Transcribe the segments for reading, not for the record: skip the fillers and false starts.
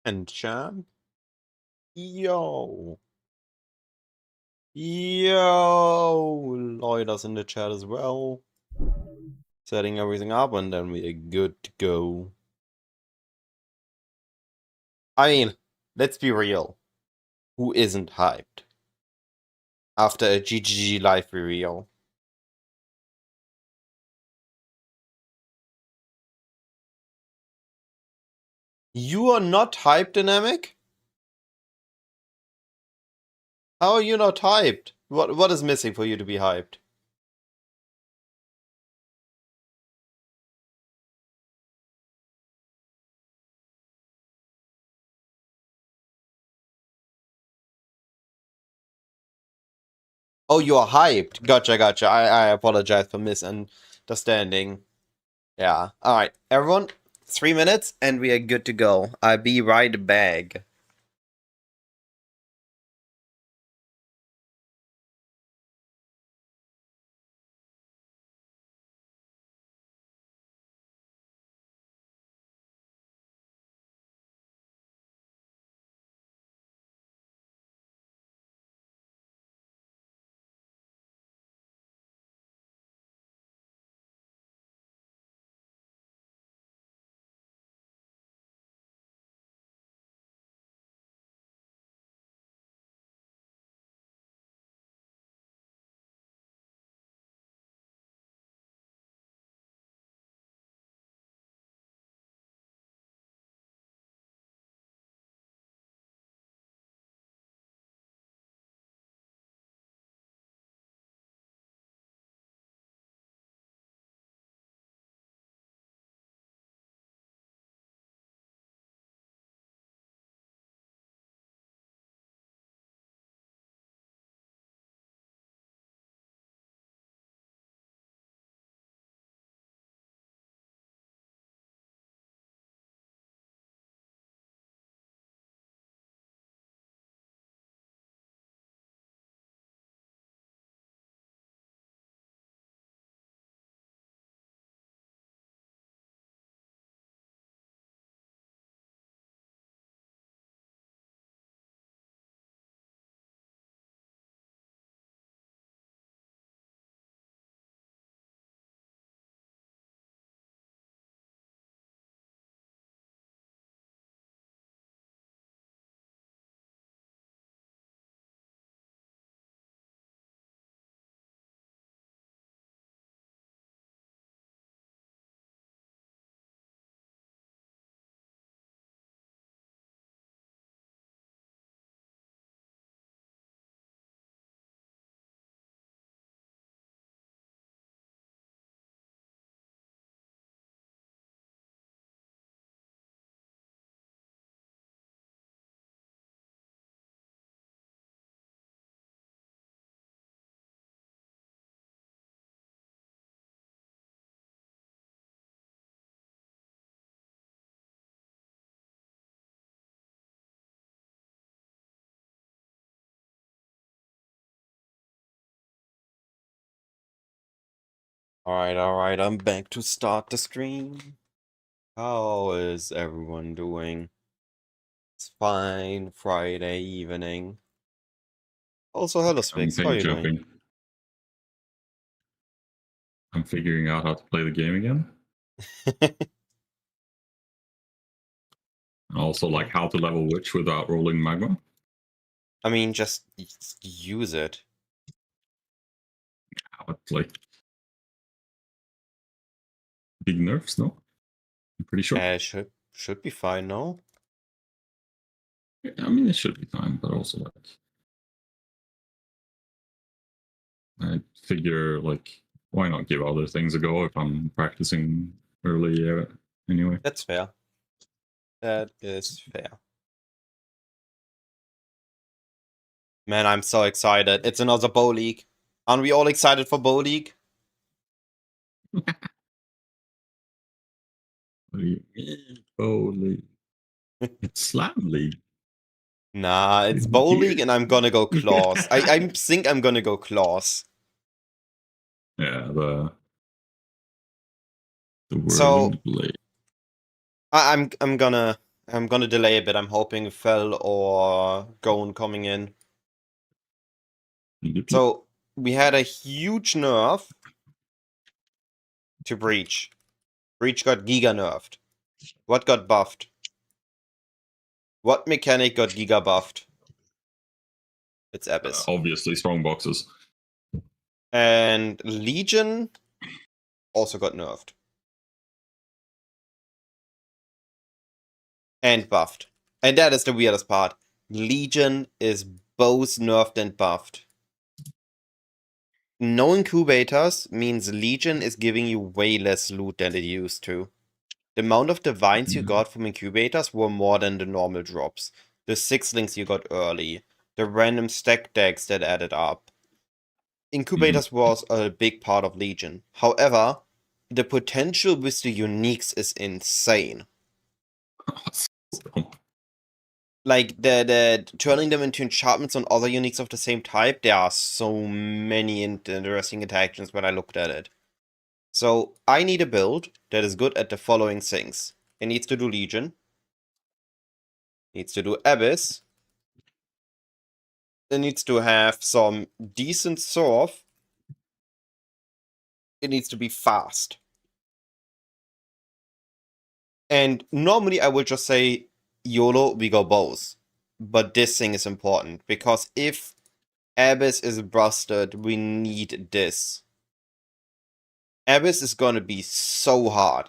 And champ. Yo. Yo. Lloyd's in the chat as well. Setting everything up and then we're good to go. I mean, let's be real. Who isn't hyped? After a GGG live reveal. You are not hyped, Dynamic? How are you not hyped? What is missing for you to be hyped? Oh, you are hyped. Gotcha. I apologize for misunderstanding. Yeah. Alright, everyone, 3 minutes and we are good to go. I'll be right back. Alright, I'm back to start the stream. How is everyone doing? It's fine, Friday evening. Also, hello Spix, how are you doing? I'm figuring out how to play the game again. And also, like, how to level Witch without rolling magma. I mean, just use it. Yeah, but, like, big nerfs, no? I'm pretty sure. Should be fine, no? I mean, it should be fine, but also like I figure like why not give other things a go if I'm practicing early anyway. That's fair. That is fair. Man, I'm so excited. It's another Bow League. Aren't we all excited for Bow League? What do you mean? Holy. It's Slam League. Nah, it's Bow League and I'm gonna go Claws. I think I'm gonna go Claws. Yeah, the whirling So blade. I'm gonna delay a bit. I'm hoping Fell or Gone coming in. So we had a huge nerf to Breach. Breach got Giga nerfed. What got buffed? What mechanic got Giga buffed? It's Abyss. Obviously, strong boxes. And Legion also got nerfed. And buffed. And that is the weirdest part. Legion is both nerfed and buffed. No incubators means Legion is giving you way less loot than it used to. The amount of divines you got from incubators were more than the normal drops. The sixlings you got early. The random stack decks that added up. Incubators was a big part of Legion. However, the potential with the uniques is insane. Like, the turning them into enchantments on other uniques of the same type, there are so many interesting interactions when I looked at it. So, I need a build that is good at the following things. It needs to do Legion. Needs to do Abyss. It needs to have some decent surf. It needs to be fast. And normally I would just say, YOLO, we go both. But this thing is important, because if Abyss is busted, we need this. Abyss is gonna be so hard.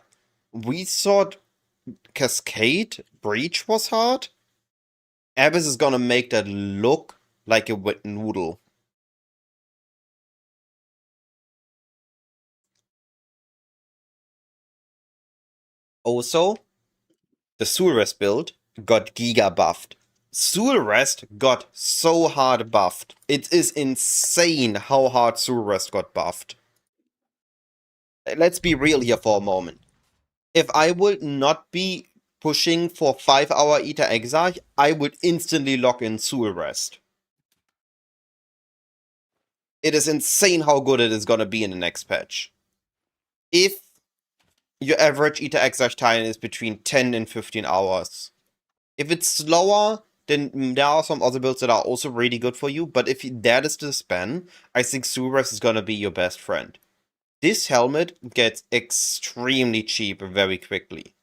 We thought Cascade Breach was hard. Abyss is gonna make that look like a wet noodle. Also, the Soulrest build got Giga buffed. Soulrest got so hard buffed. It is insane how hard Soulrest got buffed. Let's be real here for a moment. If I would not be pushing for 5-hour Ether Exarch, I would instantly lock in Soulrest. It is insane how good it is gonna be in the next patch. If your average Ether Exarch time is between 10 and 15 hours. If it's slower, then there are some other builds that are also really good for you, but if that is the span, I think Soulrest is gonna be your best friend. This helmet gets extremely cheap very quickly.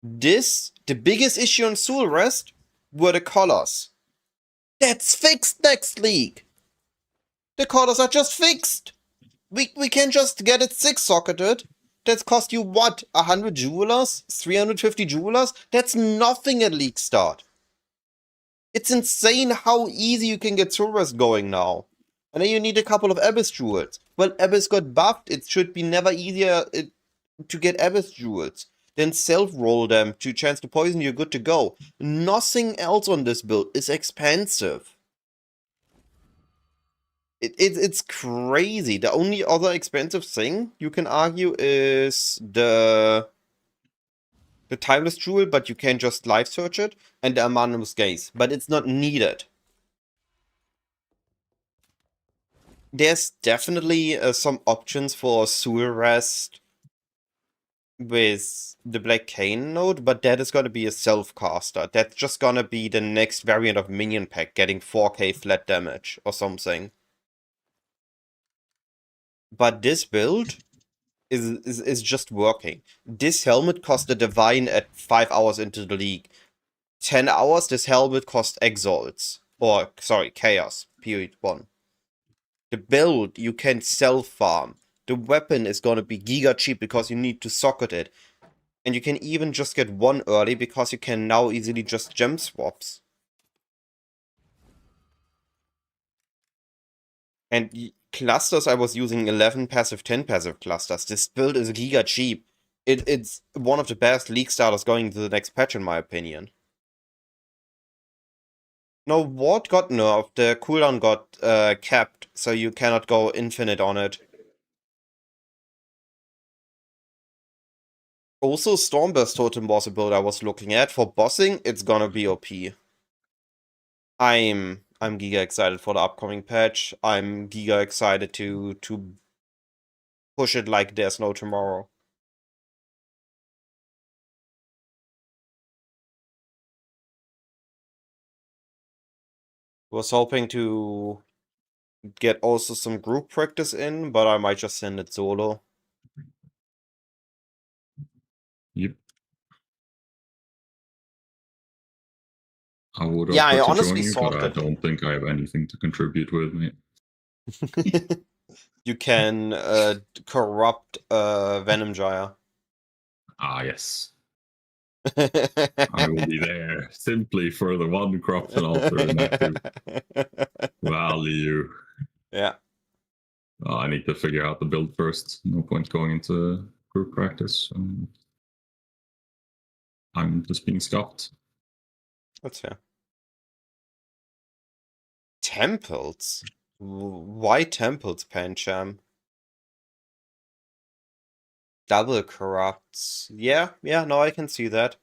The biggest issue on Soulrest were the colors. That's fixed next league! The colors are just fixed! We can just get it 6-socketed. That's cost you what? 100 jewelers? 350 jewelers? That's nothing at league start. It's insane how easy you can get Soulrest going now. And then you need a couple of Abyss jewels. Well, Abyss got buffed. It should be never easier to get Abyss jewels. Then self-roll them to chance to poison, you're good to go. Nothing else on this build is expensive. It's crazy. The only other expensive thing you can argue is the Timeless Jewel, but you can just live search it, and the Anonymous Gaze, but it's not needed. There's definitely some options for Soulrest with the Black Cane node, but that is gonna be a self-caster. That's just gonna be the next variant of Minion Pack, getting 4k flat damage or something. But this build is just working. This helmet cost a Divine at 5 hours into the league. 10 hours, this helmet cost Exalts. Or, sorry, Chaos, period 1. The build you can self-farm. the weapon is gonna be giga cheap because you need to socket it. And you can even just get one early because you can now easily just gem swaps. And clusters, I was using 11 passive, 10 passive clusters. This build is giga cheap. It's one of the best league starters going into the next patch, in my opinion. No, Ward got nerfed. The cooldown got capped, so you cannot go infinite on it. Also, Stormburst Totem was a build I was looking at. For bossing, it's gonna be OP. I'm giga excited for the upcoming patch. I'm giga excited to push it like there's no tomorrow. Was hoping to get also some group practice in, but I might just send it solo. Yep. I would Yeah, I offer to honestly join you, thought but I that don't think I have anything to contribute with, mate. you can corrupt Venom Gyre. Ah, yes. I will be there simply for the one corruption alternative value. Yeah. I need to figure out the build first. No point going into group practice. I'm just being scuffed. That's fair. Temples? Why temples, Pancham? Double corrupts. Yeah, no, I can see that.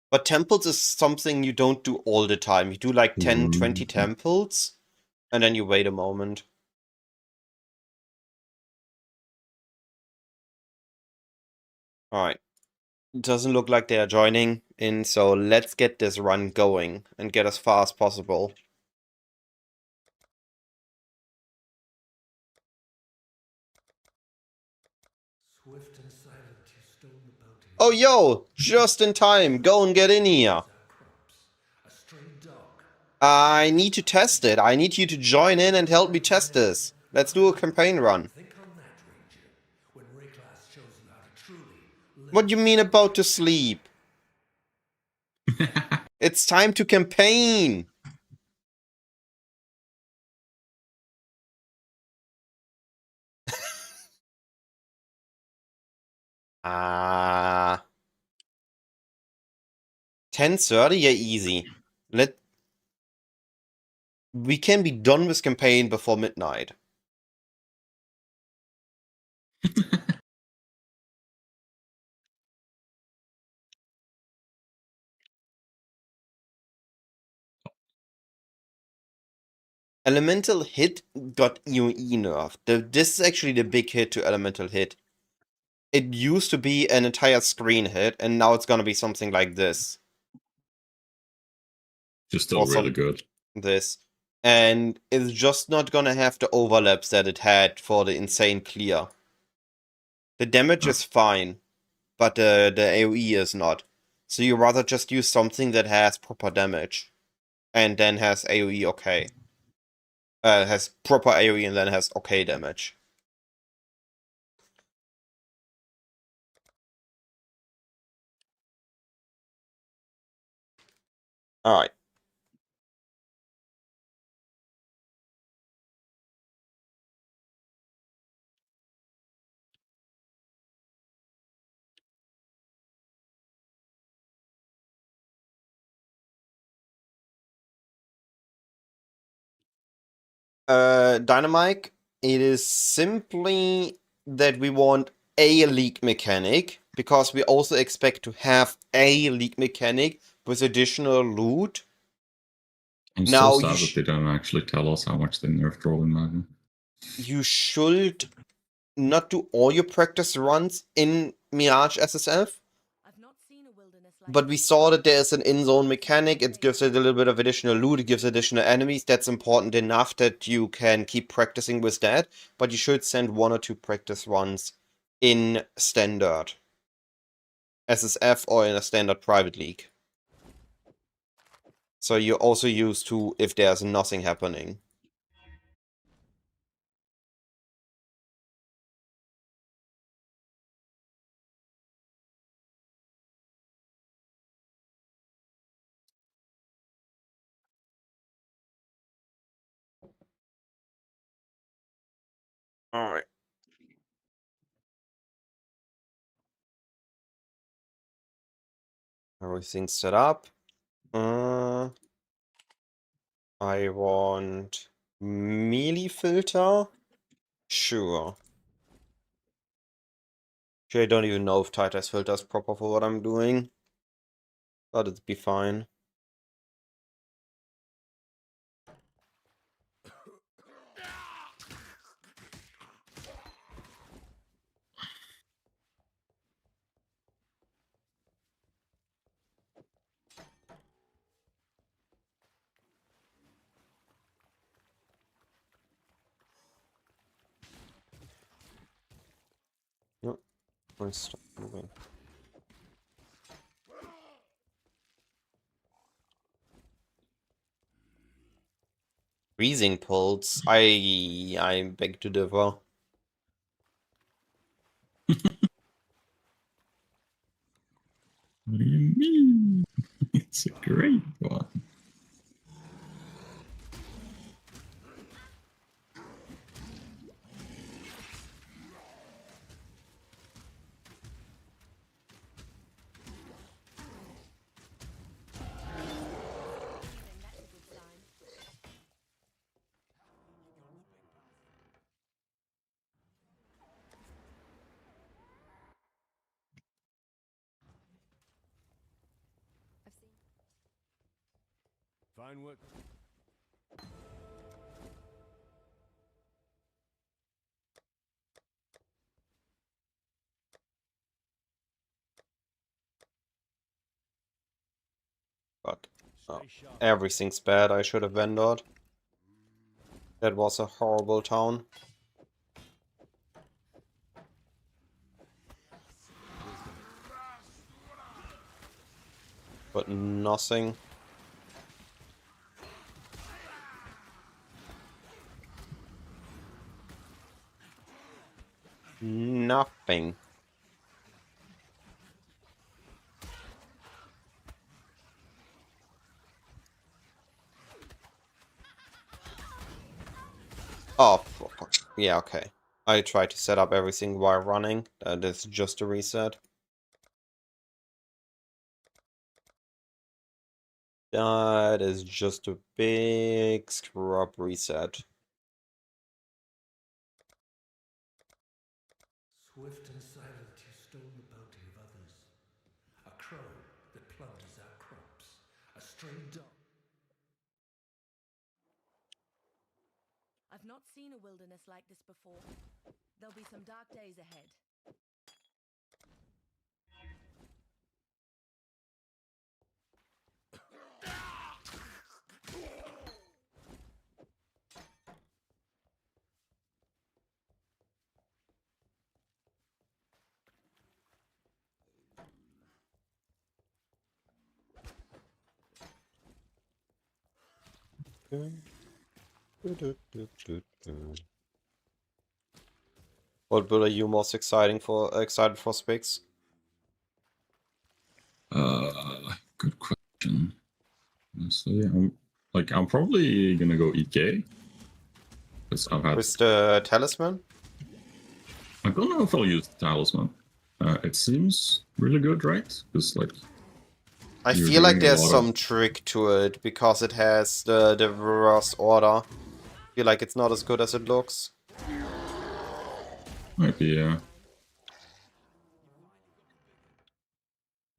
But temples is something you don't do all the time. You do like 10, 20 temples, and then you wait a moment. Alright. Doesn't look like they are joining in, so let's get this run going and get as far as possible. Swift and silent, you stole the bounty. Oh, yo! Just in time! Go and get in here! A stray dog. I need to test it. I need you to join in and help me test this. Let's do a campaign run. Think on that, Ranger. When Rayclass shows you how to truly live. What do you mean about to sleep? It's time to campaign! Ah. 10:30? Yeah, easy. We can be done with campaign before midnight. Elemental Hit got EOE nerfed. This is actually the big hit to Elemental Hit. It used to be an entire screen hit, and now it's gonna be something like this. Just still really good. This. And it's just not gonna have the overlaps that it had for the insane clear. The damage is fine, but the AoE is not. So you rather just use something that has proper damage. And then has AoE okay. Has proper AoE and then has okay damage. Alright. Dynamite, it is simply that we want a league mechanic, because we also expect to have a league mechanic with additional loot. I'm Now, so sad that they don't actually tell us how much they nerfed Rolling Magnum. You should not do all your practice runs in Mirage SSF. But we saw that there's an in-zone mechanic, it gives it a little bit of additional loot, it gives additional enemies, that's important enough that you can keep practicing with that, but you should send 1 or 2 practice runs in standard SSF or in a standard private league. So you're also used to if there's nothing happening. Alright. Everything's set up. I want melee filter. Sure. Actually, I don't even know if TyTy's filter is proper for what I'm doing. But it'd be fine. No, I stop moving. Freezing pulse. I beg to differ. What do you mean? It's a great one. Fine work. But oh, Stay sharp. everything's bad. I should have vendored. That was a horrible town. But nothing. Nothing. Oh, fuck. Yeah, okay. I tried to set up everything while running. That is just a reset. That is just a big screw-up reset. Swift and silent, you stole the bounty of others. A crow that plunders our crops. A stray dog. I've not seen a wilderness like this before. There'll be some dark days ahead. What build are you most excited for Spix? Good question. Honestly, I'm probably gonna go EK. Because With the talisman? I don't know if I'll use the talisman. It seems really good, right? Because I you're feel like doing a there's lot some of- trick to it because it has the reverse order. I feel like it's not as good as it looks. might be, yeah.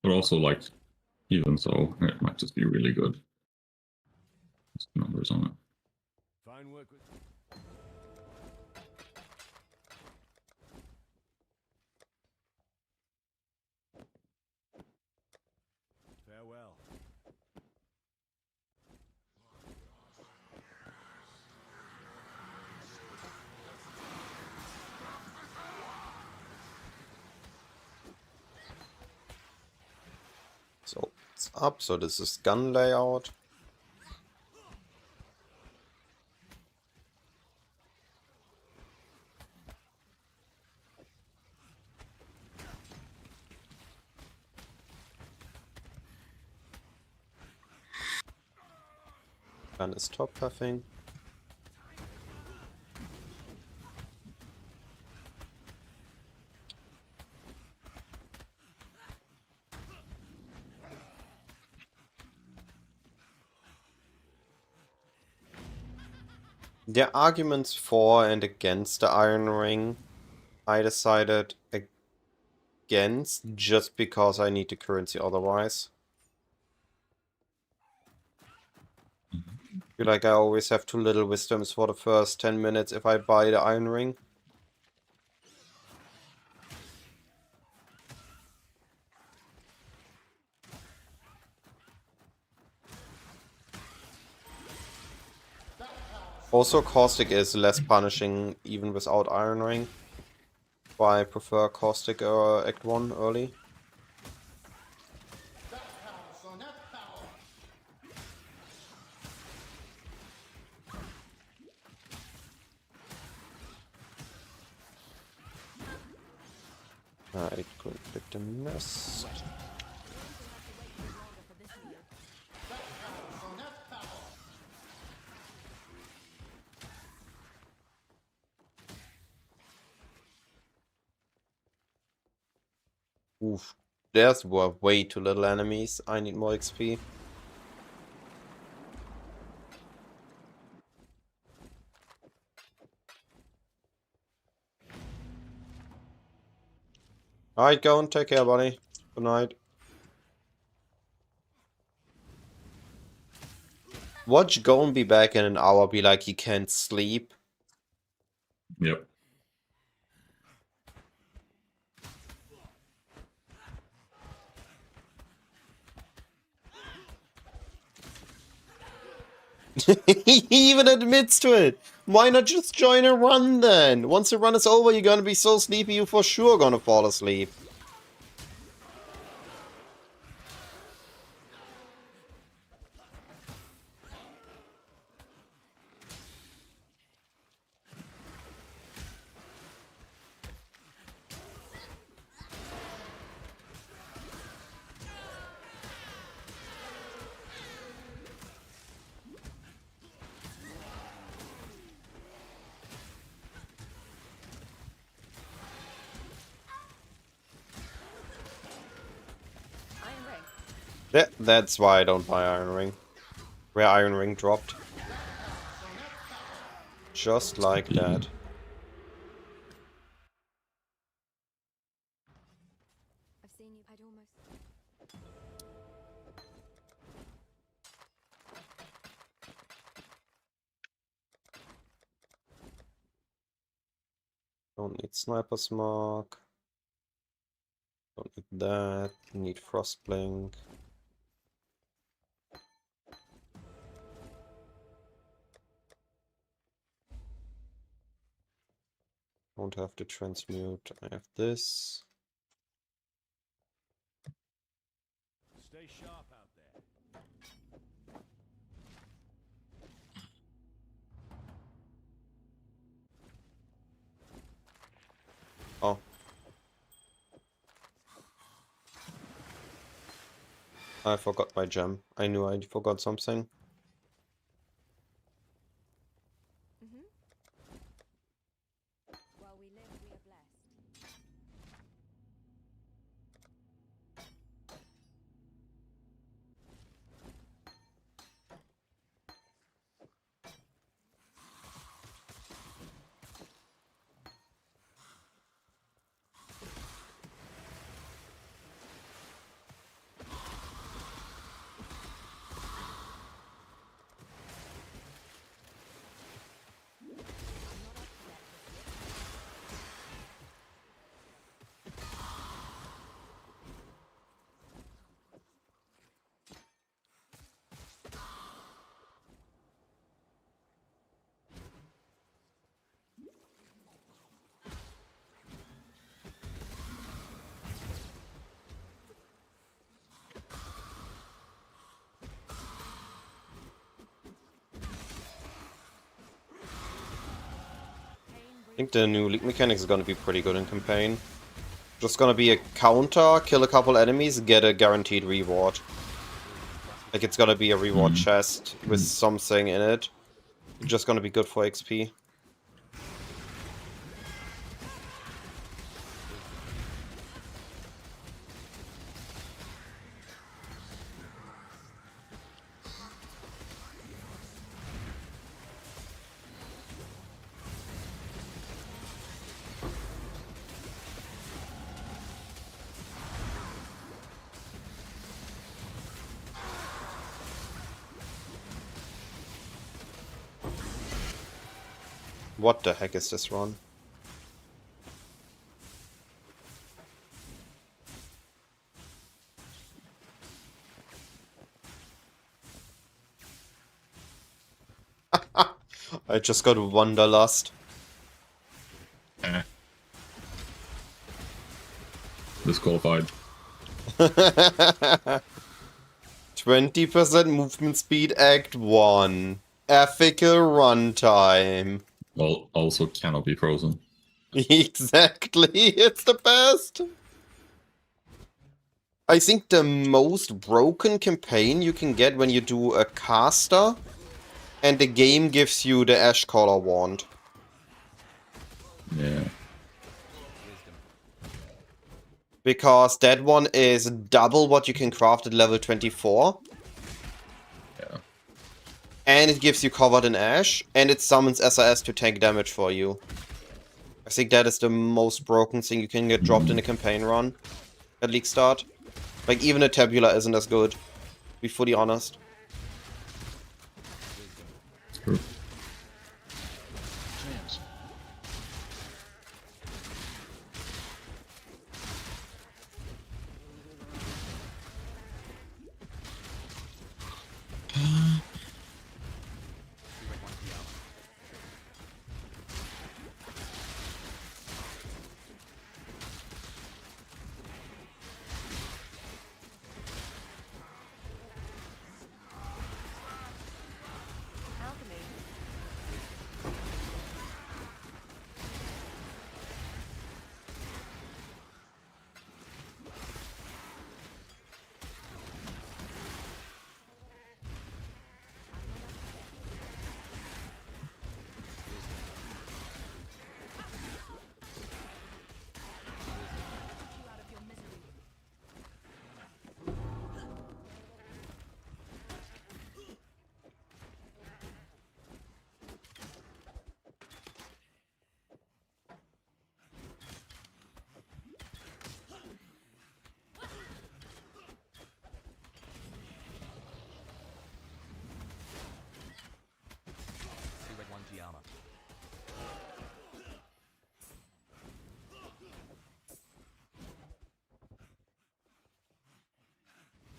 But also, even so, it might just be really good. There's numbers on it. Fine work with. Farewell. So it's up. So this is gun layout. Gun is top pathing. There are arguments for and against the Iron Ring. I decided against just because I need the currency otherwise. I feel like I always have too little wisdoms for the first 10 minutes if I buy the Iron Ring. Also, Caustic is less punishing even without Iron Ring. So I prefer Caustic Act 1 early. I couldn't click the mess. Oof. There's way too little enemies. I need more XP. Alright, go and take care, buddy. Good night. Watch Gon be back in an hour, be like he can't sleep. Yep. He even admits to it. Why not just join a run then? Once the run is over, you're gonna be so sleepy you're for sure gonna fall asleep. Iron Ring. That's why I don't buy Iron Ring. Where Iron Ring dropped. Just like that. I've seen you. I'd almost. Don't need Sniper's Mark. Don't need that. Need Frostblink. Don't have to transmute. I have this. Stay sharp out there. Oh. I forgot my gem. I knew I forgot something. While we live, we are blessed. I think the new league mechanics is gonna be pretty good in campaign. Just gonna be a counter, kill a couple enemies, get a guaranteed reward. Like it's gonna be a reward chest with something in it. Just gonna be good for XP. What the heck is this run? I just got Wanderlust. Eh. Disqualified. 20% movement speed, Act 1. Ethical runtime. Well, also cannot be frozen. Exactly, it's the best. I think the most broken campaign you can get when you do a caster and the game gives you the Ashcaller wand. Yeah. Because that one is double what you can craft at level 24. Yeah. And it gives you covered in ash, and it summons SRS to take damage for you. I think that is the most broken thing you can get dropped in a campaign run at league start. Like, even a Tabula isn't as good, to be fully honest. True. Alchemy. You out of your misery.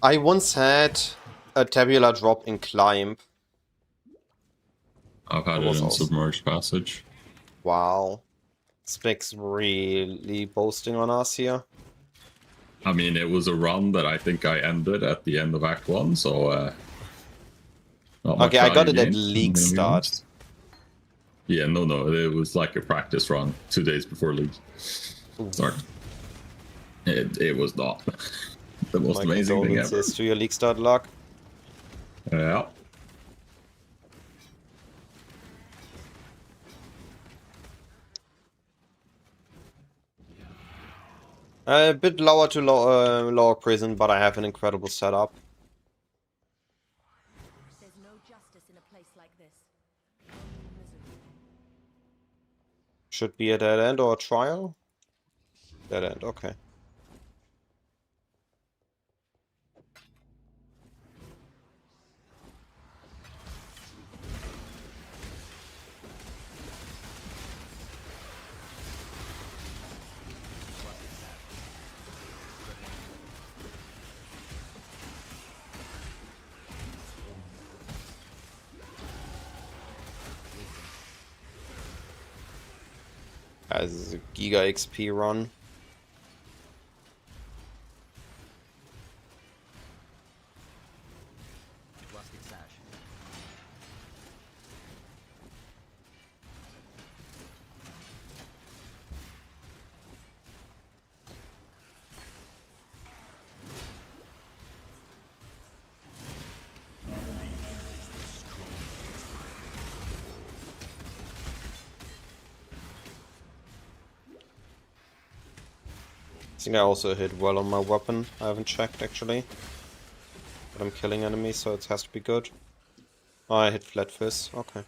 I once had a Tabula drop in Climb. I've had That it was in awesome. Submerged Passage. Wow. Spix really boasting on us here. I mean, it was a run that I think I ended at the end of Act 1, so... not much Okay, I got value it at gained, league I'm gonna be start. honest. Yeah, no, it was like a practice run 2 days before league start. It was not the most My amazing thing ever. condolences to your league start luck. Yeah. A bit lower to lower prison, but I have an incredible setup. There's no justice in a place like this. Only misery. Should be a dead end or a trial? Dead end, okay. This is a Giga XP run. I think I also hit well on my weapon. I haven't checked actually. But I'm killing enemies, so it has to be good. Oh, I hit flat fist. Okay.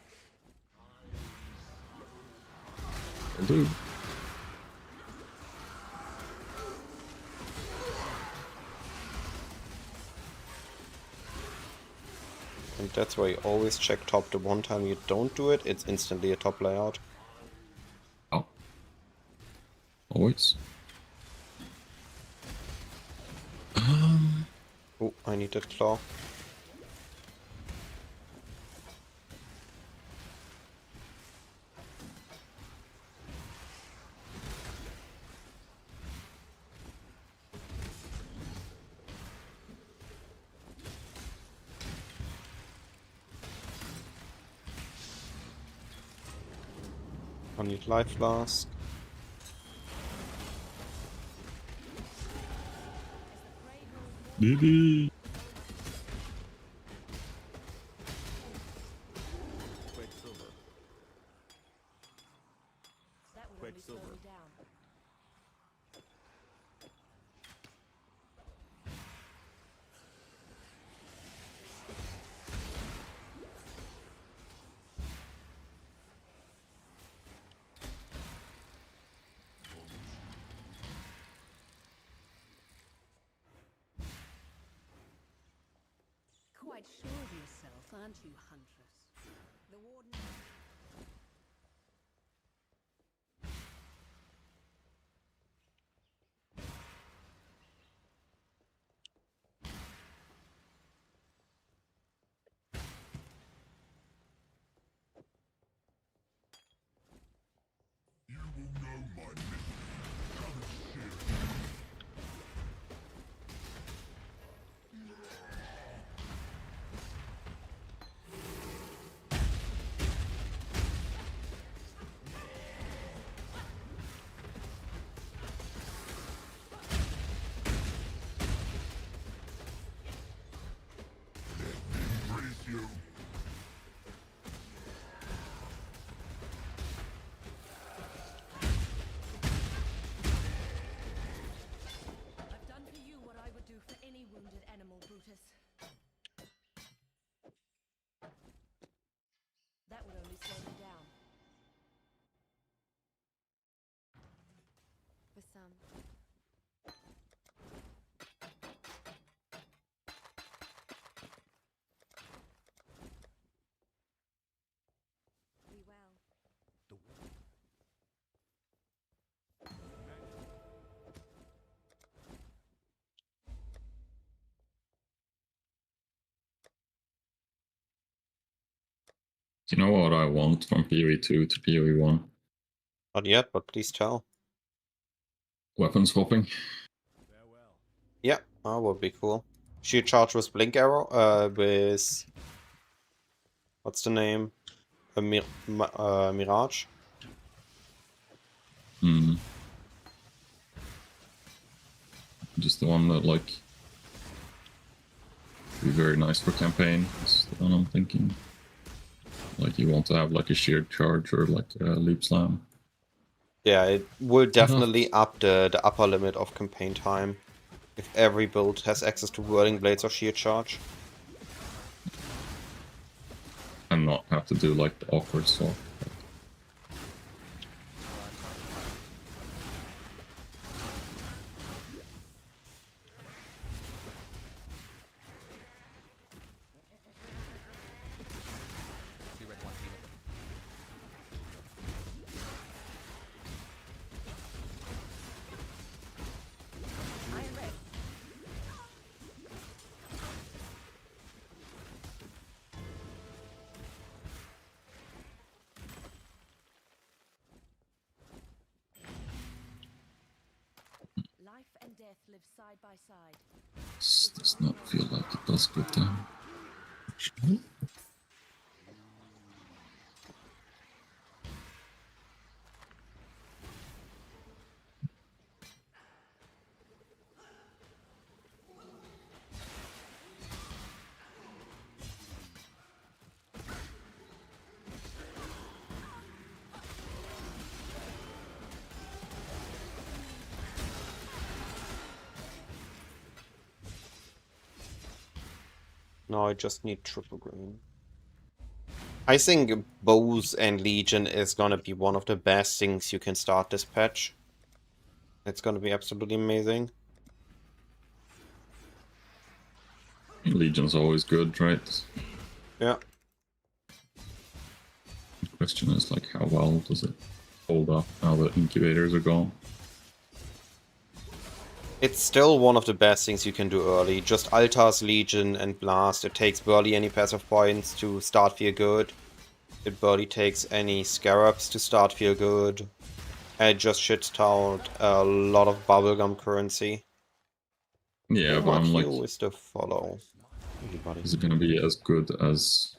Indeed. And that's why you always check top. The one time you don't do it, it's instantly a top layout. always. Oh, I need that claw. I need life flask. Baby. That would only slow me down. Quite sure of yourself, aren't you, Huntress? The warden. You will know my mission. Come and share it. Embrace you. I've done for you what I would do for any wounded animal, Brutus. That would only slow me down. For some. Be well. Do you know what I want from PoE 2 to PoE 1? Not yet, but please tell. Weapon swapping. Yeah, that would be cool. Shield charge with blink arrow, with what's the name? A Mirage. Hmm. Just the one that like be very nice for campaign. That's the one I'm thinking. Like you want to have like a sheared charge or like a leap slam. Yeah, it will definitely up the upper limit of campaign time if every build has access to whirling blades or shield charge. And not have to do like the awkward swap. I am ready. Life and death live side by side. This does not feel like it does good damage. Now I just need triple green. I think Bows and Legion is gonna be one of the best things you can start this patch. It's gonna be absolutely amazing. Legion's always good, right? Yeah. The question is like how well does it hold up now that incubators are gone? It's still one of the best things you can do early. Just Altars, Legion, and Blast. It takes barely any passive points to start feel good. It barely takes any Scarabs to start feel good. And it just shits out a lot of bubblegum currency. Yeah, Who but are I'm like, you with the follow? Anybody? is it gonna be as good as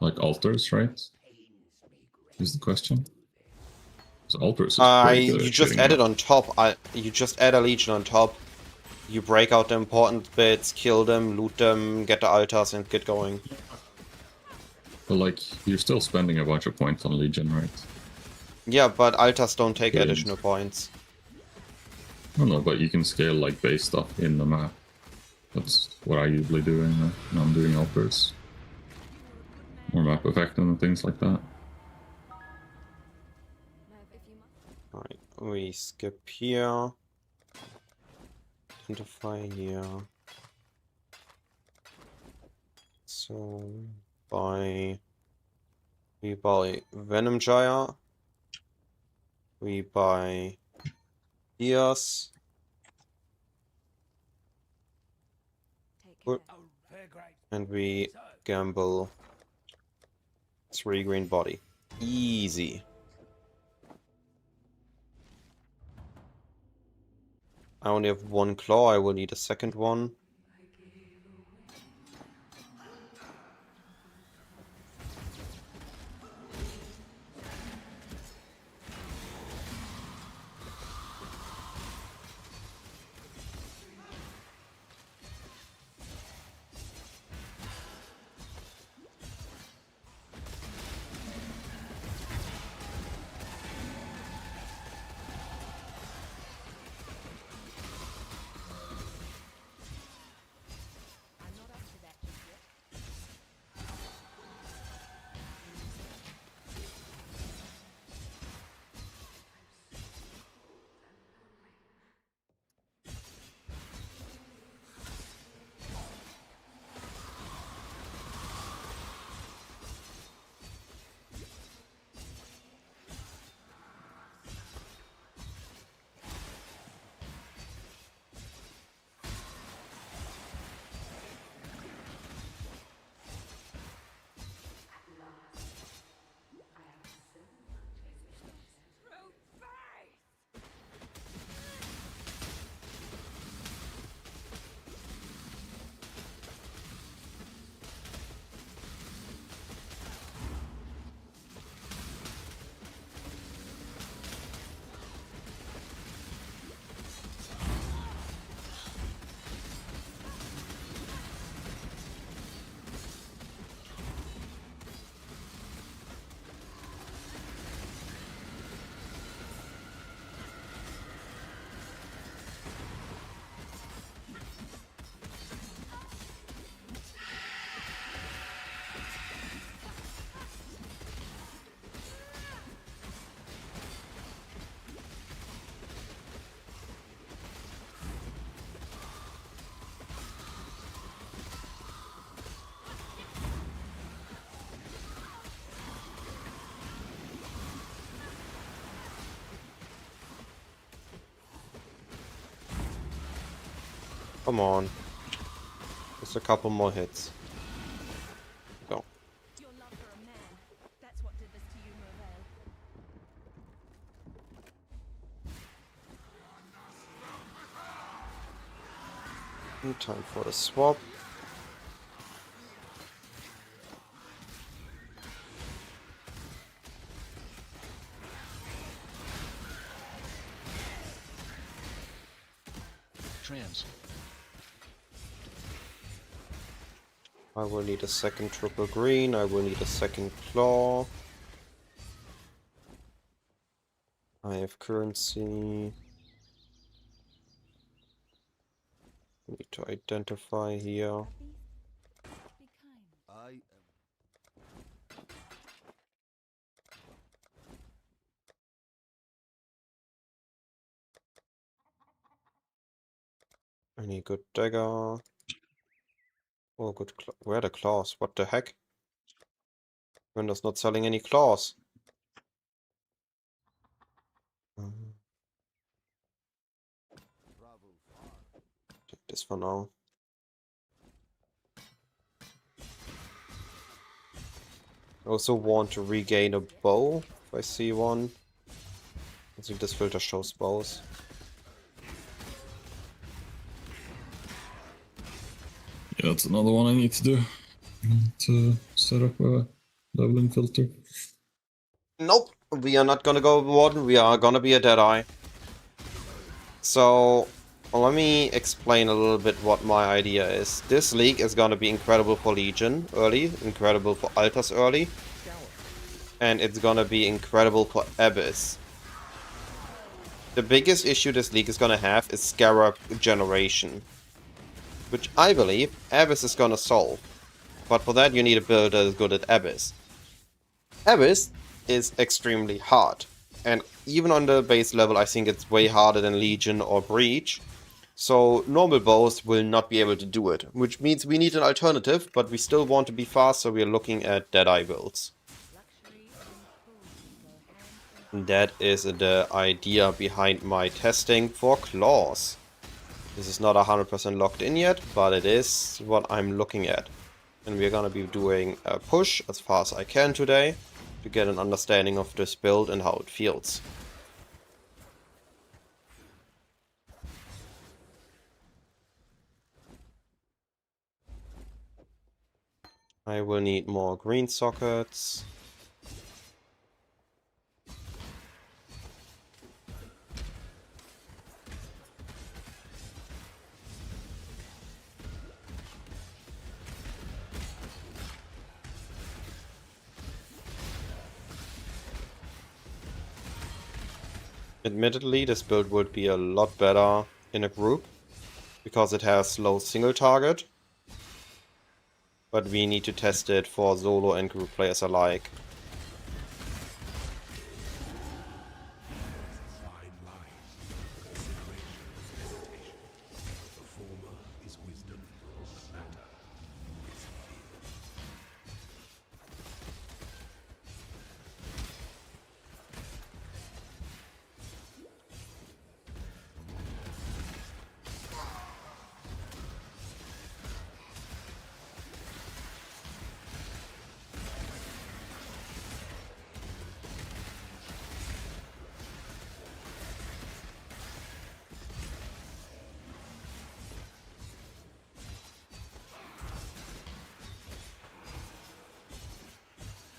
like altars, right? Is the question. So altars is pretty good You at just shitting add it out. on top. You just add a Legion on top. You break out the important bits, kill them, loot them, get the altars, and get going. But like, you're still spending a bunch of points on Legion, right? Yeah, but altars don't take And additional points. I don't know, but you can scale like base stuff in the map. That's what I usually do when I'm doing altars. Or map effect and things like that. Alright, we skip here. Identify here. So, we buy Venom Gyre. We buy Eos. Take care. And we gamble 3 green body. Easy. I only have 1 claw, I will need a second one. I'm not up to that just yet. Come on. Just a couple more hits. Go. Your love for a man, that's what did this to you, Mervale. Time for the swap. Trans. I will need a second triple green, I will need a second claw. I have currency. Need to identify here. Be kind. I need good dagger. Oh, good where are the claws? What the heck? Windows not selling any claws. Um, this for now. I also want to regain a bow if I see one. I think this filter shows bows. Yeah, that's another one I need to do. To set up a leveling filter. Nope, we are not gonna go Warden, we are gonna be a Deadeye. So, let me explain a little bit what my idea is. This league is gonna be incredible for Legion early, incredible for Altars early, and it's gonna be incredible for Abyss. The biggest issue this league is gonna have is Scarab generation, which I believe Abyss is gonna solve. But for that you need a builder as good as Abyss. Abyss is extremely hard, and even on the base level I think it's way harder than Legion or Breach. So normal bows will not be able to do it, which means we need an alternative, but we still want to be fast, so we are looking at Deadeye builds. And that is the idea behind my testing for claws. This is not 100% locked in yet, but it is what I'm looking at. And we're gonna be doing a push as far as I can today to get an understanding of this build and how it feels. I will need more green sockets. Admittedly, this build would be a lot better in a group, because it has low single target. But we need to test it for solo and group players alike. Fine line. Consideration is hesitation. The former is wisdom. The latter is fear.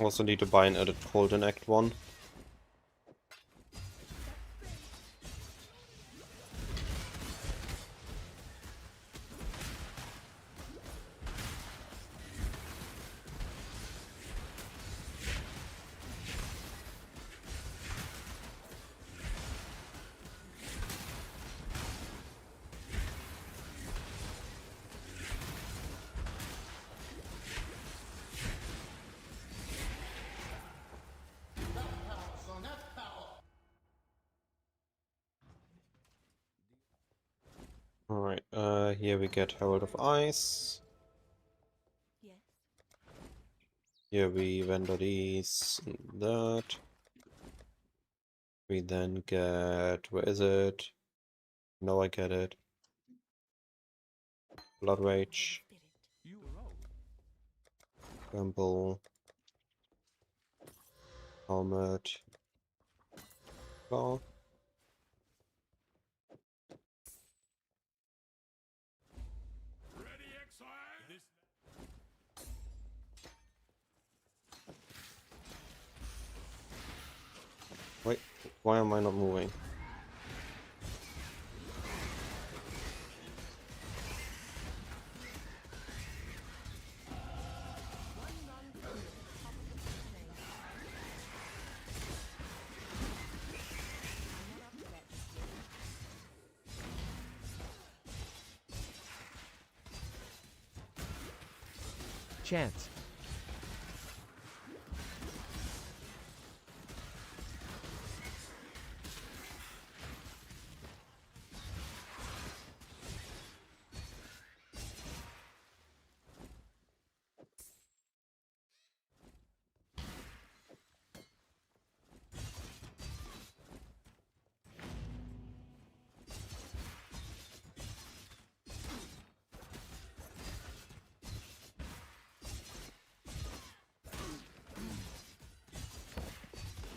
Also need to buy an edit golden act 1. Alright, here we get Herald of Ice. Yes. Here we render these and that. We then get, where is it? No, I get it. Blood Rage, Gamble, Helmet, Claw. Wait, why am I not moving? Chance.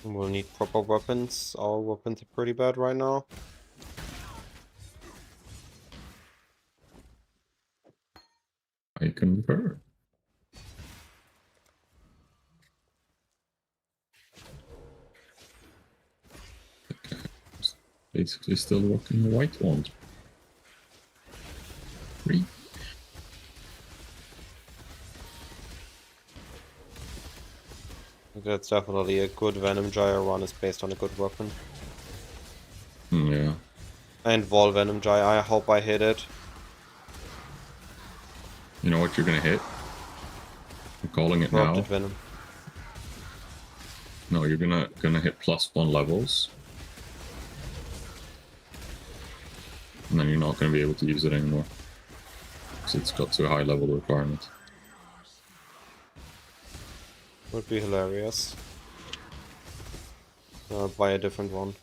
We'll need proper weapons. Our weapons are pretty bad right now. I concur. Basically still rocking the white one. 3. That's definitely a good Venom Gyre run is based on a good weapon. Yeah. And Wall Venom Gyre, I hope I hit it. You know what you're gonna hit? I'm calling it Corrupted now. Venom. No, you're gonna hit +1 levels. And then you're not gonna be able to use it anymore. Because it's got to a high level requirement. Would be hilarious. Buy a different one.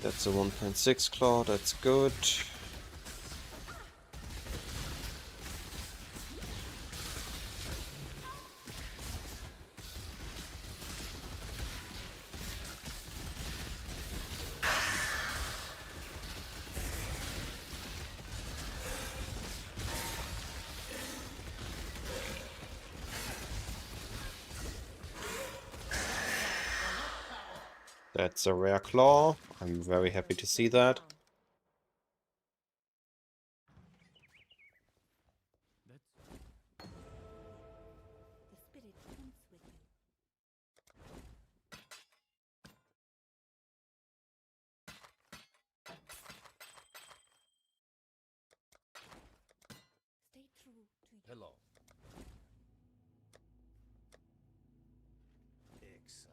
That's a 1.6 claw, that's good. That's a rare claw. I'm very happy to see that. The spirit hunts with you. Stay true to you. Hello. Exiles.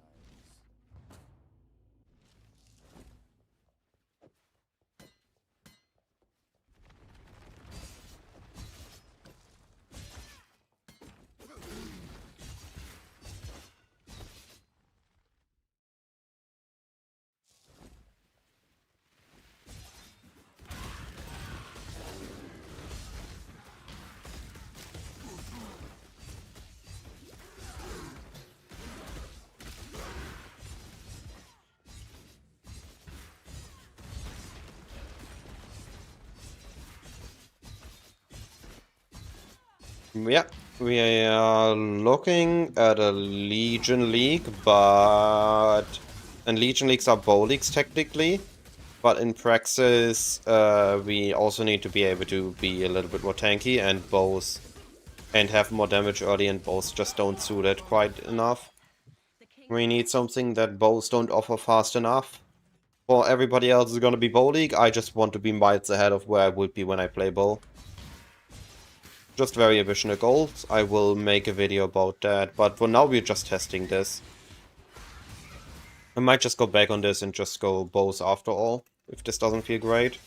Yeah, we are looking at a Legion League, but... And Legion Leagues are bow leagues technically, but in praxis, we also need to be able to be a little bit more tanky and bows, and have more damage early, and bows just don't suit it quite enough. The king We need something that bows don't offer fast enough. Well, everybody else is gonna be bow league, I just want to be miles ahead of where I would be when I play bow. Just variational goals. I will make a video about that, but for now we're just testing this. I might just go back on this and just go bows after all, if this doesn't feel great.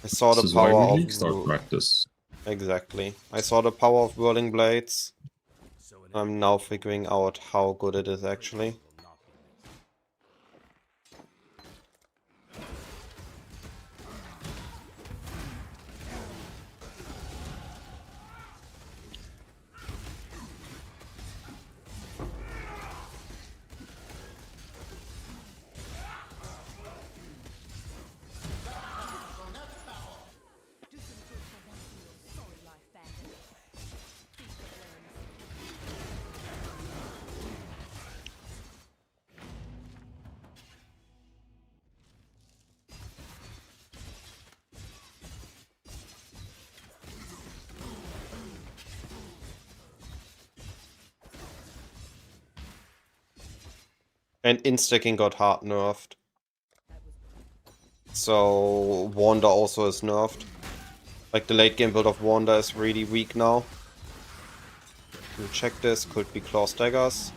I saw This the is why power we of... league start practice. Exactly. I saw the power of Whirling Blades. So an I'm now figuring out how good it is actually. will not be missed. do some good for once in your sorry life, bandit. Feast the flames. And instacking got hard nerfed. So Wanda also is nerfed. Like the late game build of Wanda is really weak now. We'll check this, could be Claw Daggers.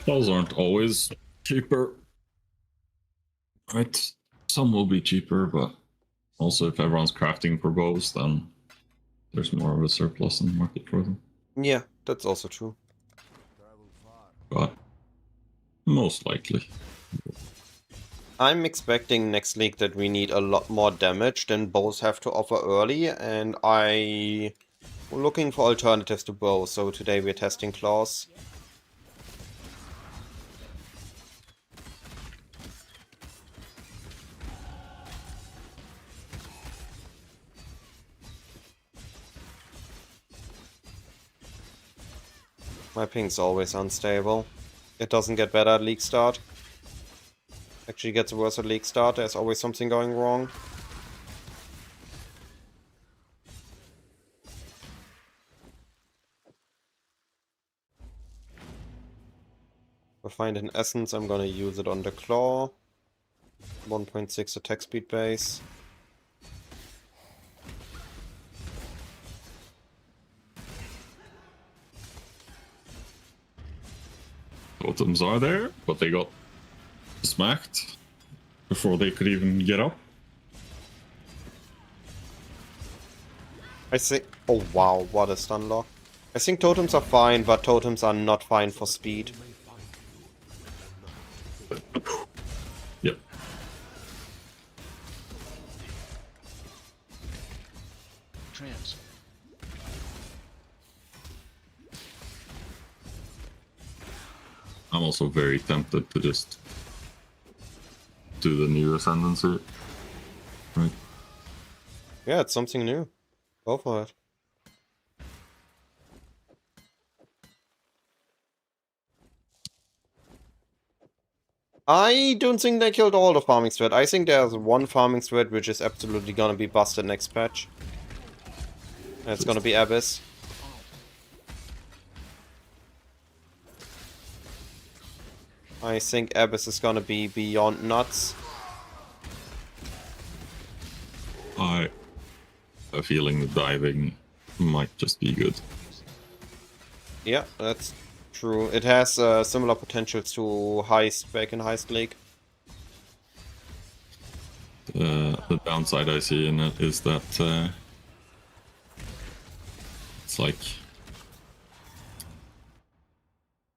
Claws aren't always cheaper. Right? Some will be cheaper, but also if everyone's crafting for bows, then there's more of a surplus in the market for them. Yeah, that's also true. But most likely. I'm expecting next league that we need a lot more damage than bows have to offer early, and I'm looking for alternatives to bows, so today we're testing claws. My ping's always unstable. It doesn't get better at league start. Actually gets worse at league start, there's always something going wrong. If I find an essence, I'm gonna use it on the claw. 1.6 attack speed base. Totems are there, but they got smacked before they could even get up. I think... Oh wow, what a stun lock. I think totems are fine, but totems are not fine for speed. Yep. Trance. I'm also very tempted to just do the new ascendancy. Right. Yeah, it's something new. Go for it. I don't think they killed all the farming thread. I think there's one farming thread which is absolutely gonna be busted next patch. And it's gonna be Abyss. I think Abyss is gonna be beyond nuts. I have a feeling the diving might just be good. Yeah, that's true. It has similar potentials to Heist back in Heist League. The downside I see in it is that it's like,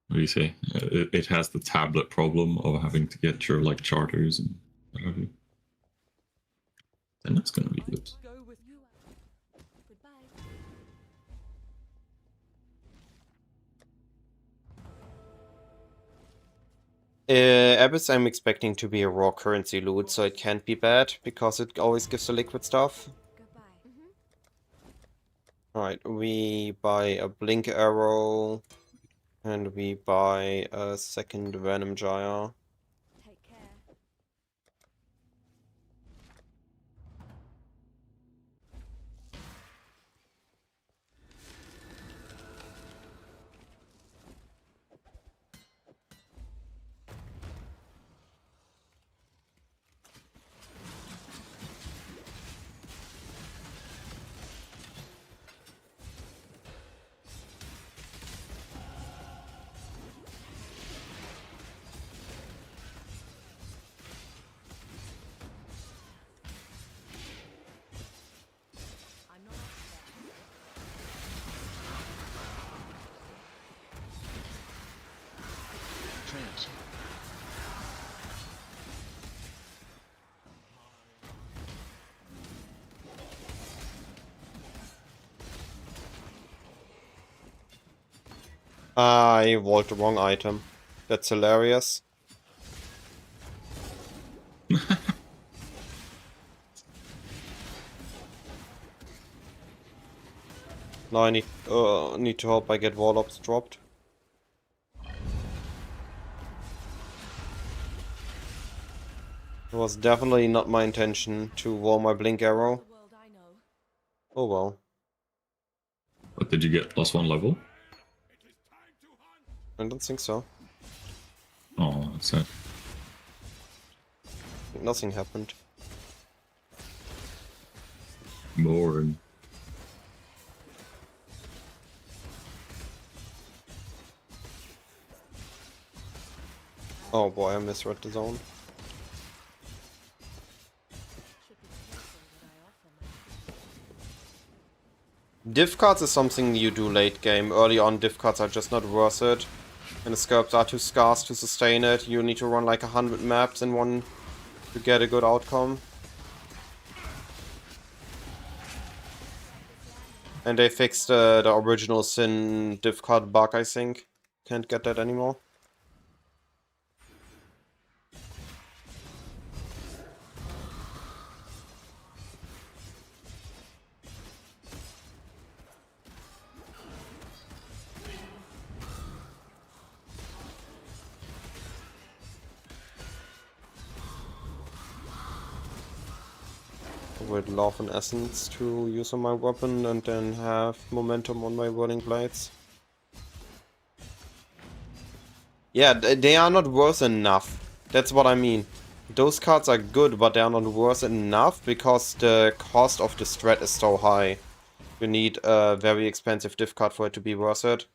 what do you say? It has the tablet problem of having to get your like charters and whatever. And that's gonna be good. Go with you. Goodbye. Abyss I'm expecting to be a raw currency loot, so it can't be bad, because it always gives the liquid stuff. Goodbye. Alright, we buy a blink arrow, and we buy a second venom gyre. Take care. I'm not Trance. I walled the wrong item. That's hilarious. Now I need to hope I get wall ops dropped. It was definitely not my intention to roll my blink arrow. The world I know. Oh well. But did you get +1 level? I don't think so. Oh, that's it. Nothing happened. Boring. Oh boy, I misread the zone. Should be careful what I offer my Div cards is something you do late game. Early on, div cards are just not worth it. And the sculpts are too scarce to sustain it. You need to run like 100 maps in one to get a good outcome. And they fixed the original Sin div card bug, I think. Can't get that anymore. With Love and Essence to use on my weapon and then have momentum on my Whirling Blades. Yeah, they are not worth enough. That's what I mean. Those cards are good, but they are not worth enough because the cost of the strat is so high. You need a very expensive div card for it to be worth it.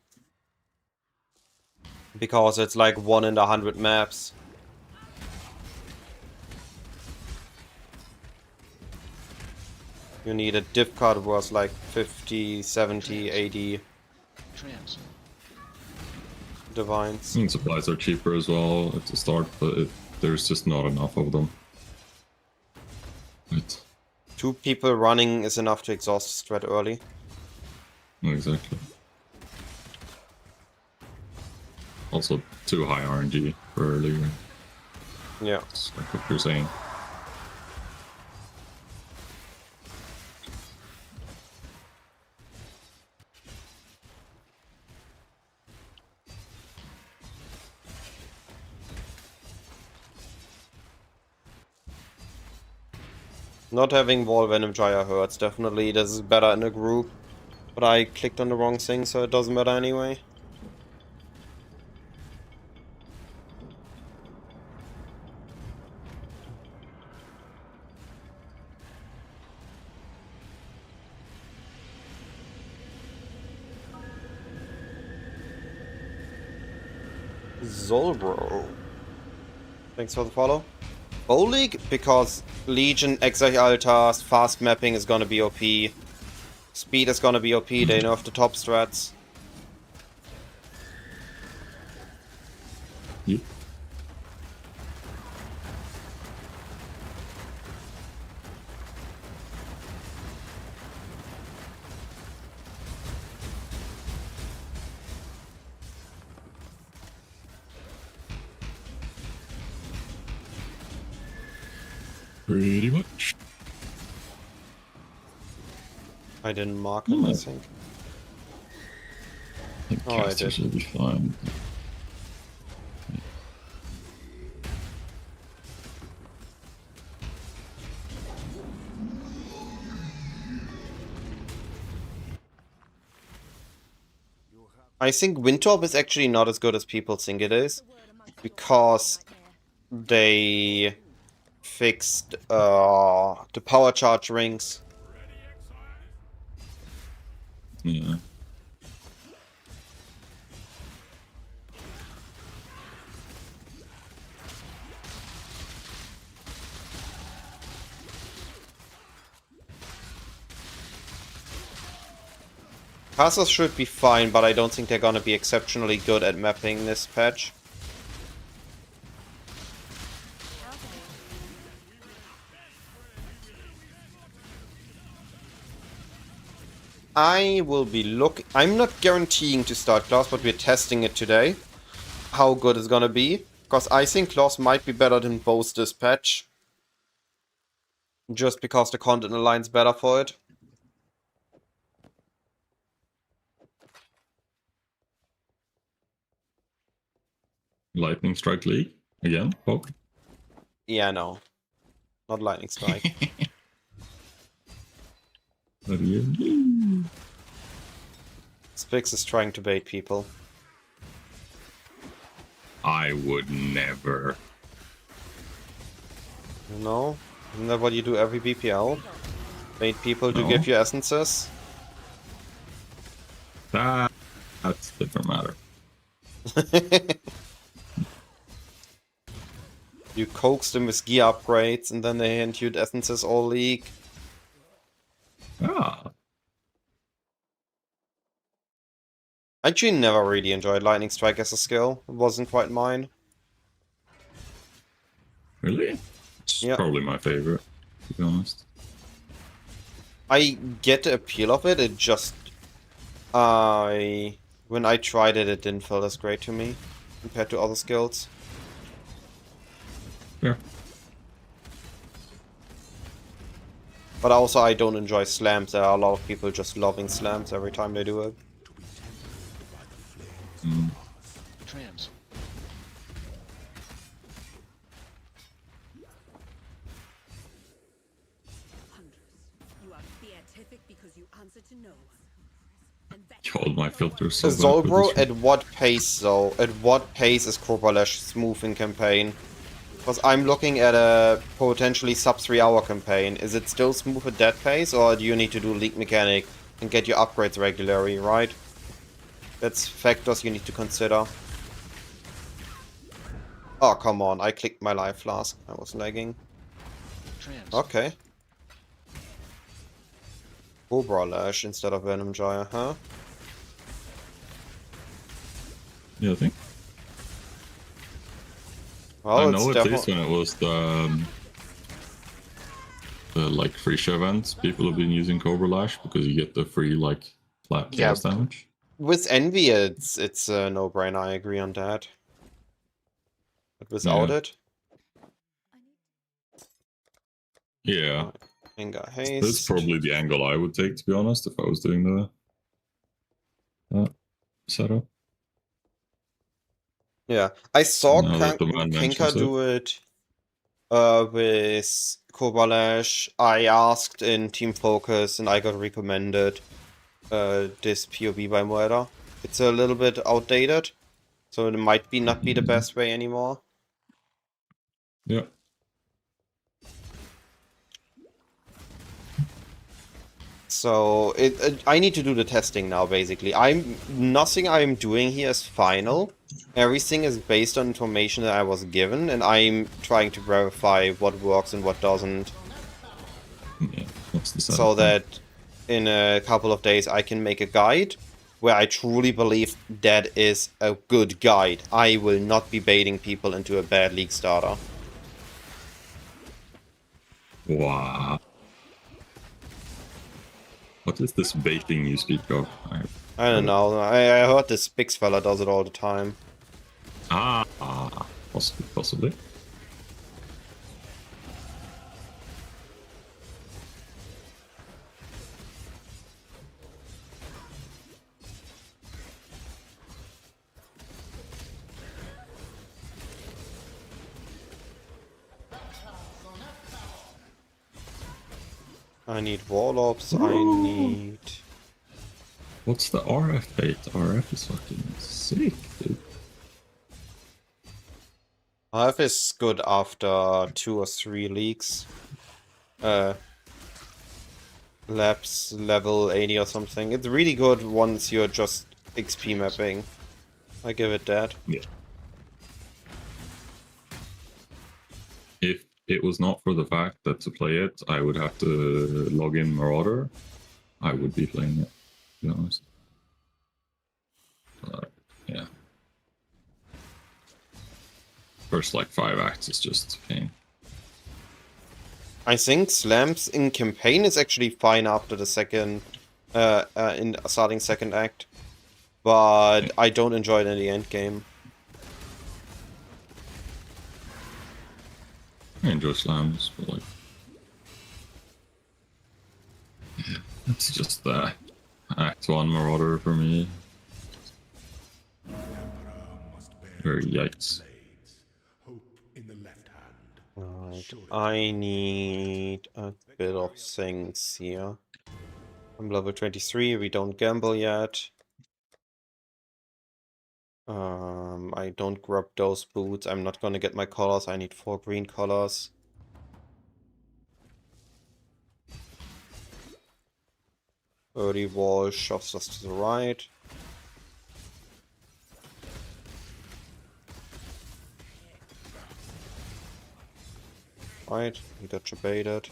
Because it's like 1 in 100 maps. You need a div card worth like 50, 70, 80 Trans. divines. And supplies are cheaper as well at the start, but there's just not enough of them. Right. 2 people running is enough to exhaust the strat early. Exactly. Also, too high RNG for earlier. Yeah. It's like what you're saying. Not having Wall Venom Gyre hurts, definitely. This is better in a group. But I clicked on the wrong thing, so it doesn't matter anyway. Zolbro. Thanks for the follow. Bow League, because Legion, Exile Altars, fast mapping is gonna be OP. Speed is gonna be OP, they nerf the top strats. Yep. Pretty much. I didn't mark him, I think. I think Oh, I casters did. will be fine. I think Windtorp is actually not as good as people think it is. Because they fixed the power charge rings. Yeah. Casters should be fine, but I don't think they're gonna be exceptionally good at mapping this patch. I will be I'm not guaranteeing to start Klaus, but we're testing it today. How good it's gonna be. Because I think Klaus might be better than both this patch. Just because the content aligns better for it. Lightning Strike League again. Poke. Yeah, no. not lightning strike. What do you mean? Spix is trying to bait people. I would never. You know? Isn't that what you do every BPL? Bait people to No. give you essences? That's a different matter. You coax them with gear upgrades and then they hand you essences all league. Ah, I actually never really enjoyed Lightning Strike as a skill. It wasn't quite mine. really? It's Yeah. probably my favorite, to be honest. I get the appeal of it, it just... when I tried it, it didn't feel as great to me compared to other skills. Yeah. But also I don't enjoy slams. There are a lot of people just loving slams every time they do it. Mm. Trans. Hundreds. You are beatific because you answer to no one. And that God, my filter's so bad for Zolbro, this one. at what pace though? At what pace is Corbalash smooth in campaign? Because I'm looking at a potentially sub 3 hour campaign. Is it still smooth at that pace, or do you need to do league mechanic and get your upgrades regularly, right? That's factors you need to consider. Oh, come on, I clicked my life flask. I was lagging. Trans. Okay. Cobra Lash instead of Venom Gyre, huh? Yeah, I think. Well, I it's know at least definitely... when it was the like free show events, people have been using Cobra Lash because you get the free like flat Yeah. chaos damage. With Envy, it's a no-brainer, I agree on that. But without Yeah. it... Yeah, Anger that's Haste. probably the angle I would take, to be honest, if I was doing the setup. Yeah, I saw Now that the man Kenka mentions do it with Kobalash. I asked in Team Focus and I got recommended this POB by Muerta. It's a little bit outdated, so it might be not be the best way anymore. Yeah. So I need to do the testing now. Basically, nothing I'm doing here is final. Everything is based on information that I was given, and I'm trying to verify what works and what doesn't, Yeah. What's the setup? so that in a couple of days I can make a guide where I truly believe that is a good guide. I will not be baiting people into a bad league starter. Wow. What is this baiting you speak of? I don't know. I heard this Spix fella does it all the time. Possibly. I need Warlocks, I need... What's the RF bait? RF is fucking sick, dude. RF is good after 2 or 3 leagues. Labs level 80 or something. It's really good once you're just XP mapping. I give it that. Yeah. If it was not for the fact that to play it, I would have to log in Marauder, I would be playing it, to be honest. Yeah. First, like, 5 acts is just pain. I think slams in campaign is actually fine after the second, in starting second act, but I don't enjoy it in the end game. I enjoy slams, but like, yeah, it's just Act 1 Marauder for me. Very yikes. Hope in the left hand. Alright. I need a bit of things here. I'm level 23, we don't gamble yet. I don't grab those boots. I'm not gonna get my colors. I need 4 green colors. Early wall shoves us to the right. Right, we got baited.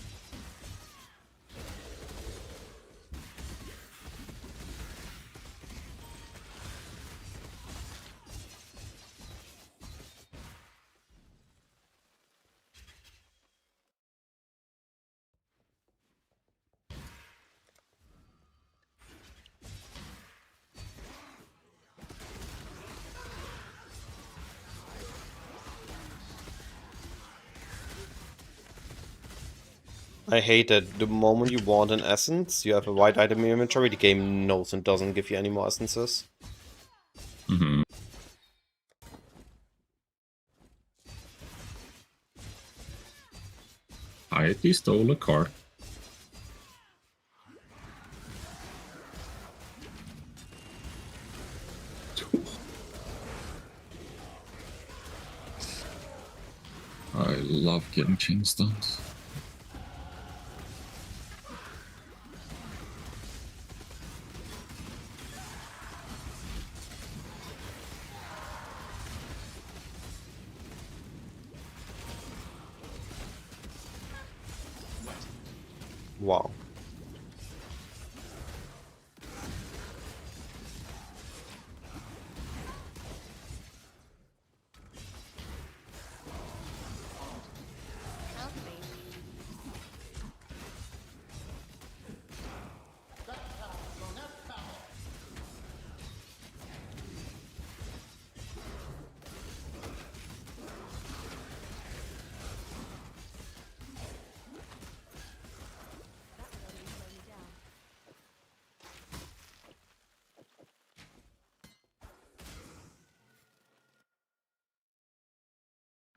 I hate that the moment you want an essence, you have a white item in your inventory, the game knows and doesn't give you any more essences. Mm-hmm. TyTy stole a card. I love getting chain stuns. Wow.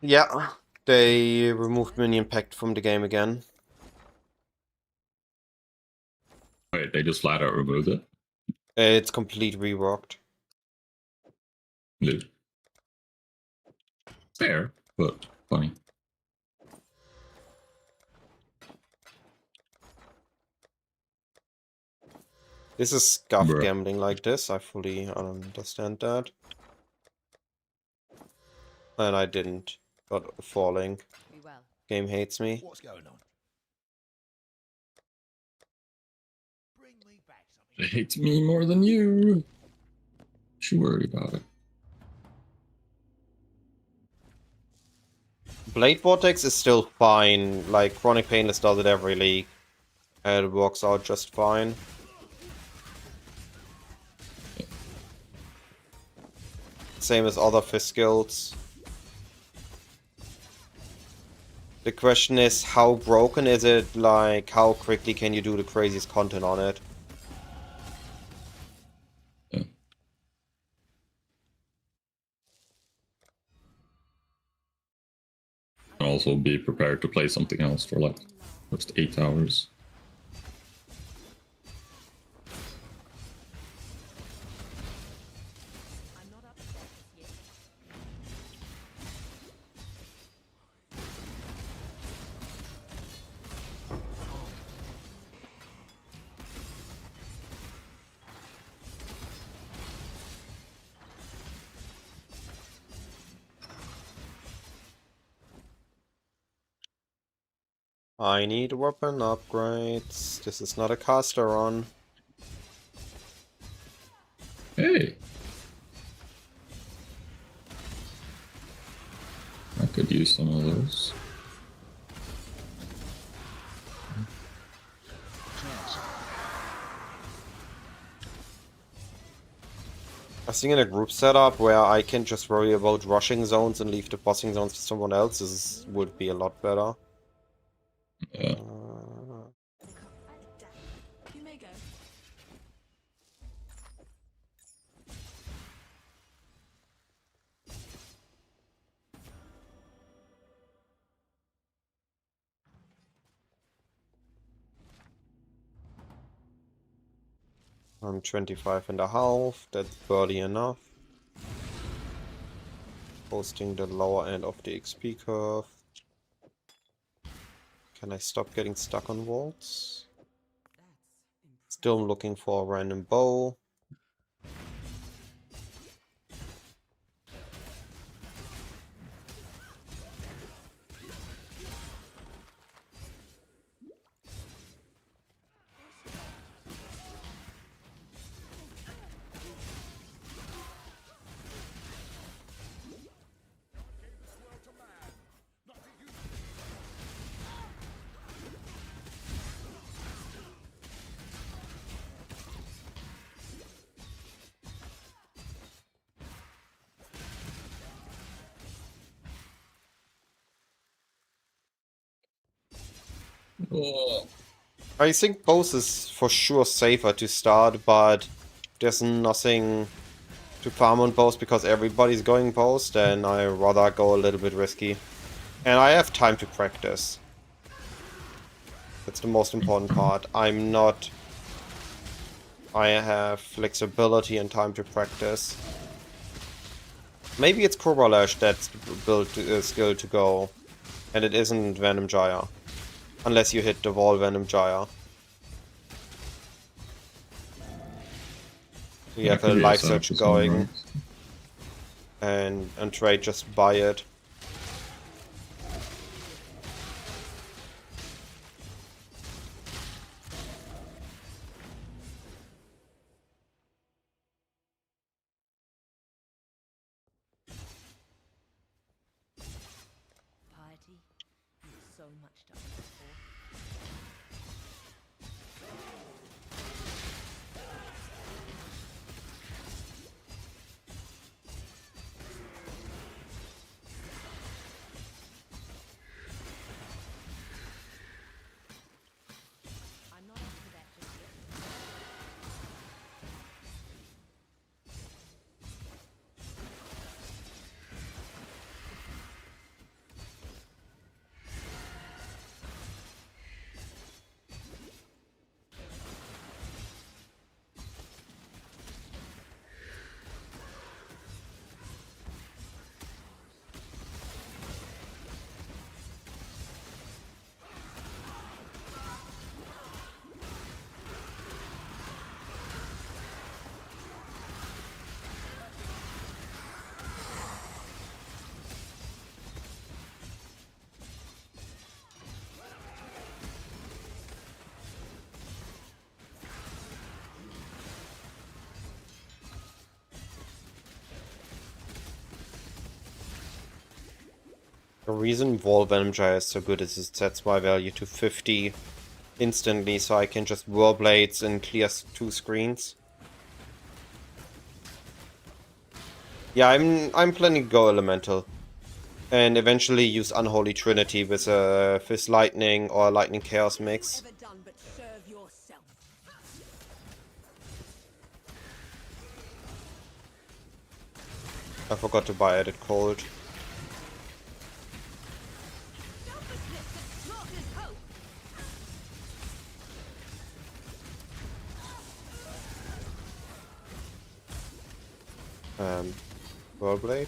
Yeah, they removed Minion Pact from the game again. Wait, they just flat out removed it? It's complete reworked. Dude. Fair, but funny. This is scuff Bruh. gambling like this. I fully understand that. And I didn't. But falling. Be well. Game hates me. What's going on? Bring me back something. It hates me more than you. Should worry about it. Blade Vortex is still fine. Like, Chronic Painless does it every league. And it works out just fine. Same as other fist skills. The question is, how broken is it? Like, how quickly can you do the craziest content on it? Yeah. And also be prepared to play something else for like just 8 hours. I'm not upset yet. I need weapon upgrades. This is not a caster run. Hey! I could use some of those. Trams. I was thinking a group setup where I can just worry about rushing zones and leave the bossing zones to someone else would be a lot better. Yeah. You may go. I'm 25.5. That's barely enough. Posting the lower end of the XP curve. Can I stop getting stuck on walls? Still looking for a random bow. Oh. I think both is for sure safer to start, but there's nothing to farm on both because everybody's going both, then I rather go a little bit risky. And I have time to practice. That's the most important part. I have flexibility and time to practice. Maybe it's Cobra Lash that's built skill to go, and it isn't Venom Gyre. Unless you hit the wall Venom Gyre. You have a life search going, and trade just buy it. Piety, you've so much to ask for. I'm not up to that just yet. The reason Wall Venom Gyre is so good is it sets my value to 50 instantly, so I can just Whirl Blades and clear 2 screens. Yeah, I'm planning to go Elemental. And eventually use Unholy Trinity with a Fizz Lightning or Lightning Chaos mix. Ever done but serve yourself. I forgot to buy Edit Cold. Whirlblade.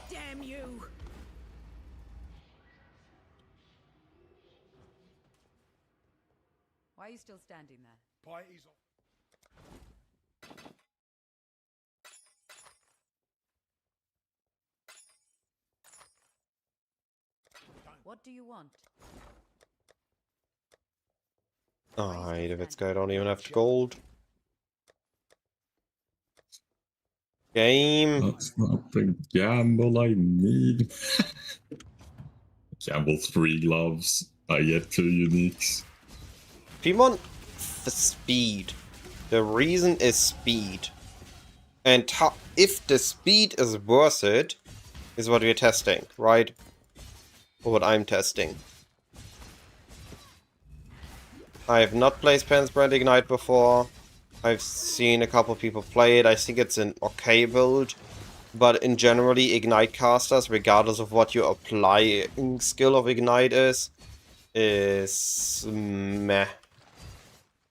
Damn you! Why are you still standing there? Piety's on. What do you want? Alright, if it's guy, I don't even have gold. Game. That's not the gamble I need. Gamble 3 gloves. I get 2 uniques. We want the speed. The reason is speed. And if the speed is worth it, is what we're testing, right? Or what I'm testing. I have not played Pansbrand Ignite before. I've seen a couple people play it. I think it's an okay build. But in generally, Ignite casters, regardless of what your applying skill of Ignite is meh.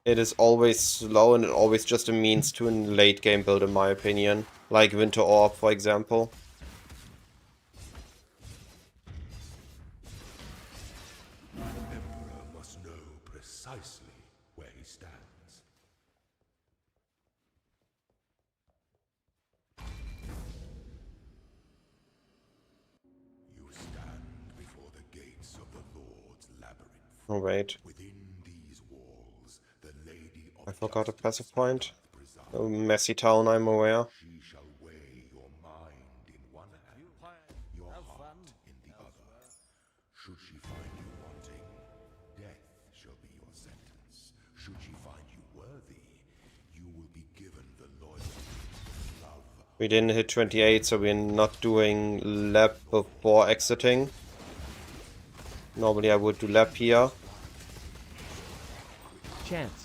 It is always slow and it always just a means to a late game build, in my opinion. Like Winter Orb, for example. The Emperor must know precisely where he stands. You stand before the gates of the Lord's labyrinth. Oh wait, Within these walls, the Lady of I forgot a Justice passive point. presides. A messy town, I'm aware. She shall weigh your mind in one hand, your heart in the other. Should she find you wanting, death shall be your sentence. Should she find you worthy, you will be given the loyalty, love. We didn't hit 28, so we're not doing lap before exiting. Normally I would do lap here. Chance.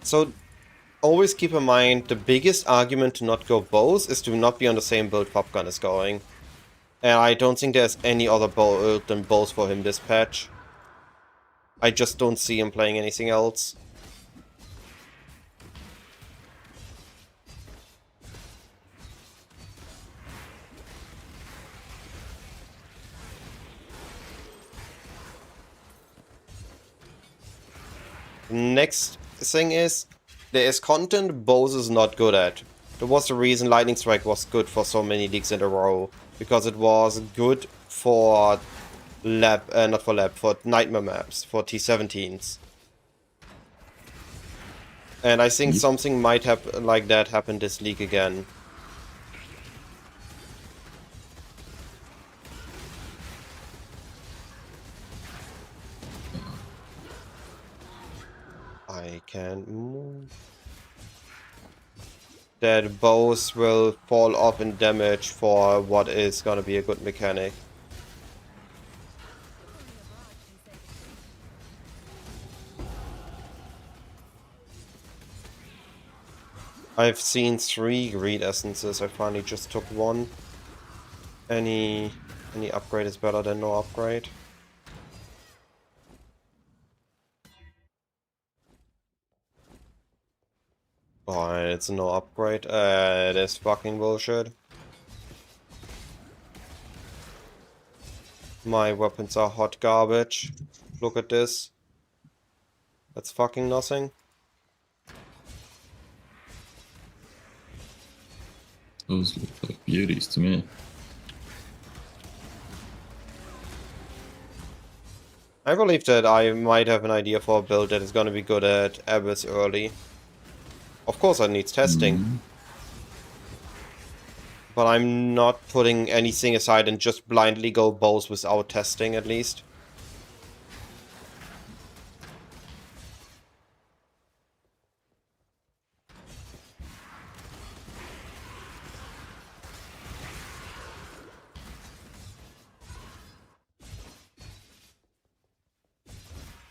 So always keep in mind, the biggest argument to not go bows is to not be on the same build Popgun is going. And I don't think there's any other build than bows for him this patch. I just don't see him playing anything else. Next thing is, there is content Bose is not good at. That was the reason Lightning Strike was good for so many leagues in a row. Because it was good for for Nightmare maps, for T17s. And I think something might have like that happen this league again. I can move. That bows will fall off in damage for what is gonna be a good mechanic. I've seen 3 greed essences. I finally just took 1. Any upgrade is better than no upgrade. Oh, it's no upgrade. It is fucking bullshit. My weapons are hot garbage. Look at this. That's fucking nothing. Those look like beauties to me. I believe that I might have an idea for a build that is going to be good at Abyss early. Of course it needs testing. But I'm not putting anything aside and just blindly go bows without testing, at least.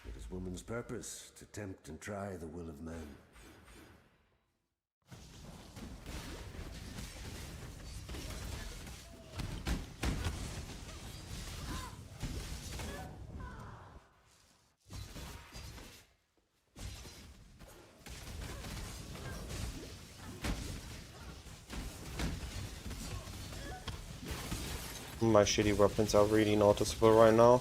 It is woman's purpose to tempt and try the will of man. My shitty weapons are really noticeable right now.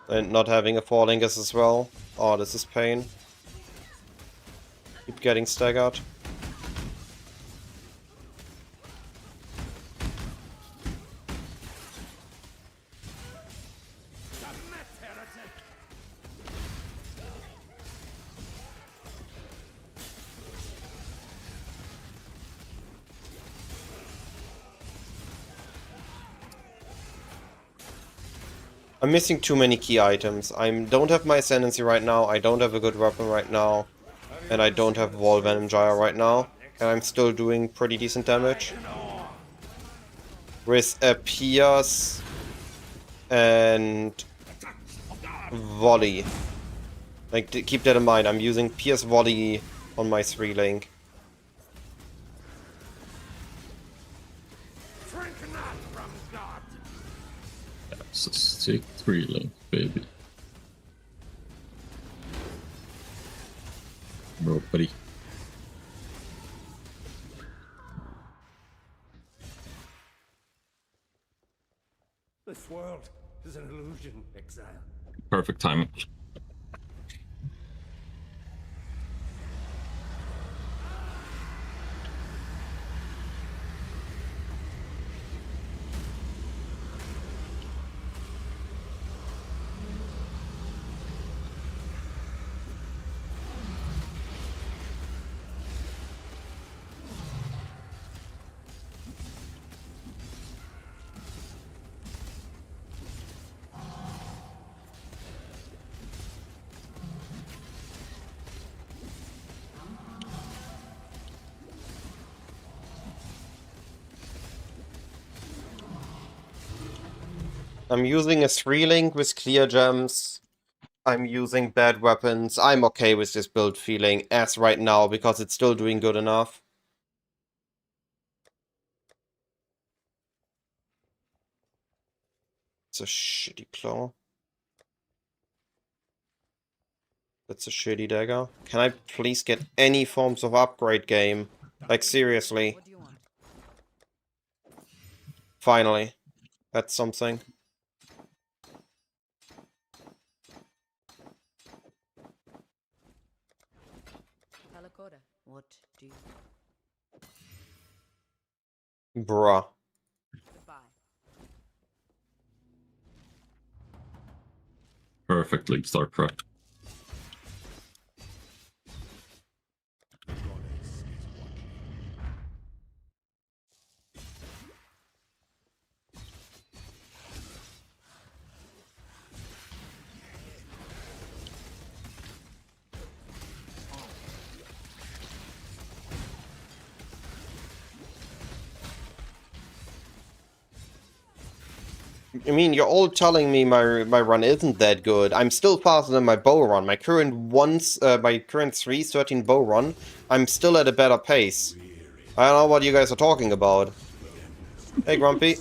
And not having a Forlingus as well. Oh, this is pain. Keep getting staggered. I'm missing too many key items. I don't have my Ascendancy right now, I don't have a good weapon right now, and I don't have Wall Venom Gyre right now. And I'm still doing pretty decent damage. With a Pierce and Volley. Like, keep that in mind, I'm using Pierce Volley on my 3-link. That's a sick 3-link, baby. Bro, buddy. This world is an illusion, exile. Perfect timing. I'm using a 3-link with clear gems. I'm using bad weapons. I'm okay with this build feeling as right now because it's still doing good enough. It's a shitty claw. That's a shitty dagger. Can I please get any forms of upgrade game? Like, seriously. What do you want? Finally. That's something. Palacoda, what do you Bruh. Goodbye. Perfect leap start prep. I mean, you're all telling me my run isn't that good. I'm still faster than my bow run. My current my current 3:13 bow run, I'm still at a better pace. I don't know what you guys are talking about. Hey, Grumpy.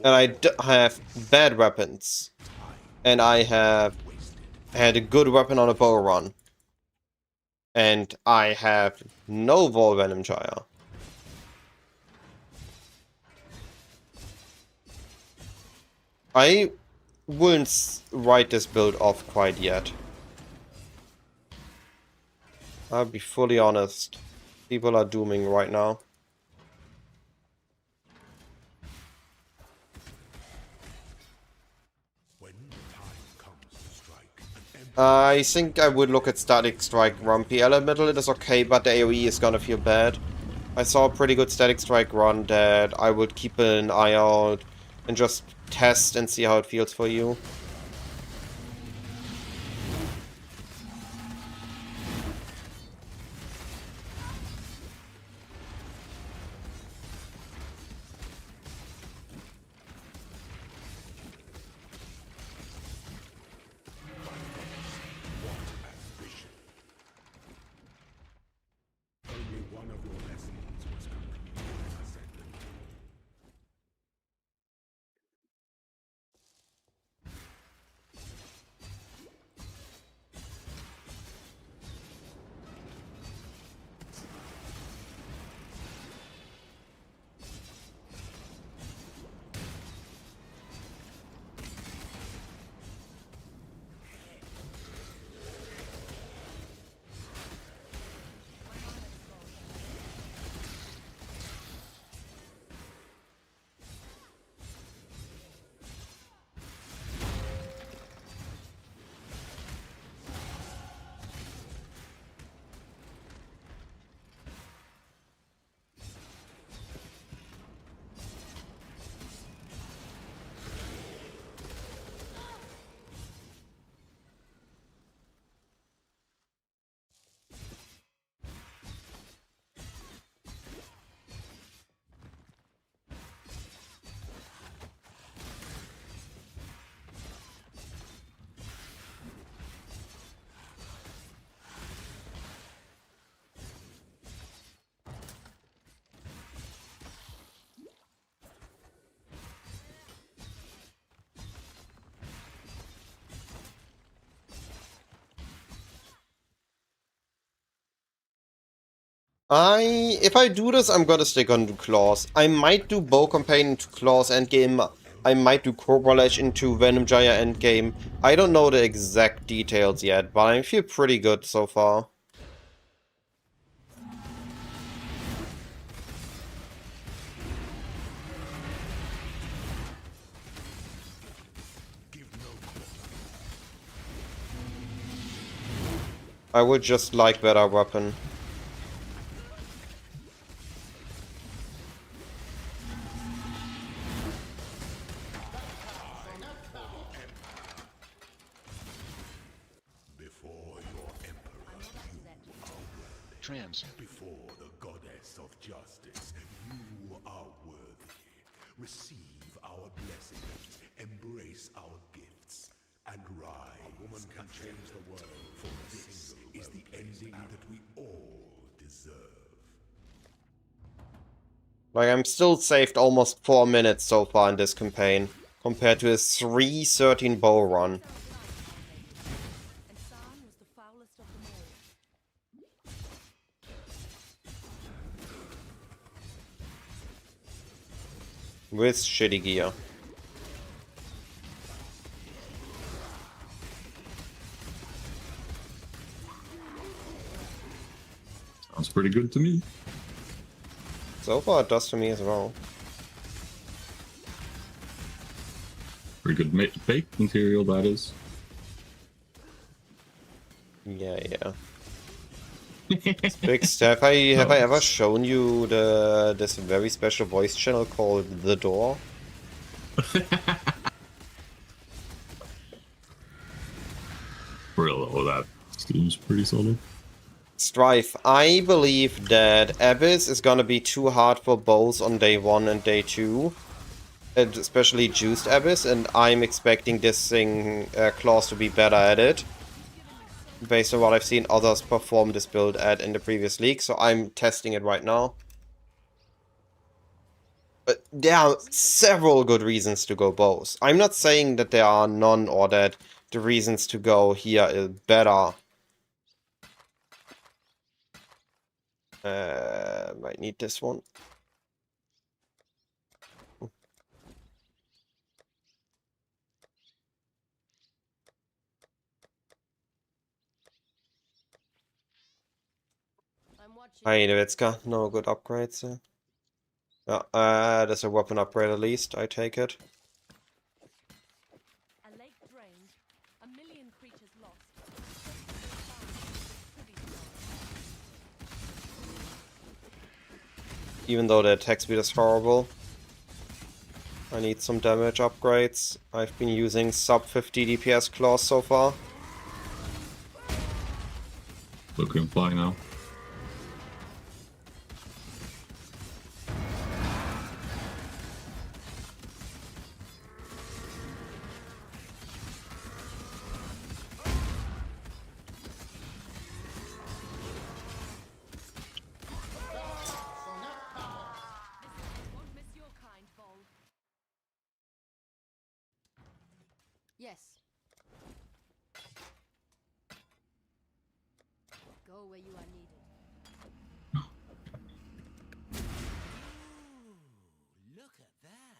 And I have bad weapons. And I have had a good weapon on a bow run. And I have no Vol Venom Gyre. I wouldn't write this build off quite yet. I'll be fully honest. People are dooming right now. I think I would look at Static Strike Grumpy. Elemental it is okay, but the AoE is gonna feel bad. I saw a pretty good Static Strike run that I would keep an eye out and just test and see how it feels for you. If I do this, I'm gonna stick on to Claws. I might do Bow Campaign into Claws endgame. I might do Cobra Lash into Venom Jaya endgame. I don't know the exact details yet, but I feel pretty good so far. I would just like better weapon. Before your emperor, Trams. before the goddess of justice, you are worthy. Receive our blessings, embrace our gifts, and rise. A woman can change the world, for this is the ending that we all deserve. Like, I'm still saved almost 4 minutes so far in this campaign, compared to a 3:13 bow run. And San was the foulest of them all. With shitty gear. Sounds pretty good to me. So far it does to me as well. Pretty good baked material, that is. Yeah. Big Steph, have I ever shown you this very special voice channel called The Door? Real though, that seems pretty solid. Strife, I believe that Abyss is gonna be too hard for both on day 1 and day 2. And especially Juiced Abyss, and I'm expecting this thing, Claws, to be better at it. Based on what I've seen others perform this build at in the previous league, so I'm testing it right now. But there are several good reasons to go both. I'm not saying that there are none or that the reasons to go here is better. Might need this one. I'm watching. Hi, Nevitska. No good upgrades there. Yeah, there's a weapon upgrade at least. I take it. A lake drained, a million creatures lost. Even though the attack speed is horrible. I need some damage upgrades. I've been using sub 50 DPS claws so far. Look him fly now. Won't miss your kind, Vol. Yes. Go where you are needed. Look at that.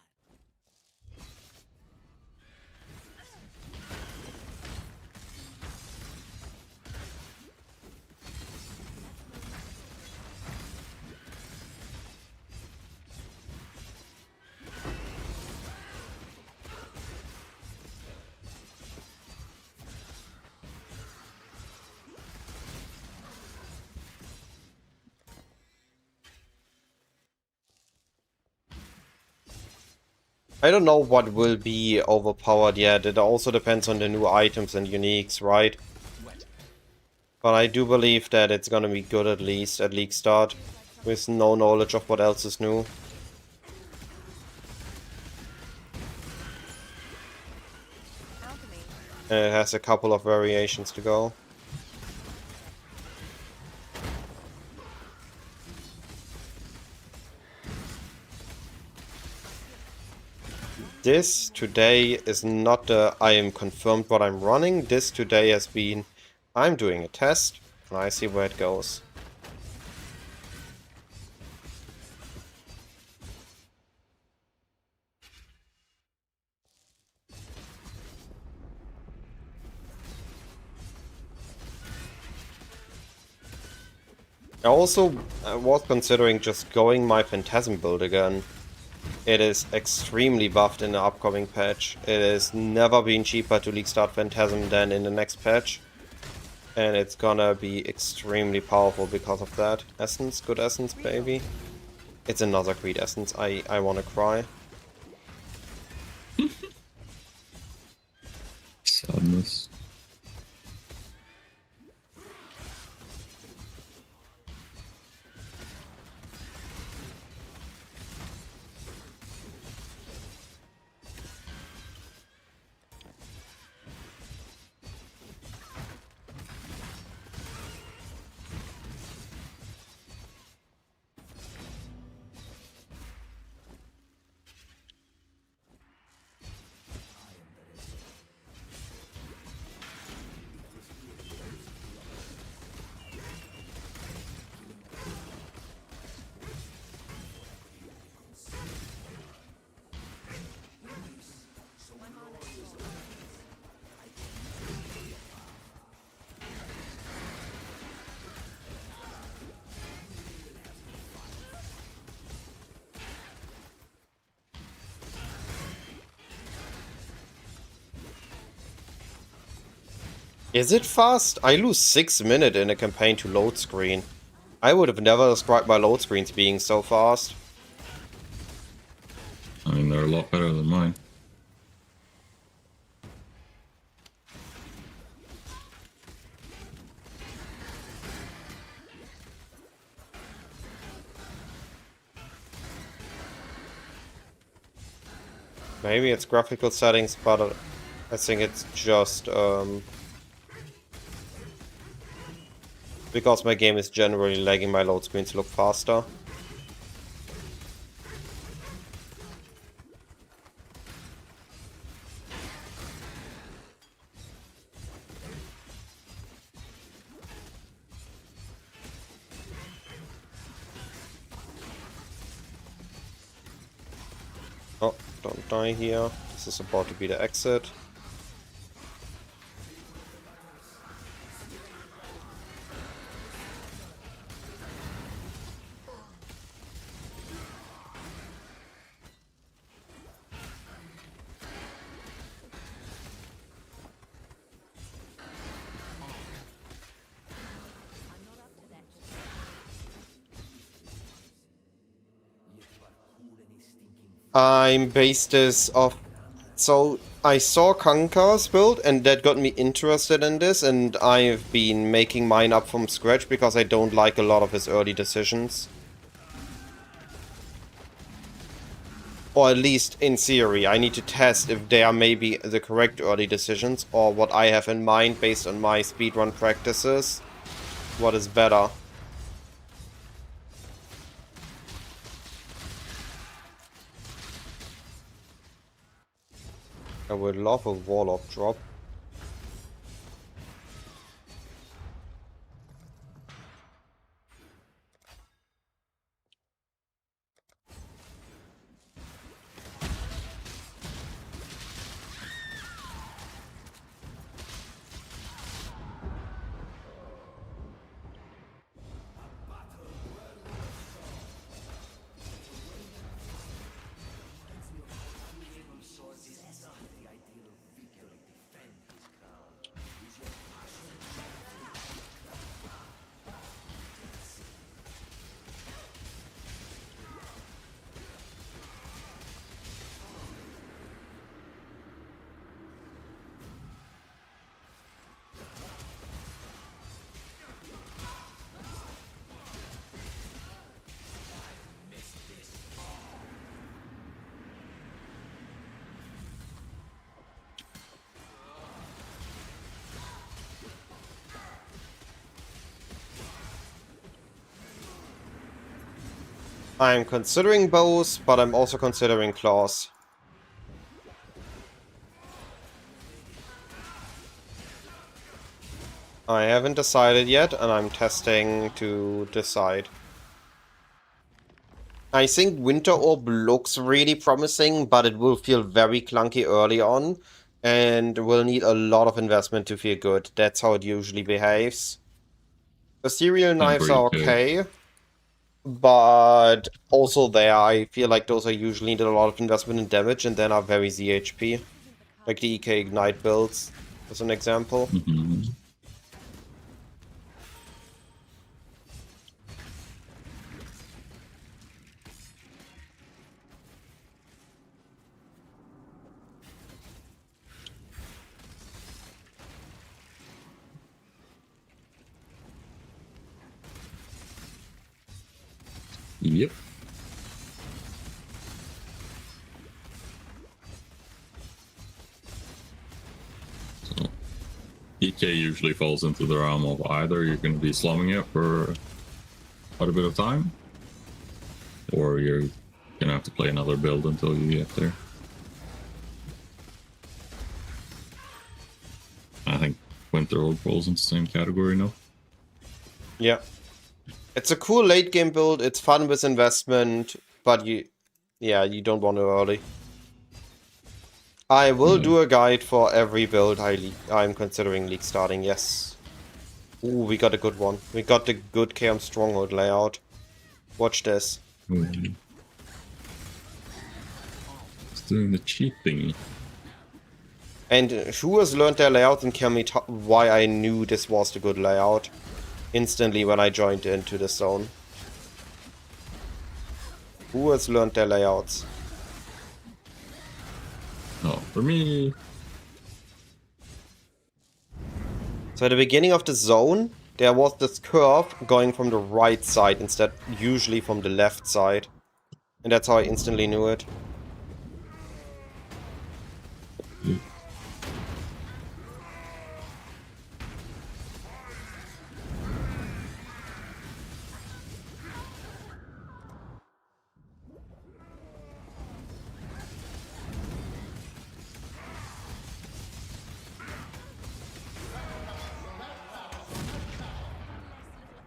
I don't know what will be overpowered yet. It also depends on the new items and uniques, right? But I do believe that it's gonna be good at least at league start, with no knowledge of what else is new. And it has a couple of variations to go. This today is not the I am confirmed what I'm running. This today has been I'm doing a test and I see where it goes. I also was considering just going my Phantasm build again. It is extremely buffed in the upcoming patch. It has never been cheaper to league start Phantasm than in the next patch. And it's gonna be extremely powerful because of that. Essence, good essence, baby. It's another Creed essence. I wanna cry. Sadness. Is it fast? I lose 6 minutes in a campaign to load screen. I would have never described my load screens being so fast. I mean, they're a lot better than mine. Maybe it's graphical settings, but I think it's just because my game is generally lagging, my load screens look faster. Oh, don't die here. This is about to be the exit. I'm based this off. So I saw Kanka's build and that got me interested in this, and I've been making mine up from scratch because I don't like a lot of his early decisions. Or at least in theory, I need to test if they are maybe the correct early decisions or what I have in mind based on my speedrun practices. What is better? I would love a Warlock drop. I'm considering bows, but I'm also considering claws. I haven't decided yet, and I'm testing to decide. I think Winter Orb looks really promising, but it will feel very clunky early on, and will need a lot of investment to feel good. That's how it usually behaves. The serial knives for are EK. okay, but also there I feel like those are usually need a lot of investment in damage and then are very ZHP. Like the EK Ignite builds, as an example. Mhm. Yep. So EK usually falls into the realm of either you're going to be slumming it for quite a bit of time, or you're going to have to play another build until you get there. I think Winter Orb falls into the same category now. Yeah. It's a cool late game build, it's fun with investment, but you don't want to early. I will do a guide for every build I'm considering league starting, yes. Ooh, we got a good one. We got the good KM Stronghold layout. Watch this. It's doing the cheat thingy. And who has learned their layout and tell me why I knew this was the good layout instantly when I joined into the zone? Who has learned their layouts? Oh, for me. So at the beginning of the zone, there was this curve going from the right side instead, usually from the left side. And that's how I instantly knew it.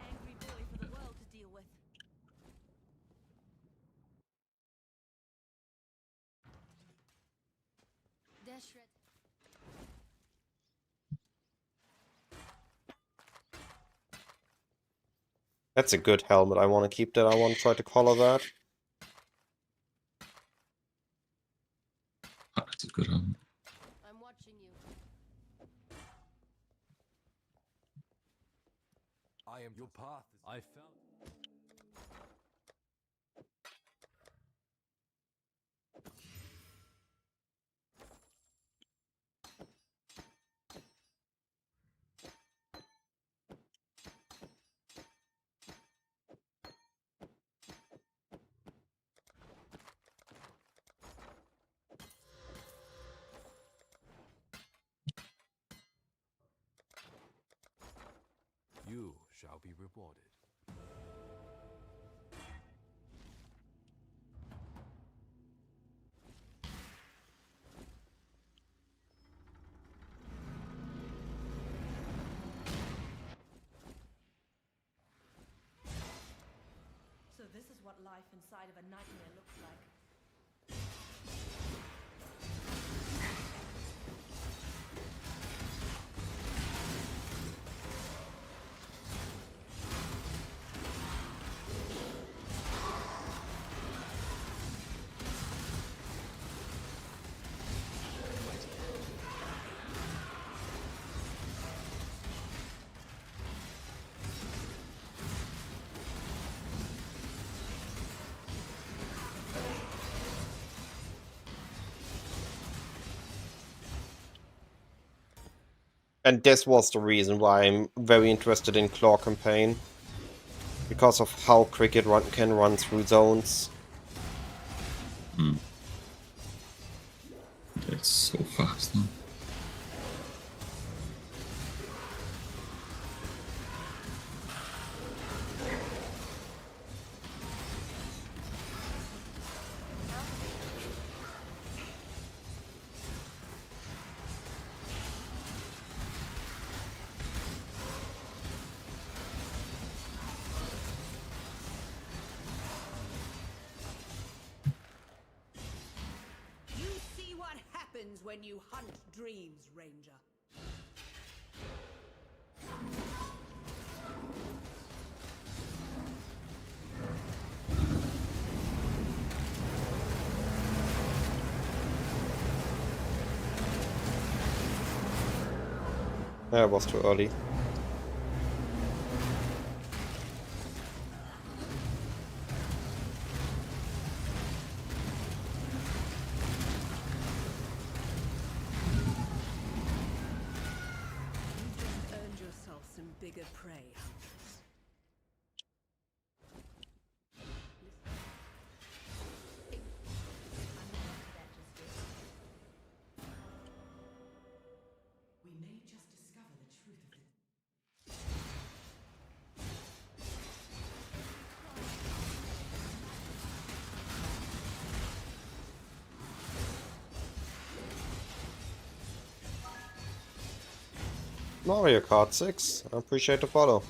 Angry boy for the world to deal with. Dash red. That's a good helmet. I want to keep that. I want to try to color that. That's a good one. I'm watching you. I am your path. I found. You shall be rewarded. So this is what life inside of a nightmare looks like. And this was the reason why I'm very interested in Claw campaign. Because of how quick it can run through zones. It's so fast now. You see what happens when you hunt dreams, Ranger. Yeah, it was too early. Earned yourself some bigger prey, hunters. We may just discover the truth of the Mario Kart 6. I appreciate the follow.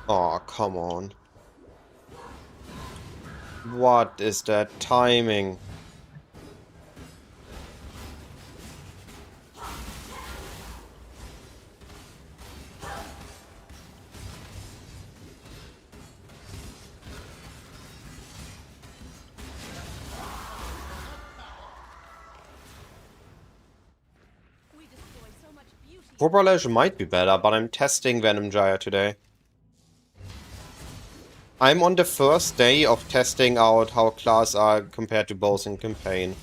Oh, come on. What is that timing? We destroy so much beauty. Population might be better, but I'm testing Venom Gyre today. I'm on the first day of testing out how class are compared to both in campaign.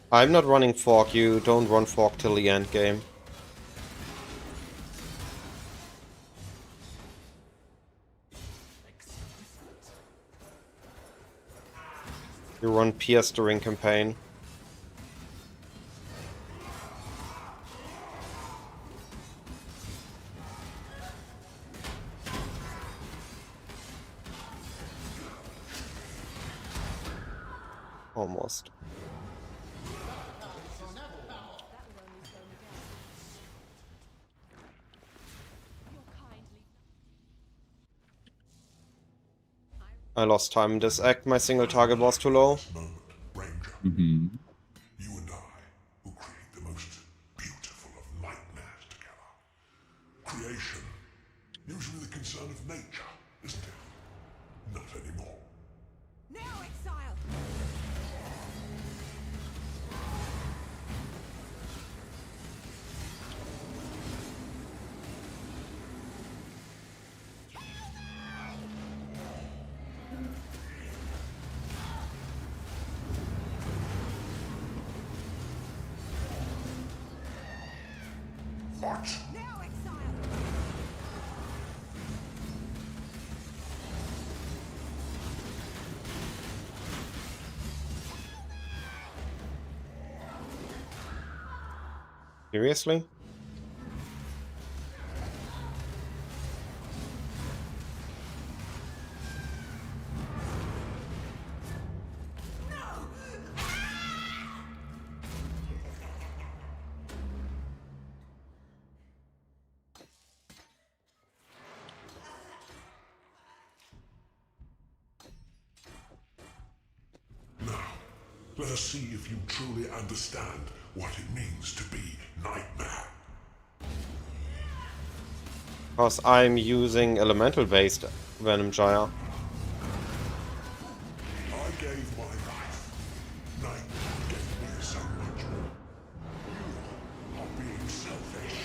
I'm not running Fork, you don't run Fork till the end game. You run Pierce during campaign. Almost. I lost time in this act, my single target was too low. Moment, Ranger. Mm-hmm. You and I, who create the most beautiful of nightmares together. Creation, usually the concern of nature, isn't it? Not anymore. Now, exile! What? Now, exile! Seriously? Now, let us see if you truly understand what it means to be Nightmare. Because I'm using elemental based Venom Gyre. I gave my life. Nightmare gave me so much. You are being selfish.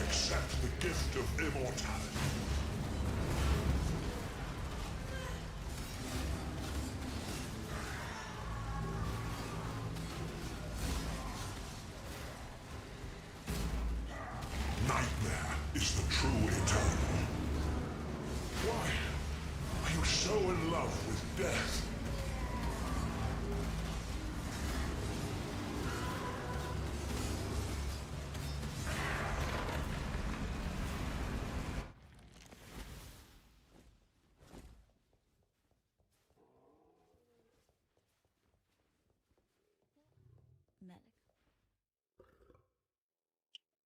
Accept the gift of immortality. Nightmare is the true eternal. Why are you so in love with death?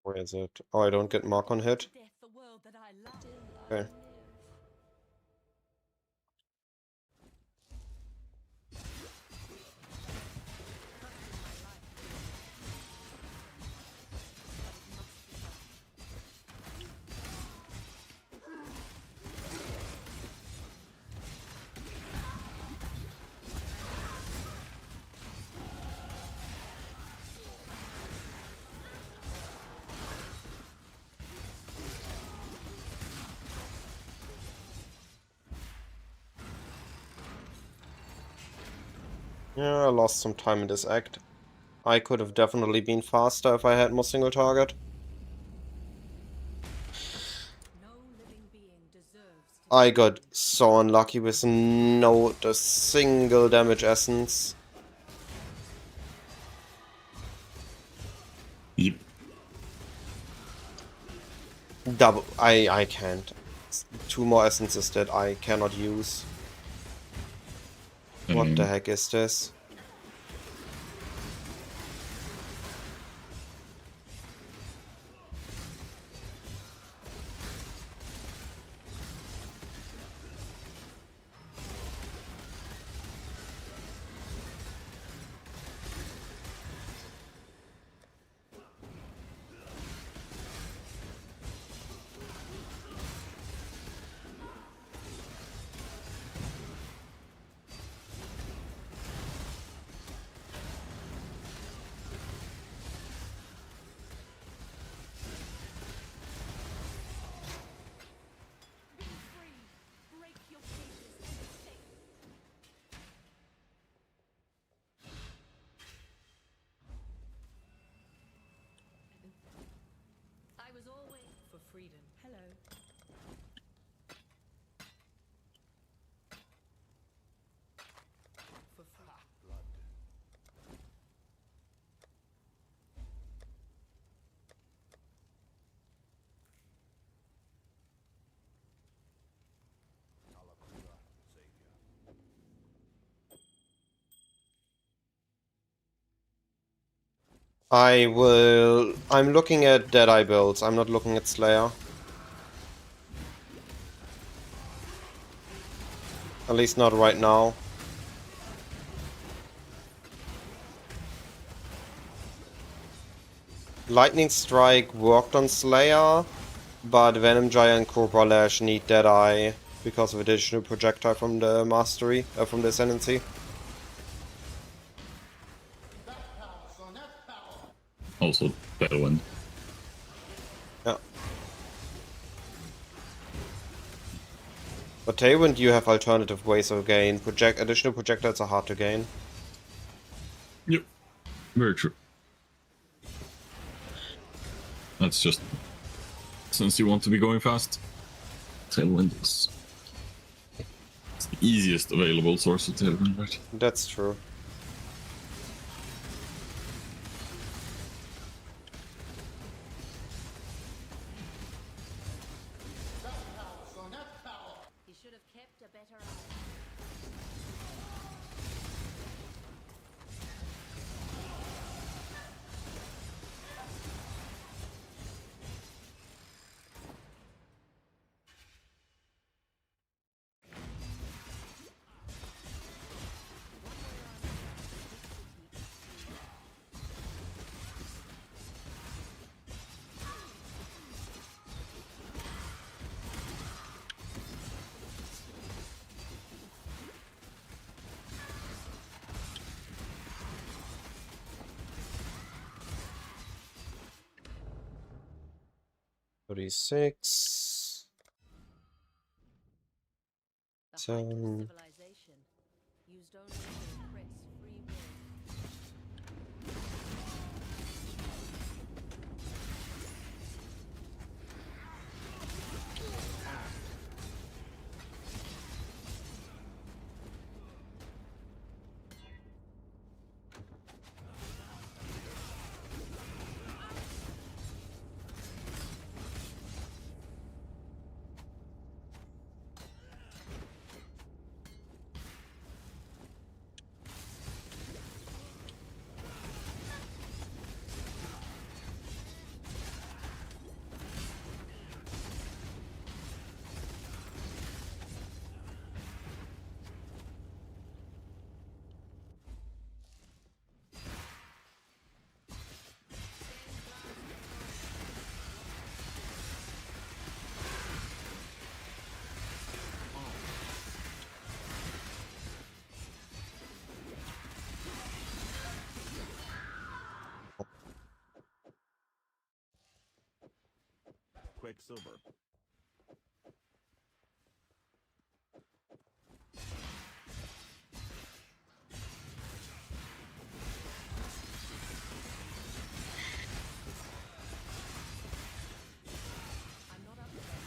Where is it? Oh, I don't get mark on hit. Death, the world that I love. Okay. Yeah, I lost some time in this act. I could have definitely been faster if I had more single target. No living being deserves to I got so unlucky with no the single damage essence. Yep. Double. I can't. 2 more essences that I cannot use. What the heck is this? break your cages and escape. I was always For freedom. hello. For free. I'm looking at Deadeye builds, I'm not looking at Slayer. At least not right now. Lightning Strike worked on Slayer, but Venom Gyre and Cobra Lash need Deadeye because of additional projectile from the Mastery, from the Ascendancy. Also, Tailwind. Yeah. But Tailwind, you have alternative ways of gain. Additional projectiles are hard to gain. Yep. Very true. That's just since you want to be going fast, Tailwind is it's the easiest available source of Tailwind, right? That's true. He should have kept a better eye. $36. The height of So civilization used only to oppress free will. Quicksilver. I'm not up to that.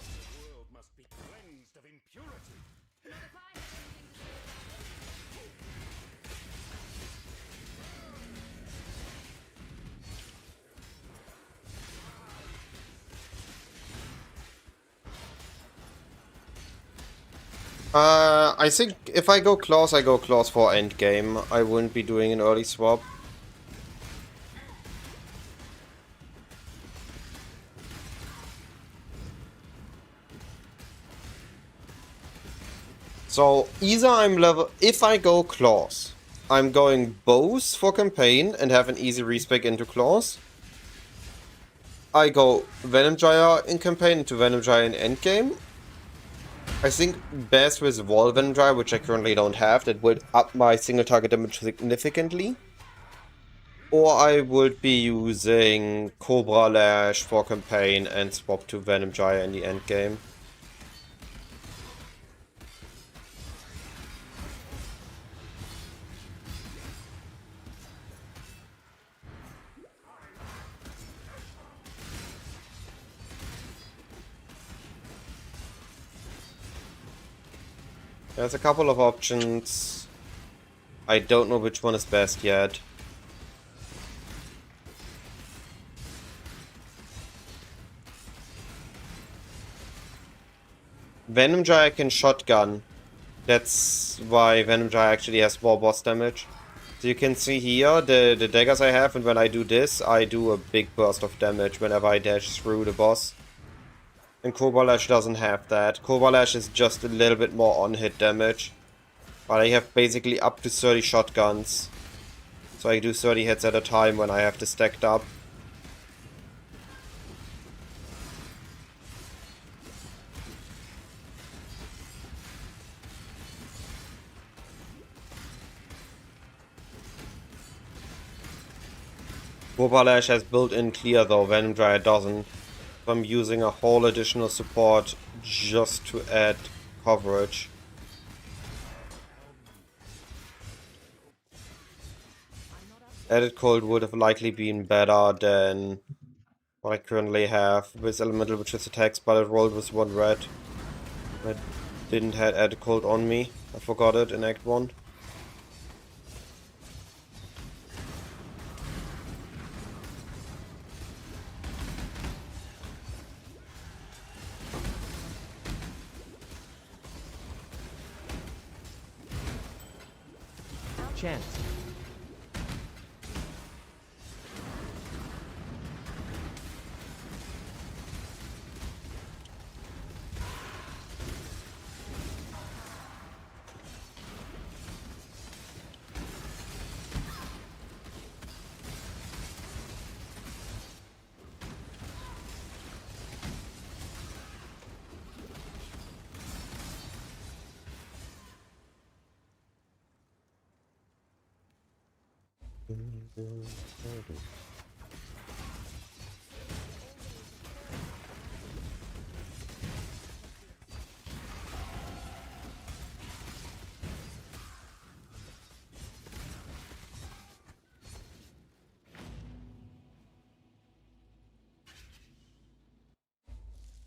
The world must be cleansed of impurity. Not if I have anything to say about it. I think if I go claws, I go claws for endgame. I wouldn't be doing an early swap. So either I'm level. If I go claws, I'm going bows for campaign and have an easy respec into claws. I go Venom Gyre in campaign into Venom Gyre in endgame. I think best with Wall Venom Gyre, which I currently don't have, that would up my single target damage significantly. Or I would be using Cobra Lash for campaign and swap to Venom Gyre in the endgame. There's a couple of options. I don't know which one is best yet. Venom Gyre can shotgun. That's why Venom Gyre actually has more boss damage. So you can see here the daggers I have, and when I do this, I do a big burst of damage whenever I dash through the boss. And Cobra Lash doesn't have that. Cobra Lash is just a little bit more on-hit damage. But I have basically up to 30 shotguns. So I do 30 hits at a time when I have this stacked up. Cobra Lash has built-in clear though, Venom Gyre doesn't. So I'm using a whole additional support just to add coverage. Added cold would have likely been better than what I currently have with elemental witches attacks, but it rolled with 1 red. I didn't have added cold on me. I forgot it in Act 1. Chance.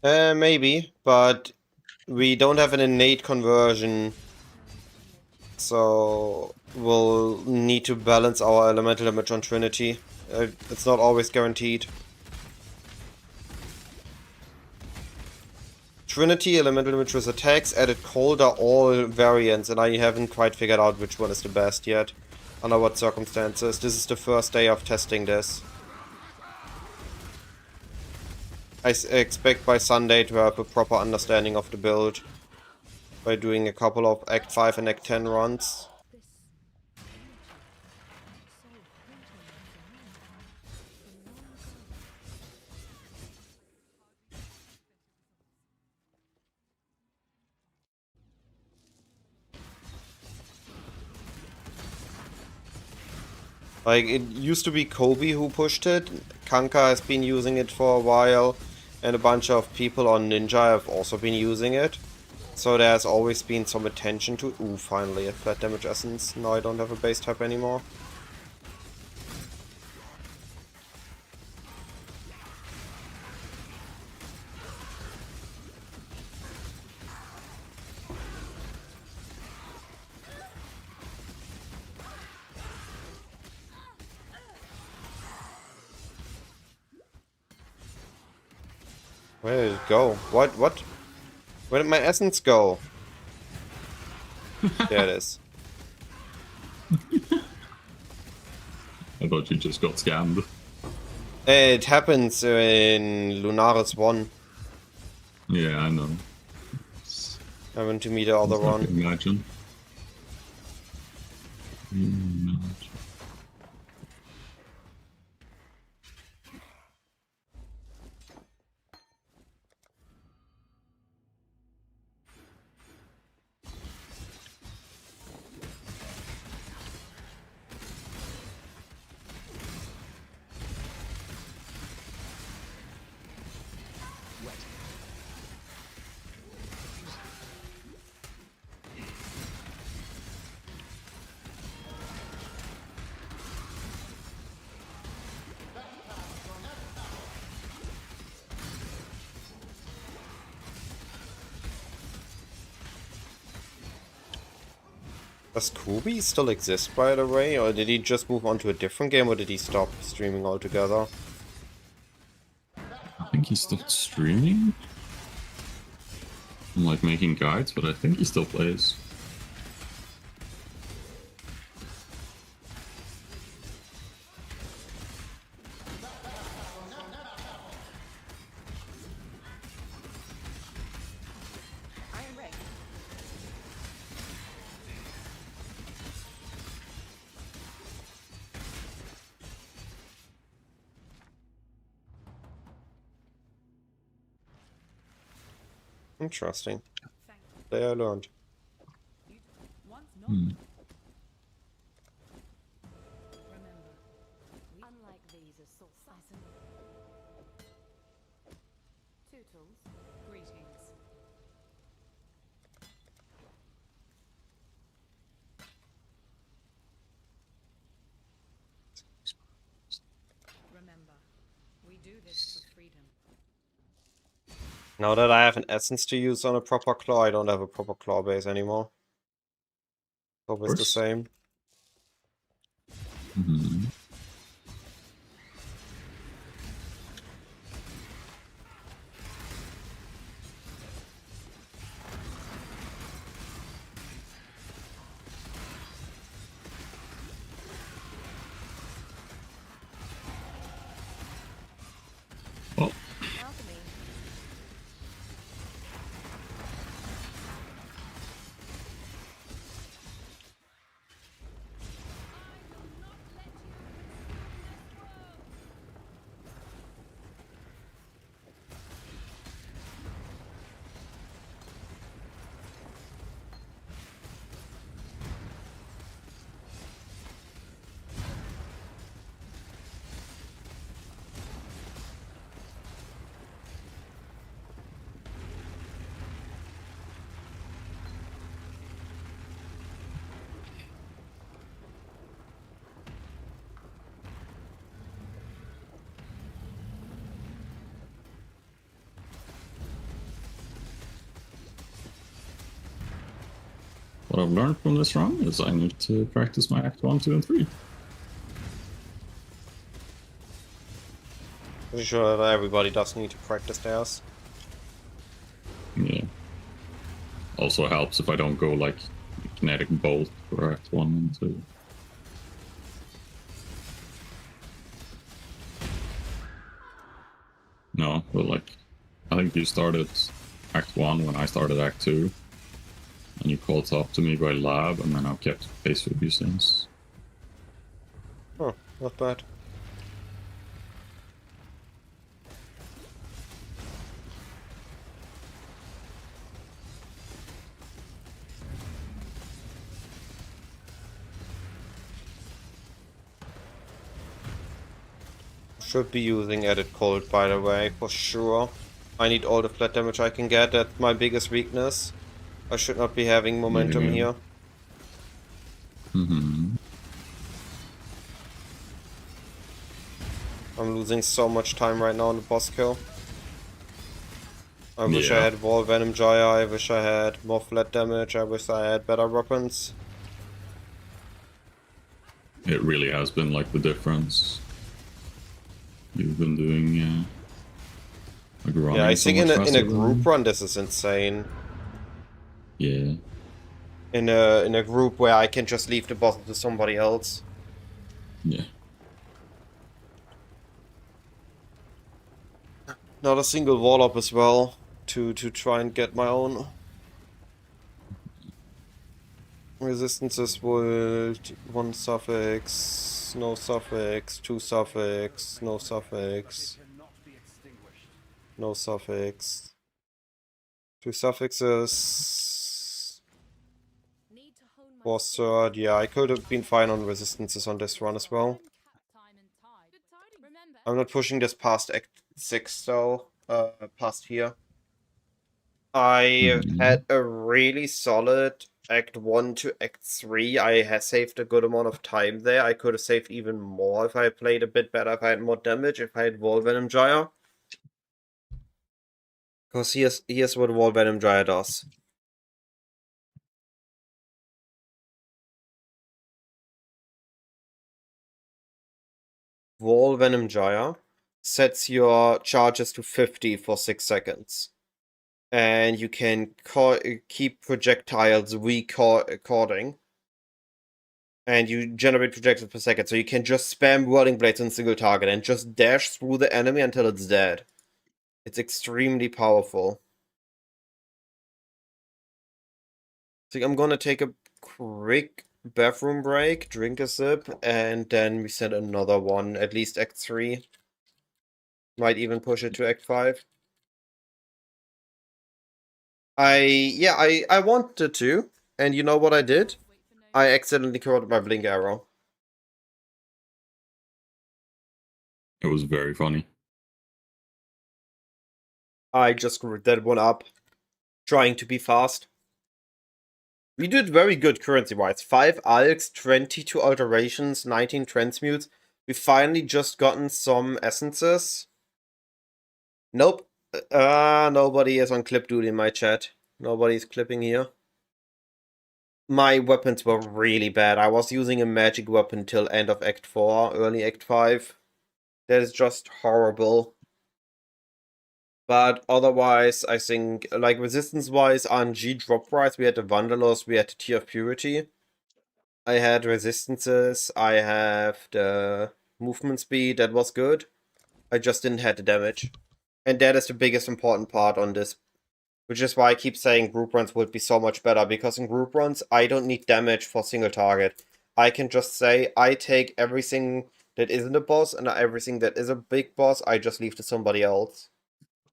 Maybe, but we don't have an innate conversion, so we'll need to balance our elemental damage on Trinity. It's not always guaranteed. Trinity, elemental damage with attacks, added cold are all variants, and I haven't quite figured out which one is the best yet. Under what circumstances. This is the first day of testing this. I expect by Sunday to have a proper understanding of the build by doing a couple of Act 5 and Act 10 runs. Like, it used to be Kobe who pushed it, Kanka has been using it for a while, and a bunch of people on Ninja have also been using it. So there's always been some attention to... Ooh, finally, a flat damage essence. Now I don't have a base type anymore. Where did it go? What? Where did my essence go? There it is. I thought you just got scammed. It happens in Lunaris 1. Yeah, I know. I went to meet the other one. Imagine. Does Kobe still exist, by the way? Or did he just move on to a different game, or did he stop streaming altogether? I think he stopped streaming. I'm like making guides, but I think he still plays. Interesting. There I learned. Remember, unlike these assassin. Tootles, greetings. Remember, we do this for freedom. Now that I have an essence to use on a proper claw, I don't have a proper claw base anymore. Hope it's the same. Mm-hmm. Oh. Alchemy. What I've learned from this run is I need to practice my Act 1, 2, and 3. Pretty sure that everybody does need to practice theirs. Yeah. Also helps if I don't go like kinetic bolt for Act 1 and 2. No, but like, I think you started Act 1 when I started Act 2. And you caught up to me by lab, and then I've kept pace with you since. Oh, not bad. Should be using Edit Cold, by the way, for sure. I need all the flat damage I can get. That's my biggest weakness. I should not be having momentum here. Mm-hmm. I'm losing so much time right now on the boss kill. I wish I had Wall Venom Jaya, I wish I had more flat damage, I wish I had better weapons. It really has been like the difference. You've been doing like running. Yeah, I so think much in a faster group than- run this is insane. Yeah. In a group where I can just leave the boss to somebody else. Yeah. Not a single wall up as well to try and get my own. Resistances would 1 suffix, no suffix, 2 suffix, no suffix, no suffix, 2 suffixes, Need to hone my 4 skills. third. Yeah, I could have been fine on resistances on this run as well. I'm not pushing this past Act 6 though, past here. I had a really solid Act 1 to Act 3. I had saved a good amount of time there. I could have saved even more if I played a bit better, if I had more damage, if I had Wall Venom Gyre. Because here's what Wall Venom Gyre does. Wall Venom Gyre sets your charges to 50 for 6 seconds. And you can keep projectiles recording. And you generate projectiles per second, so you can just spam Whirling Blades on a single target and just dash through the enemy until it's dead. It's extremely powerful. I think I'm gonna take a quick bathroom break, drink a sip, and then we set another one, at least Act 3. Might even push it to Act 5. I wanted to, and you know what I did? I accidentally corrupted my blink arrow. It was very funny. I just screwed that one up, trying to be fast. We did very good currency-wise. 5 alks, 22 alterations, 19 transmutes. We finally just gotten some essences. Nope. Nobody is on clip duty in my chat. Nobody's clipping here. My weapons were really bad. I was using a magic weapon till end of Act 4, early Act 5. That is just horrible. But otherwise, I think, like, resistance-wise, RNG drop-wise, we had the Vandalos, we had the Tear of Purity. I had resistances, I have the movement speed, that was good. I just didn't have the damage. And that is the biggest important part on this. Which is why I keep saying group runs would be so much better, because in group runs, I don't need damage for single target. I can just say, I take everything that isn't a boss, and everything that is a big boss, I just leave to somebody else.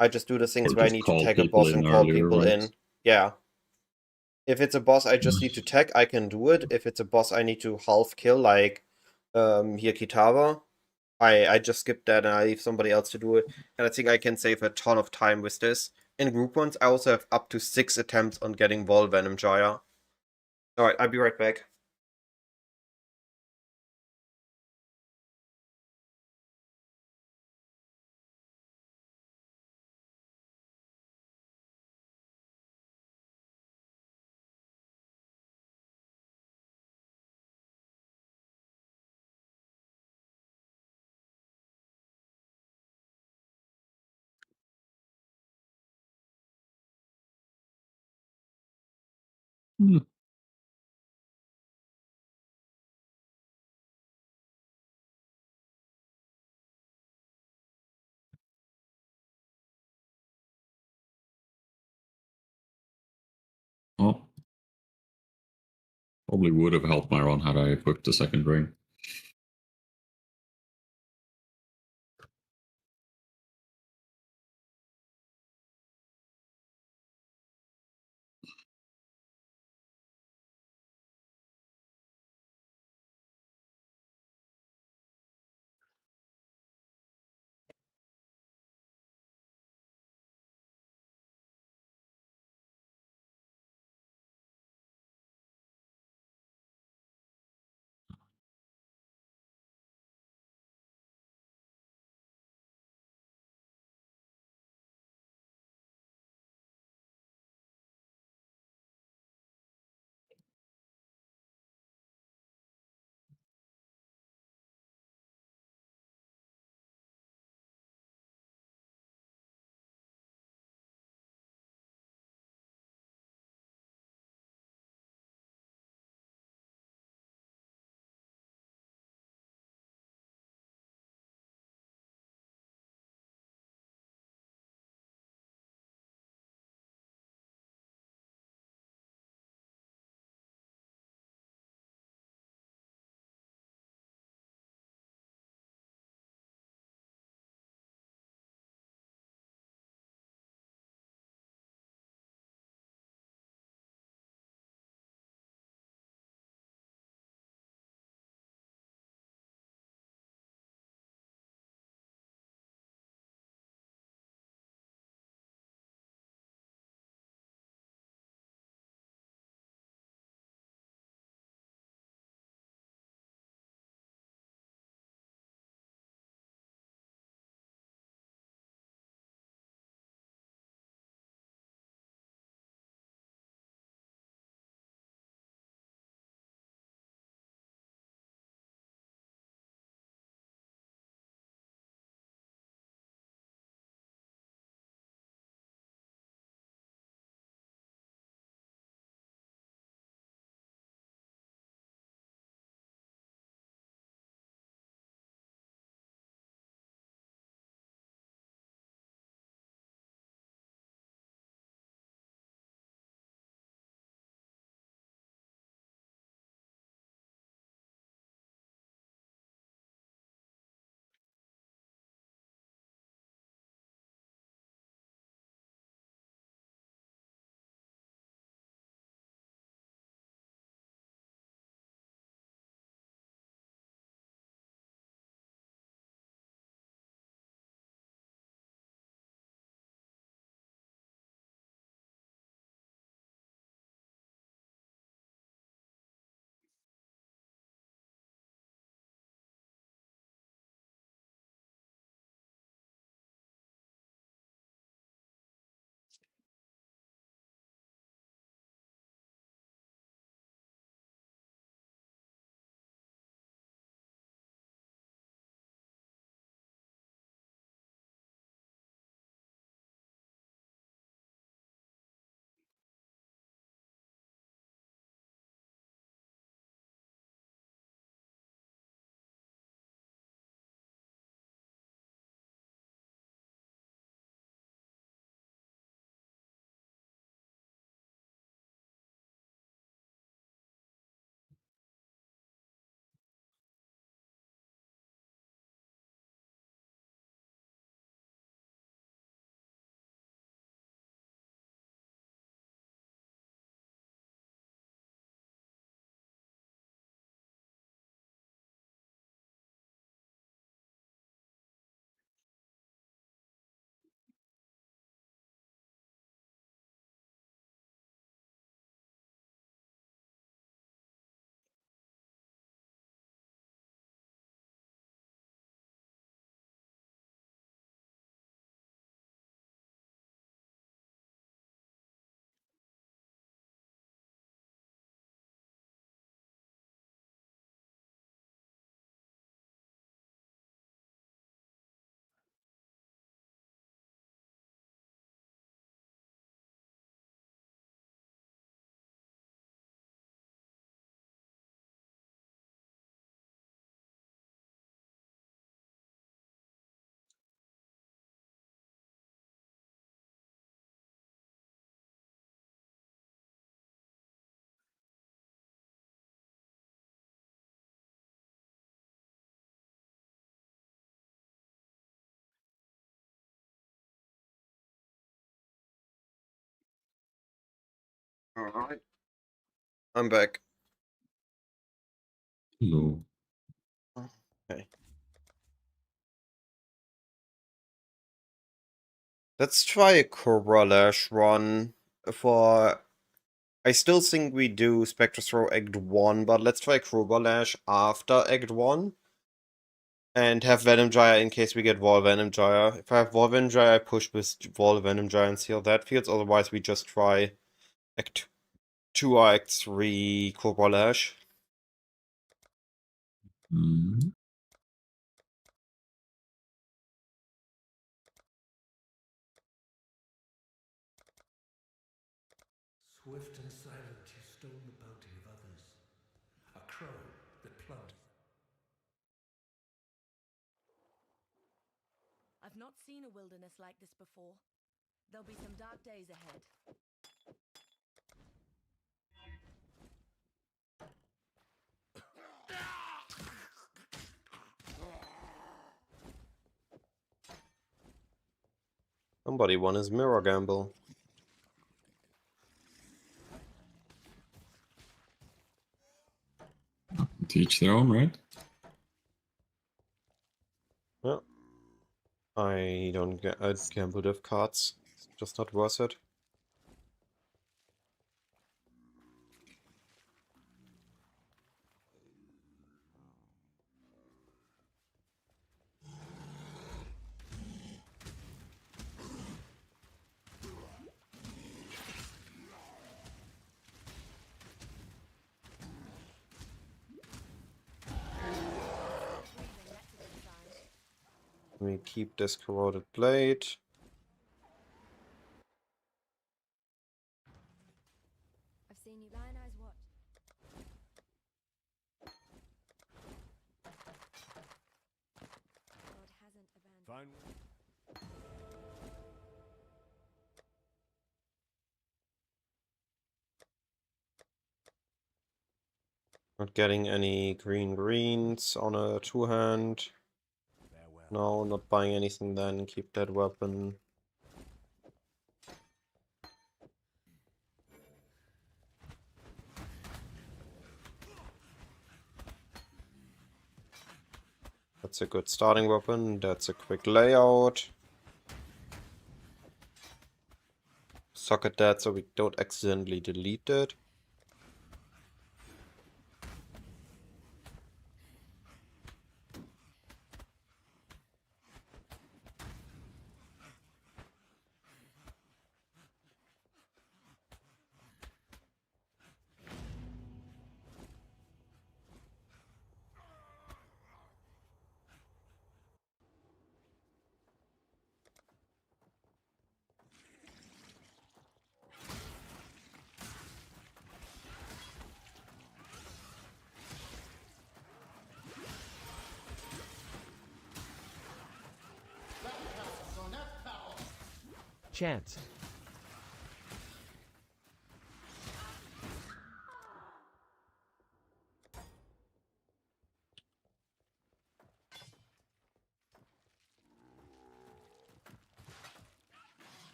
I just do the things Or where I just need to call tag a people boss and in call earlier, people right? in. Yeah. If it's a boss I just need to tag, I can do it. If it's a boss I need to half kill, like here Kitava, I just skip that and I leave somebody else to do it. And I think I can save a ton of time with this. In group ones, I also have up to 6 attempts on getting Wall Venom Jaya. Alright, I'll be right back. Hmm. Well, probably would have helped my run had I equipped the second ring. Alright. I'm back. No. Okay. Let's try a Cobra Lash run for... I still think we do Spectre Throw Act 1, but let's try Cobra Lash after Act 1. And have Venom Gyre in case we get Wall Venom Gyre. If I have Wall Venom Gyre, I push with Wall Venom Gyre and see how that feels. Otherwise, we just try Act 2 or Act 3 Cobra Lash. Mm. Swift and silent, you stole the bounty of others. A crow that plundered. I've not seen a wilderness like this before. There'll be some dark days ahead. Somebody won his mirror gamble. Teach their own, right? Yeah. I don't get. I gamble with cards. It's just not worth it. Let me keep this corroded blade. I've seen you lion eyes watch. God hasn't abandoned. Not getting any greens on a two-hand. No, not buying anything then. Keep that weapon. That's a good starting weapon. That's a quick layout. Socket that so we don't accidentally delete it. Chance.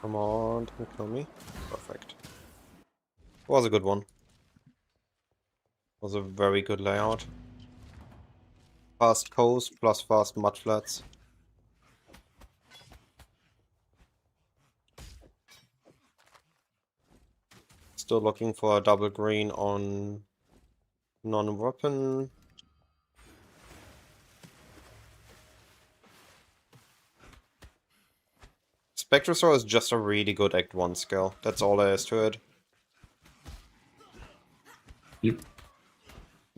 Come on, don't kill me. Perfect. Was a good one. Was a very good layout. Fast coast plus fast mudflats. Still looking for a double green on non-weapon. Spectre Throw is just a really good Act 1 skill. That's all there is to it. Yep.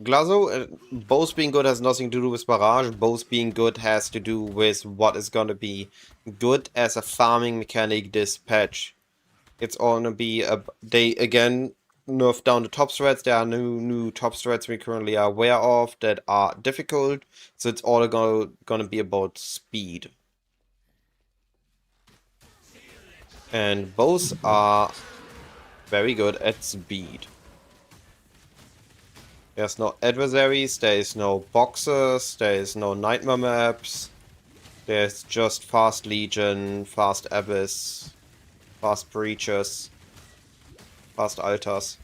Glazo, both being good has nothing to do with Barrage. Both being good has to do with what is gonna be good as a farming mechanic this patch. It's all gonna be they again nerfed down the top threats. There are new top threats we currently are aware of that are difficult. So it's all gonna be about speed. And both are very good at speed. There's no adversaries, there is no boxes, there is no nightmare maps. There's just fast Legion, fast Abyss, fast Breaches, fast Altars.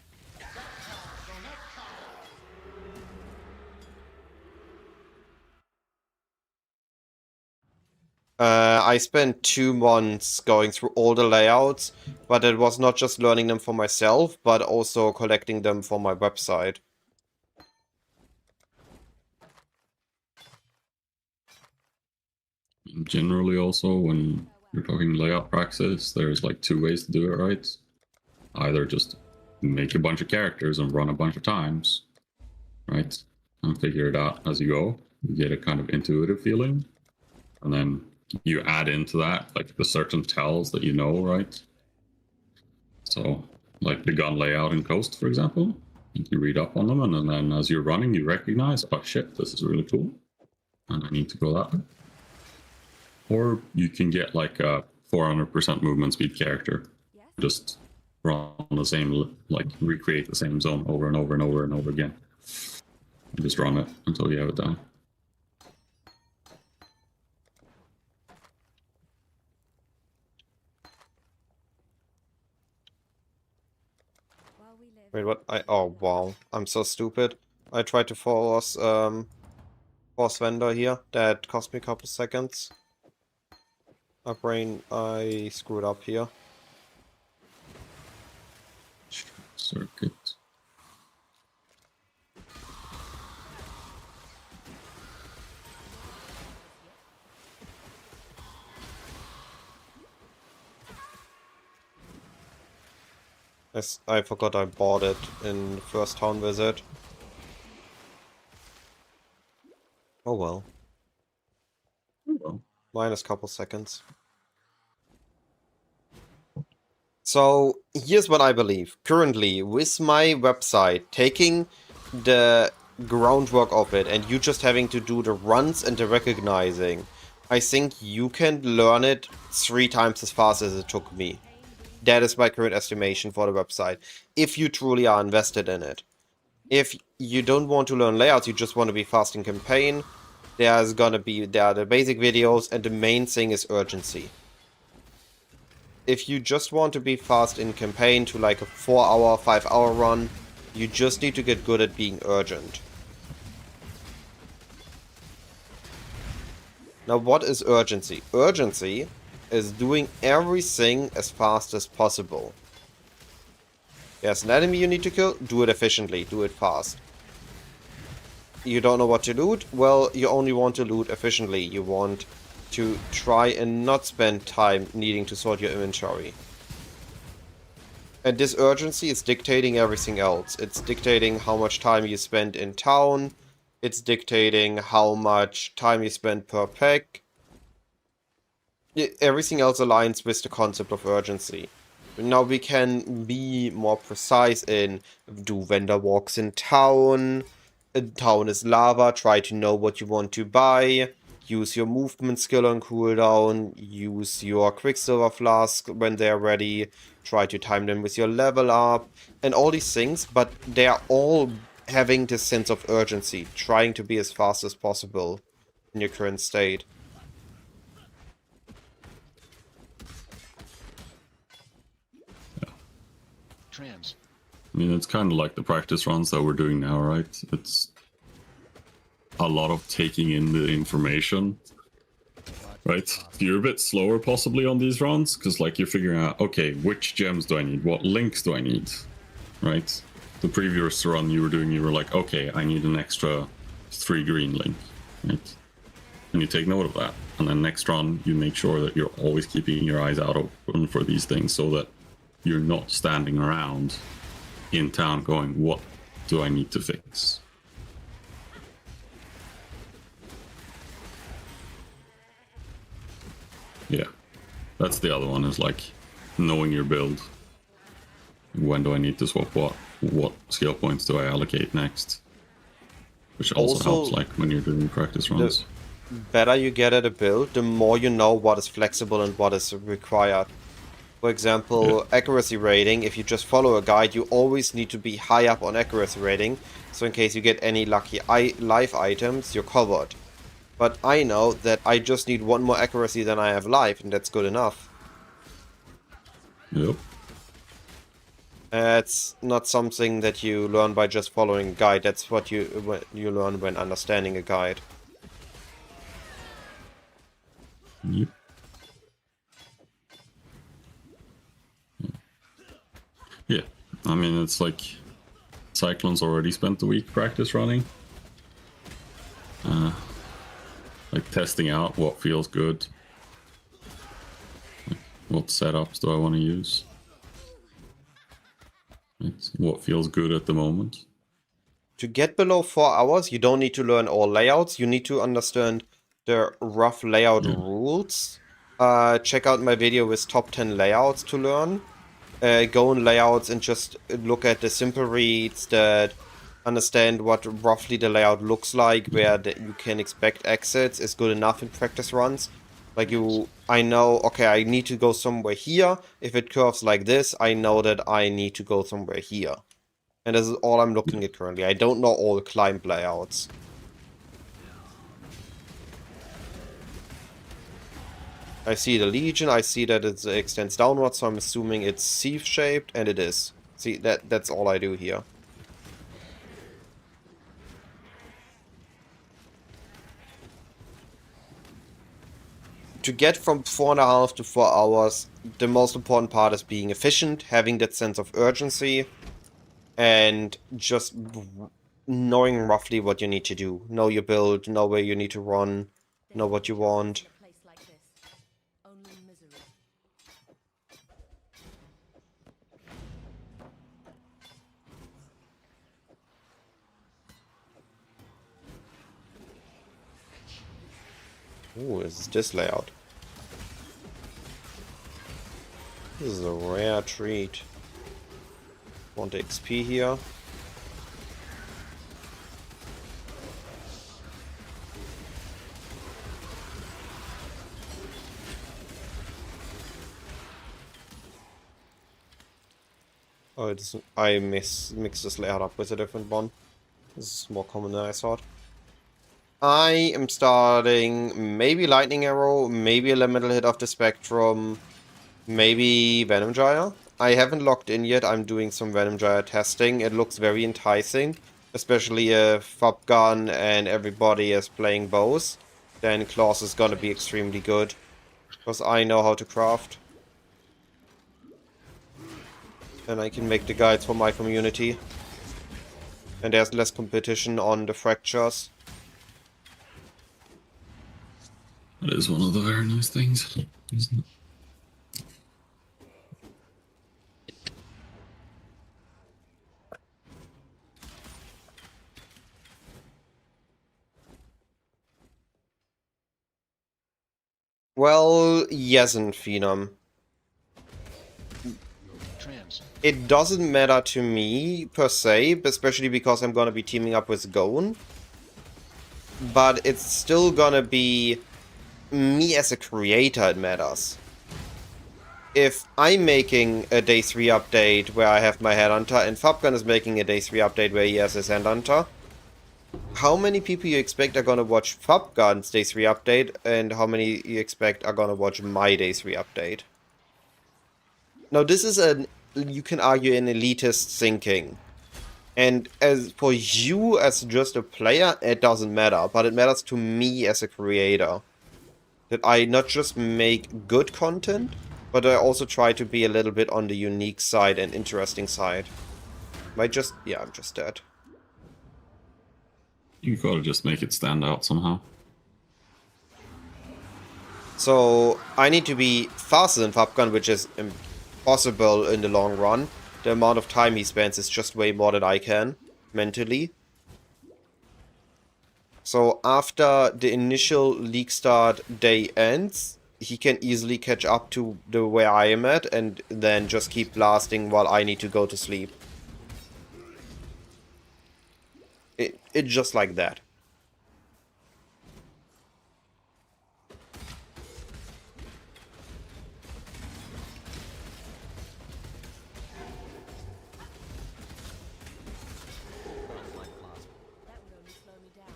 I spent 2 months going through all the layouts, but it was not just learning them for myself, but also collecting them for my website. Generally, also, when you're talking layout practice, there's like 2 ways to do it, right? Either just make a bunch of characters and run a bunch of times, right? And figure it out as you go. You get a kind of intuitive feeling. And then you add into that like the certain tells that you know, right? So, like the gun layout in Coast, for example. You read up on them, and then as you're running, you recognize, oh shit, this is really cool. And I need to go that way. Or you can get like a 400% movement speed character. Just run the same, like recreate the same zone over and over and over and over again. And just run it until you have it down. Wait, what? Oh, wow. I'm so stupid. I tried to force vendor here. That cost me a couple seconds. My brain, I screwed up here. Circuit. Yes, I forgot I bought it in the first town visit. Oh well. Minus couple seconds. So, here's what I believe. Currently, with my website, taking the groundwork of it and you just having to do the runs and the recognizing, I think you can learn it 3 times as fast as it took me. That is my current estimation for the website, if you truly are invested in it. If you don't want to learn layouts, you just want to be fast in campaign, there are the basic videos, and the main thing is urgency. If you just want to be fast in campaign to like a 4-hour, 5-hour run, you just need to get good at being urgent. Now, what is urgency? Urgency is doing everything as fast as possible. There's an enemy you need to kill, do it efficiently, do it fast. You don't know what to loot? Well, you only want to loot efficiently. You want to try and not spend time needing to sort your inventory. And this urgency is dictating everything else. It's dictating how much time you spend in town. It's dictating how much time you spend per pack. Everything else aligns with the concept of urgency. Now we can be more precise in do vendor walks in town. Town is lava, try to know what you want to buy. Use your movement skill on cooldown. Use your Quicksilver Flask when they're ready. Try to time them with your level up. And all these things, but they are all having this sense of urgency. Trying to be as fast as possible in your current state. Trans. I mean, it's kind of like the practice runs that we're doing now, right? It's a lot of taking in the information, right? You're a bit slower possibly on these runs, because like you're figuring out, okay, which gems do I need? What links do I need? Right? The previous run you were like, okay, I need an extra 3 green link, right? And you take note of that. And then next run, you make sure that you're always keeping your eyes out open for these things so that you're not standing around in town going, what do I need to fix? Yeah, that's the other one, is like knowing your build. When do I need to swap what skill points do I allocate next? Which also helps, like when you're doing practice runs. The better you get at a build, the more you know what is flexible and what is required. For example, accuracy rating, if you just follow a guide, you always need to be high up on accuracy rating, so in case you get any lucky life items, you're covered. But I know that I just need one more accuracy than I have life, and that's good enough. Yep. It's not something that you learn by just following a guide, that's what you learn when understanding a guide. Yep. Yeah, I mean, it's like Cyclone's already spent the week practice running. Like testing out what feels good. Like, what setups do I want to use? It's what feels good at the moment. To get below 4 hours, you don't need to learn all layouts, you need to understand the rough layout rules. Check out my video with top 10 layouts to learn. Go in layouts and just look at the simple reads that understand what roughly the layout looks like, where you can expect exits is good enough in practice runs. Like I know, okay, I need to go somewhere here. If it curves like this, I know that I need to go somewhere here. And this is all I'm looking at currently. I don't know all climb layouts. I see the Legion, I see that it extends downwards, so I'm assuming it's sieve-shaped, and it is. See, that's all I do here. To get from 4.5 to 4 hours, the most important part is being efficient, having that sense of urgency, and just knowing roughly what you need to do. Know your build, know where you need to run, know what you want. Ooh, is this layout? This is a rare treat. Want the XP here? Oh, I mixed this layout up with a different one. This is more common than I thought. I am starting maybe Lightning Arrow, maybe Elemental Hit of the Spectrum, maybe Venom Gyre. I haven't logged in yet, I'm doing some Venom Gyre testing. It looks very enticing, especially if Fubgun and everybody is playing bows. Then Claws is gonna be extremely good, because I know how to craft. And I can make the guides for my community. And there's less competition on the fractures. That is one of the very nice things, isn't it? Well, yes, and Phenom. It doesn't matter to me, per se, especially because I'm gonna be teaming up with Gone. But it's still gonna be me as a creator, it matters. If I'm making a Day 3 update where I have my Headhunter, and Fubgun is making a Day 3 update where he has his Headhunter, how many people you expect are gonna watch Fubgun's Day 3 update, and how many you expect are gonna watch my Day 3 update? Now this is you can argue an elitist thinking. And as for you as just a player, it doesn't matter, but it matters to me as a creator. That I not just make good content, but I also try to be a little bit on the unique side and interesting side. I'm just dead. You gotta just make it stand out somehow. So I need to be faster than Fubgun, which is impossible in the long run. The amount of time he spends is just way more than I can, mentally. So after the initial league start day ends, he can easily catch up to the where I am at and then just keep blasting while I need to go to sleep. It's just like that. That would only slow me down.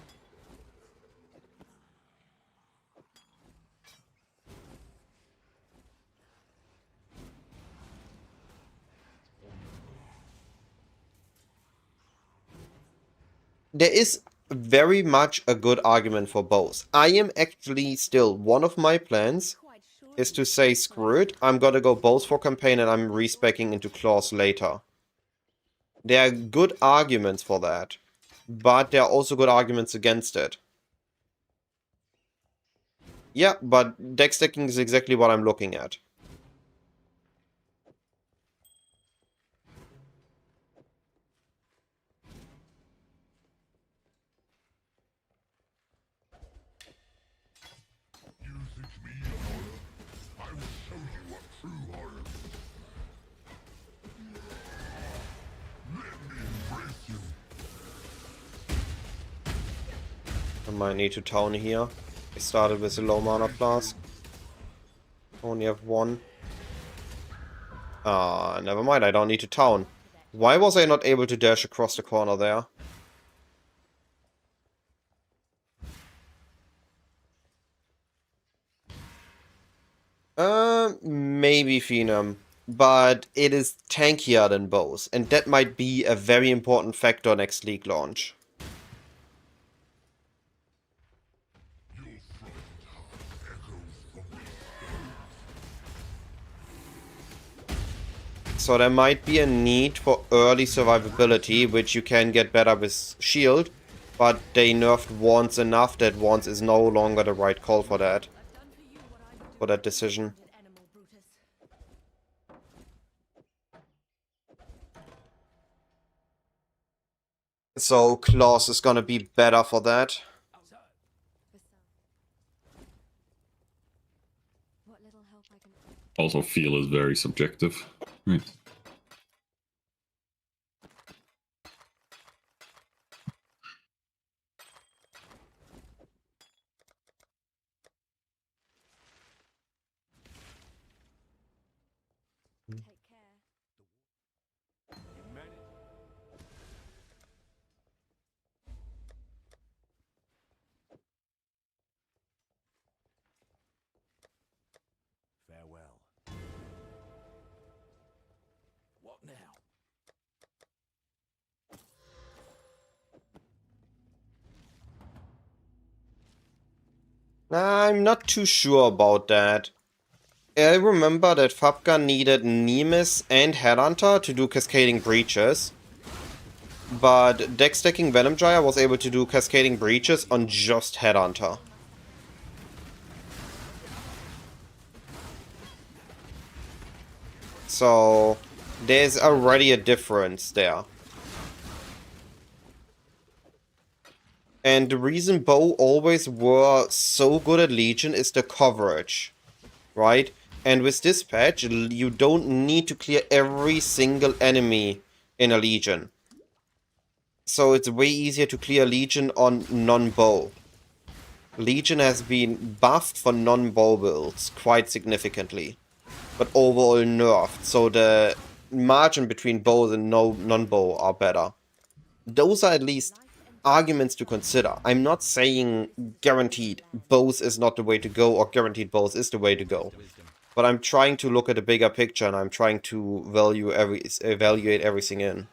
There is very much a good argument for both. I am actually still, one of my plans Quite sure is to say screw it, I'm gonna go both for campaign and I'm respecing into claws later. There are good arguments for that, but there are also good arguments against it. Yeah, but deck stacking is exactly what I'm looking at. I might need to town here. I started with a low mana flask. Only have one. Ah, never mind, I don't need to town. Why was I not able to dash across the corner there? Maybe Phenom. But it is tankier than both, and that might be a very important factor next League launch. So there might be a need for early survivability, which you can get better with Shield, but they nerfed Wands enough that Wands is no longer the right call for that. For that decision. animal Brutus. So Claws is gonna be better for that. For some. What little help I can offer. Also, feel is very subjective. Right. Take care. Farewell. What now? I'm not too sure about that. I remember that Fabka needed Nemesis and Headhunter to do Cascading Breaches. But deck stacking Venomgyre was able to do Cascading Breaches on just Headhunter. So there's already a difference there. And the reason Bow always were so good at Legion is the coverage, right? And with Dispatch, you don't need to clear every single enemy in a Legion. So it's way easier to clear Legion on non-bow. Legion has been buffed for non-bow builds quite significantly, but overall nerfed, so the margin between bows and non-bow are better. Those are at least arguments to consider. I'm not saying guaranteed bows is not the way to go or guaranteed bows is the way to go. But I'm trying to look at the bigger picture and I'm trying to evaluate everything in.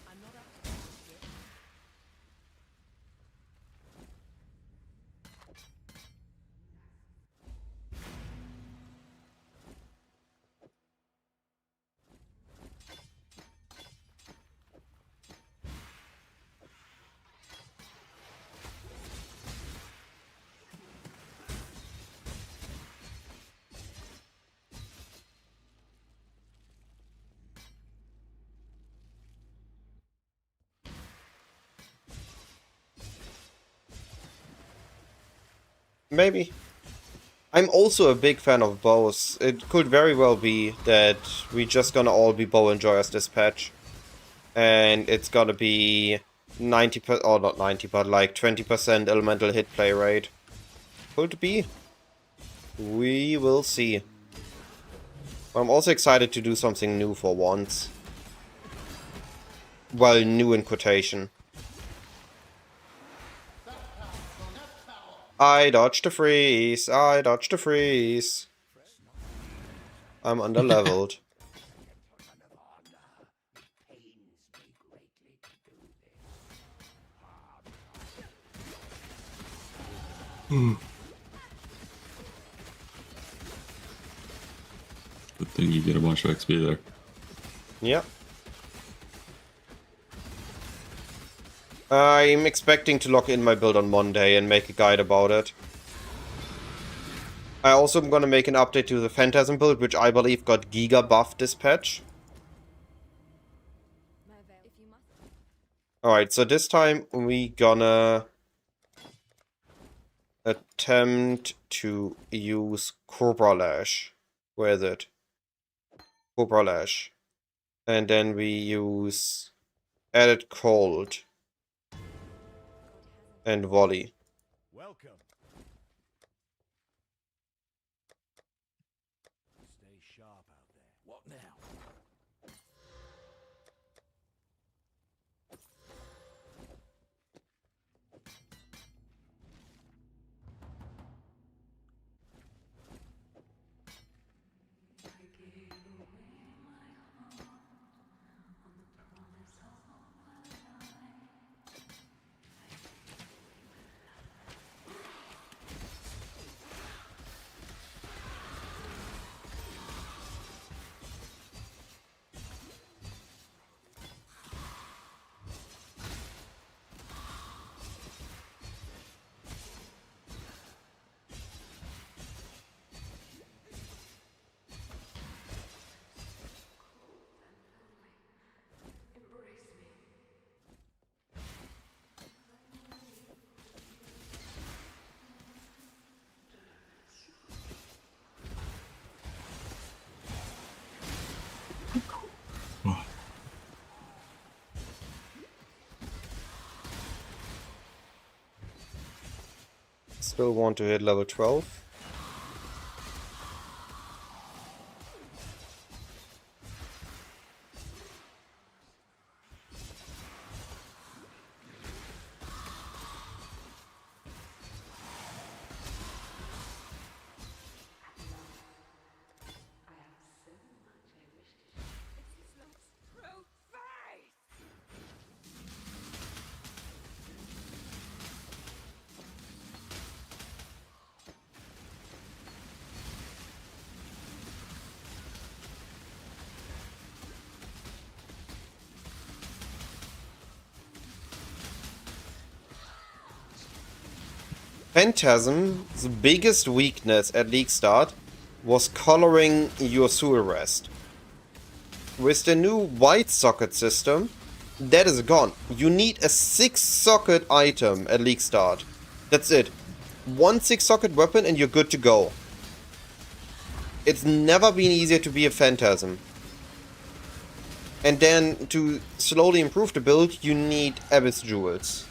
I'm not up to this yet. Maybe. I'm also a big fan of bows. It could very well be that we just gonna all be bow enjoyers this patch. And it's gonna be 90%, or not 90, but like 20% elemental hit play rate. Could be. We will see. But I'm also excited to do something new for once. Well, new in quotation. I dodged the freeze. I dodged the freeze. I'm underleveled. Good thing you get a bunch of XP there. Yep. I'm expecting to lock in my build on Monday and make a guide about it. I also am gonna make an update to the Phantasm build, which I believe got Giga buff this patch. Alright, so this time we gonna attempt to use Cobra Lash. Where is it? Cobra Lash. And then we use Added Cold and Volley. Welcome. Stay sharp out there. What now? Still want to hit level 12. Phantasm's biggest weakness at League Start was coloring your Soul Rest. With the new white socket system, that is gone. You need a 6-socket item at League Start. That's it. One 6-socket weapon and you're good to go. It's never been easier to be a Phantasm. And then to slowly improve the build, you need Abyss Jewels.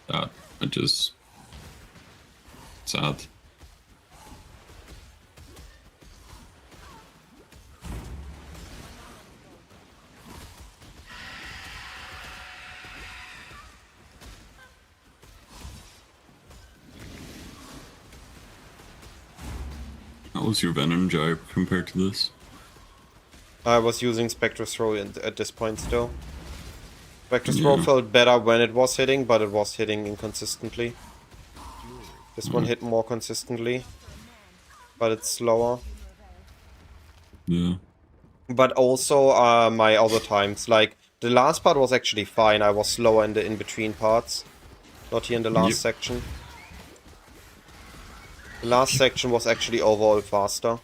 That I just sad. How was your Venom Gyre compared to this? I was using Spectre's Throw at this point still. Spectre's Throw Yeah. felt better when it was hitting, but it was hitting inconsistently. This one hit more consistently, but it's slower. Yeah. But also my other times, like the last part was actually fine. I was slower in the in-between parts, not here in the last Yep. section. The last section was actually overall faster.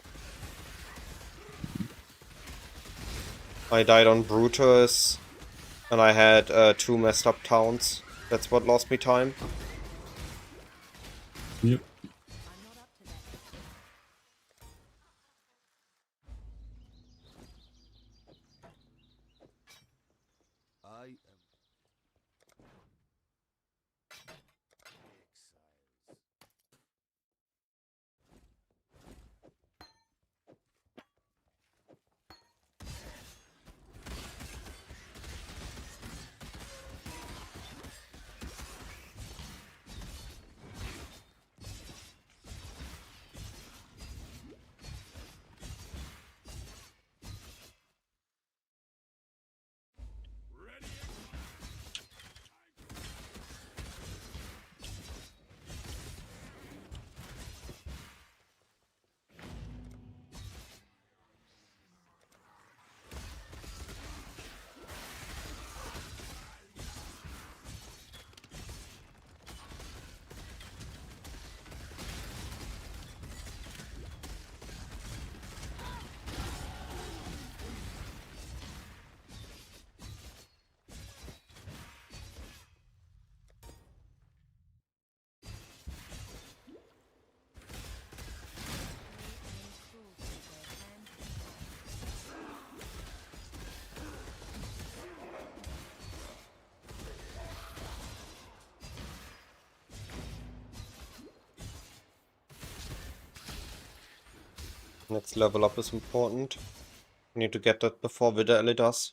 I died on Brutus, and I had 2 messed up towns. That's what lost me time. Yep. I'm not up to that. I am Next level up is important. I need to get that before Vidali does.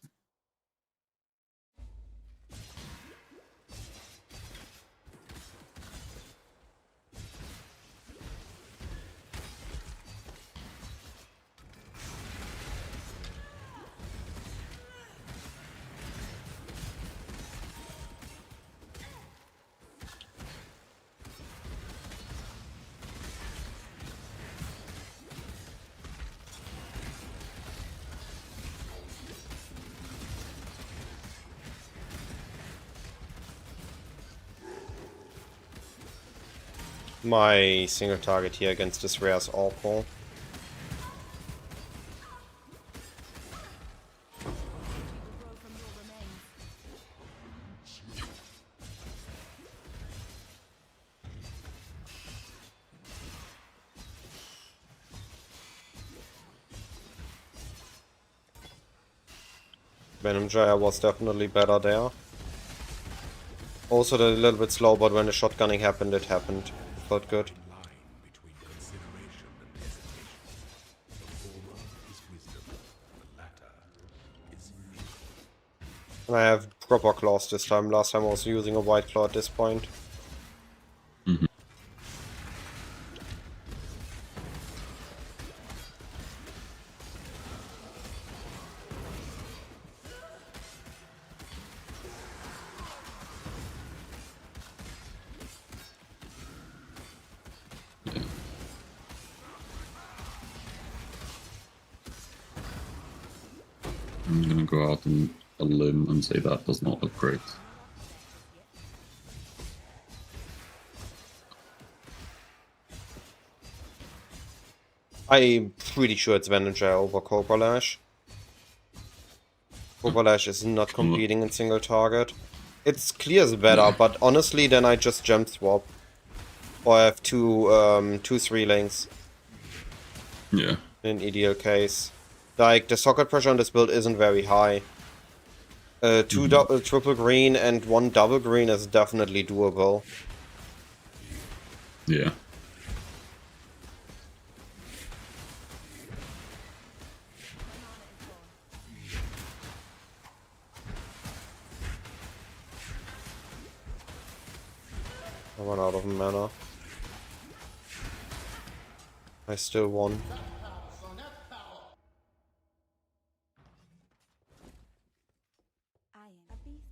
My single target here against this rare is awful. Venom Gyre was definitely better there. Also a little bit slow, but when the shotgunning happened, it happened. It felt good. line between consideration and hesitation. The former is wisdom, the latter is fear. And I have proper claws this time. Last time I was using a white claw at this point. Mm-hmm. I'm gonna go out on a limb and say that does not look great. I'm pretty sure it's Venom Gyre over Cobra Lash. Cobra Lash is not competing in single target. It's clears better, but honestly then I just jump swap. Or I have two 3-links Yeah. in ideal case. Like, the socket pressure on this build isn't very high. Triple green and 1 double green is definitely doable. Yeah. I run out of mana. I still won. I am a beast.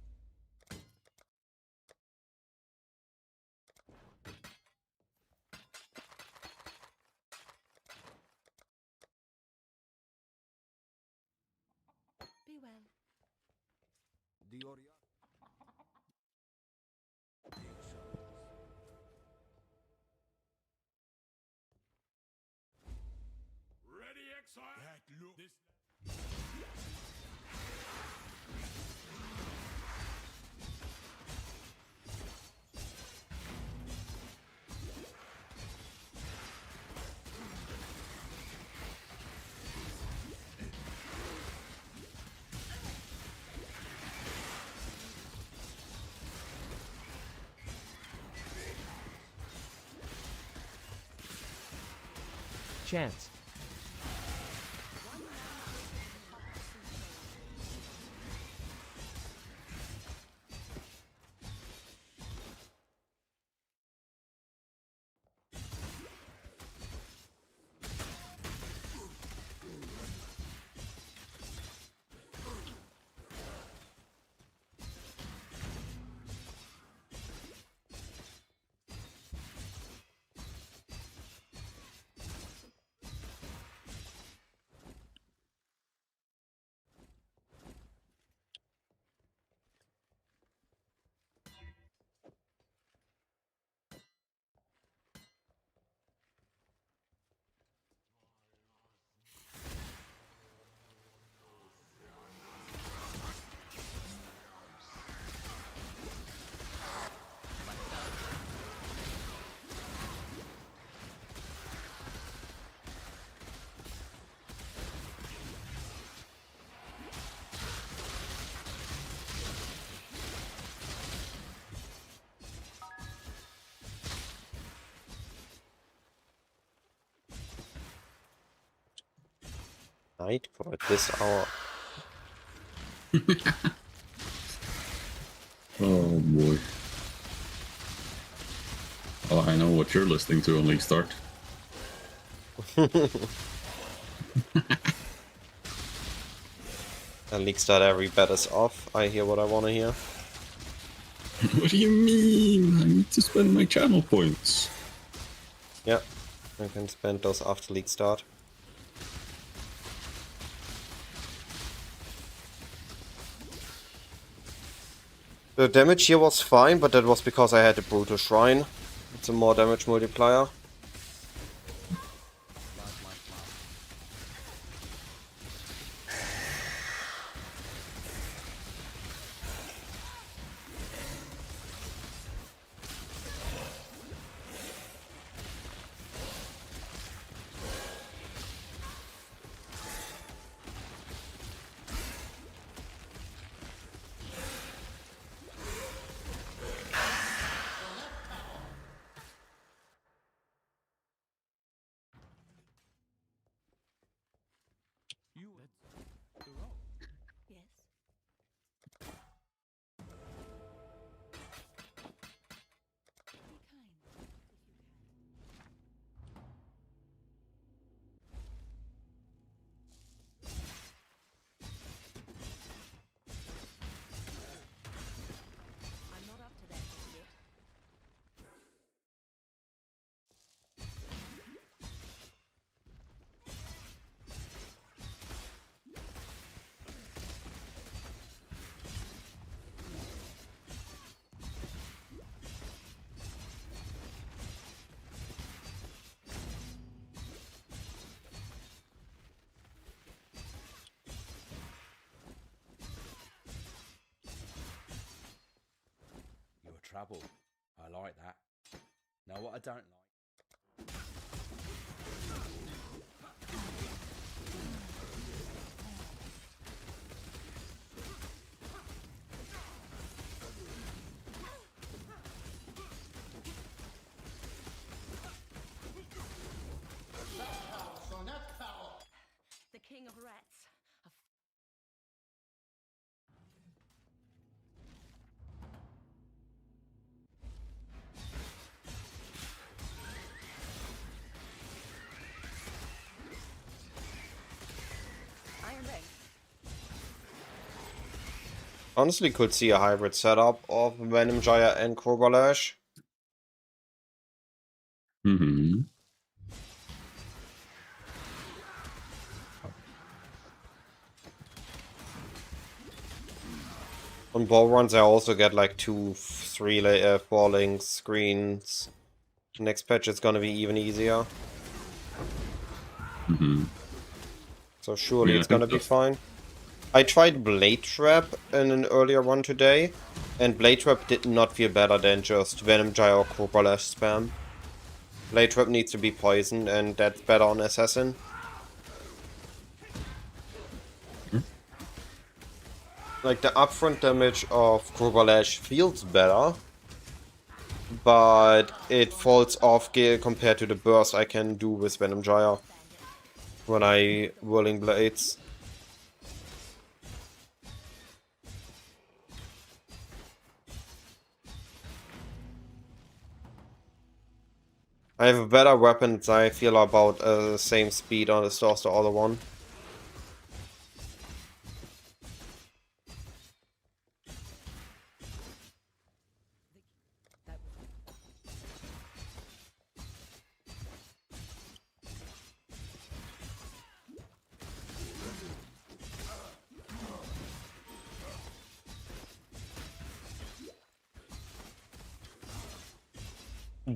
Be well. The Orion. Chance. Night for this hour. Oh boy. Oh, I know what you're listening to on League Start. At least that every bet is off. I hear what I want to hear. What do you mean? I need to spend my channel points. Yeah, I can spend those after league start. The damage here was fine, but that was because I had a Brutal Shrine. It's a more damage multiplier. Yes. Be kind, if you can. I'm not up to that yet. You're trouble. I like that. Now what I don't like. The king of rats. Iron Ring. Honestly, could see a hybrid setup of Venom Gyre and Crobalash. Mm-hmm. On ball runs, I also get like 2, 3, 4 links, screens. Next patch it's gonna be even easier. Mm-hmm. So surely Yeah, it's I think gonna be that's- fine. I tried Blade Trap in an earlier one today, and Blade Trap did not feel better than just Venom Gyre or Cobra Lash spam. Blade Trap needs to be poisoned, and that's better on Assassin. Like, the upfront damage of Cobra Lash feels better, but it falls off gear compared to the burst I can do with Venom Gyre when I Whirling Blades. I have a better weapon than I feel about the same speed on the stores the other one.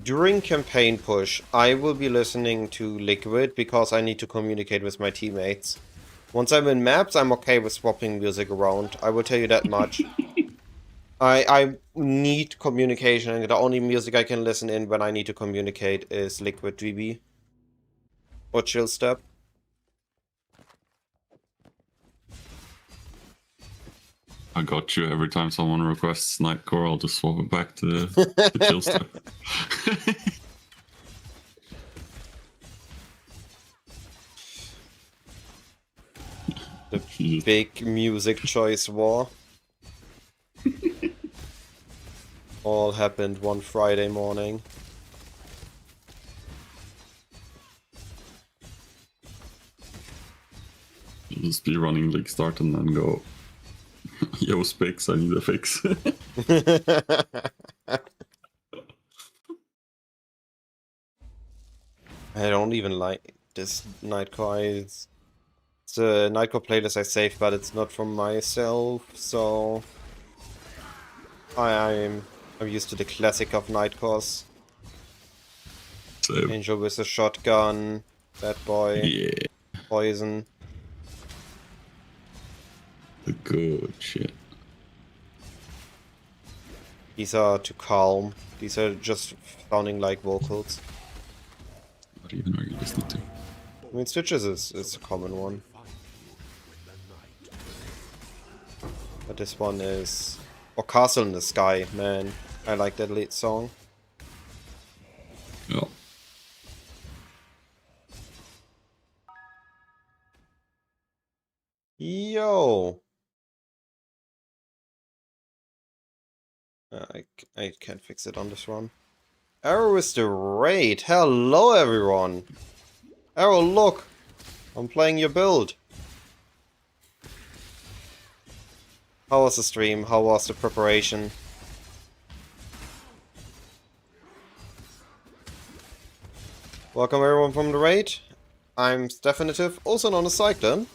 During campaign push, I will be listening to Liquid because I need to communicate with my teammates. Once I'm in maps, I'm okay with swapping music around. I will tell you that much. I need communication, and the only music I can listen in when I need to communicate is Liquid GB. Or Chill Step. I got you. Every time someone requests Nightcore, I'll just swap it back to the chill step. The big music choice war. All happened one Friday morning. You'll just be running League Start and then go, yo, Spix, I need a fix. I don't even like this Nightcore. It's a Nightcore playlist I saved, but it's not from myself, so I'm used to the classic of Nightcores. So, Angel with a shotgun, Bad Boy, yeah, Poison. the good shit. These are too calm. These are just sounding like vocals. What even are you listening to? I mean, Stitches is a common one. But this one is... Or Castle in the Sky, man. I like that lead song. Yeah. Yo! I can't fix it on this one. Arrow is the raid. Hello, everyone. Arrow, look. I'm playing your build. How was the stream? How was the preparation? Welcome everyone from the raid. I'm Stefanative, also known as Cyclone.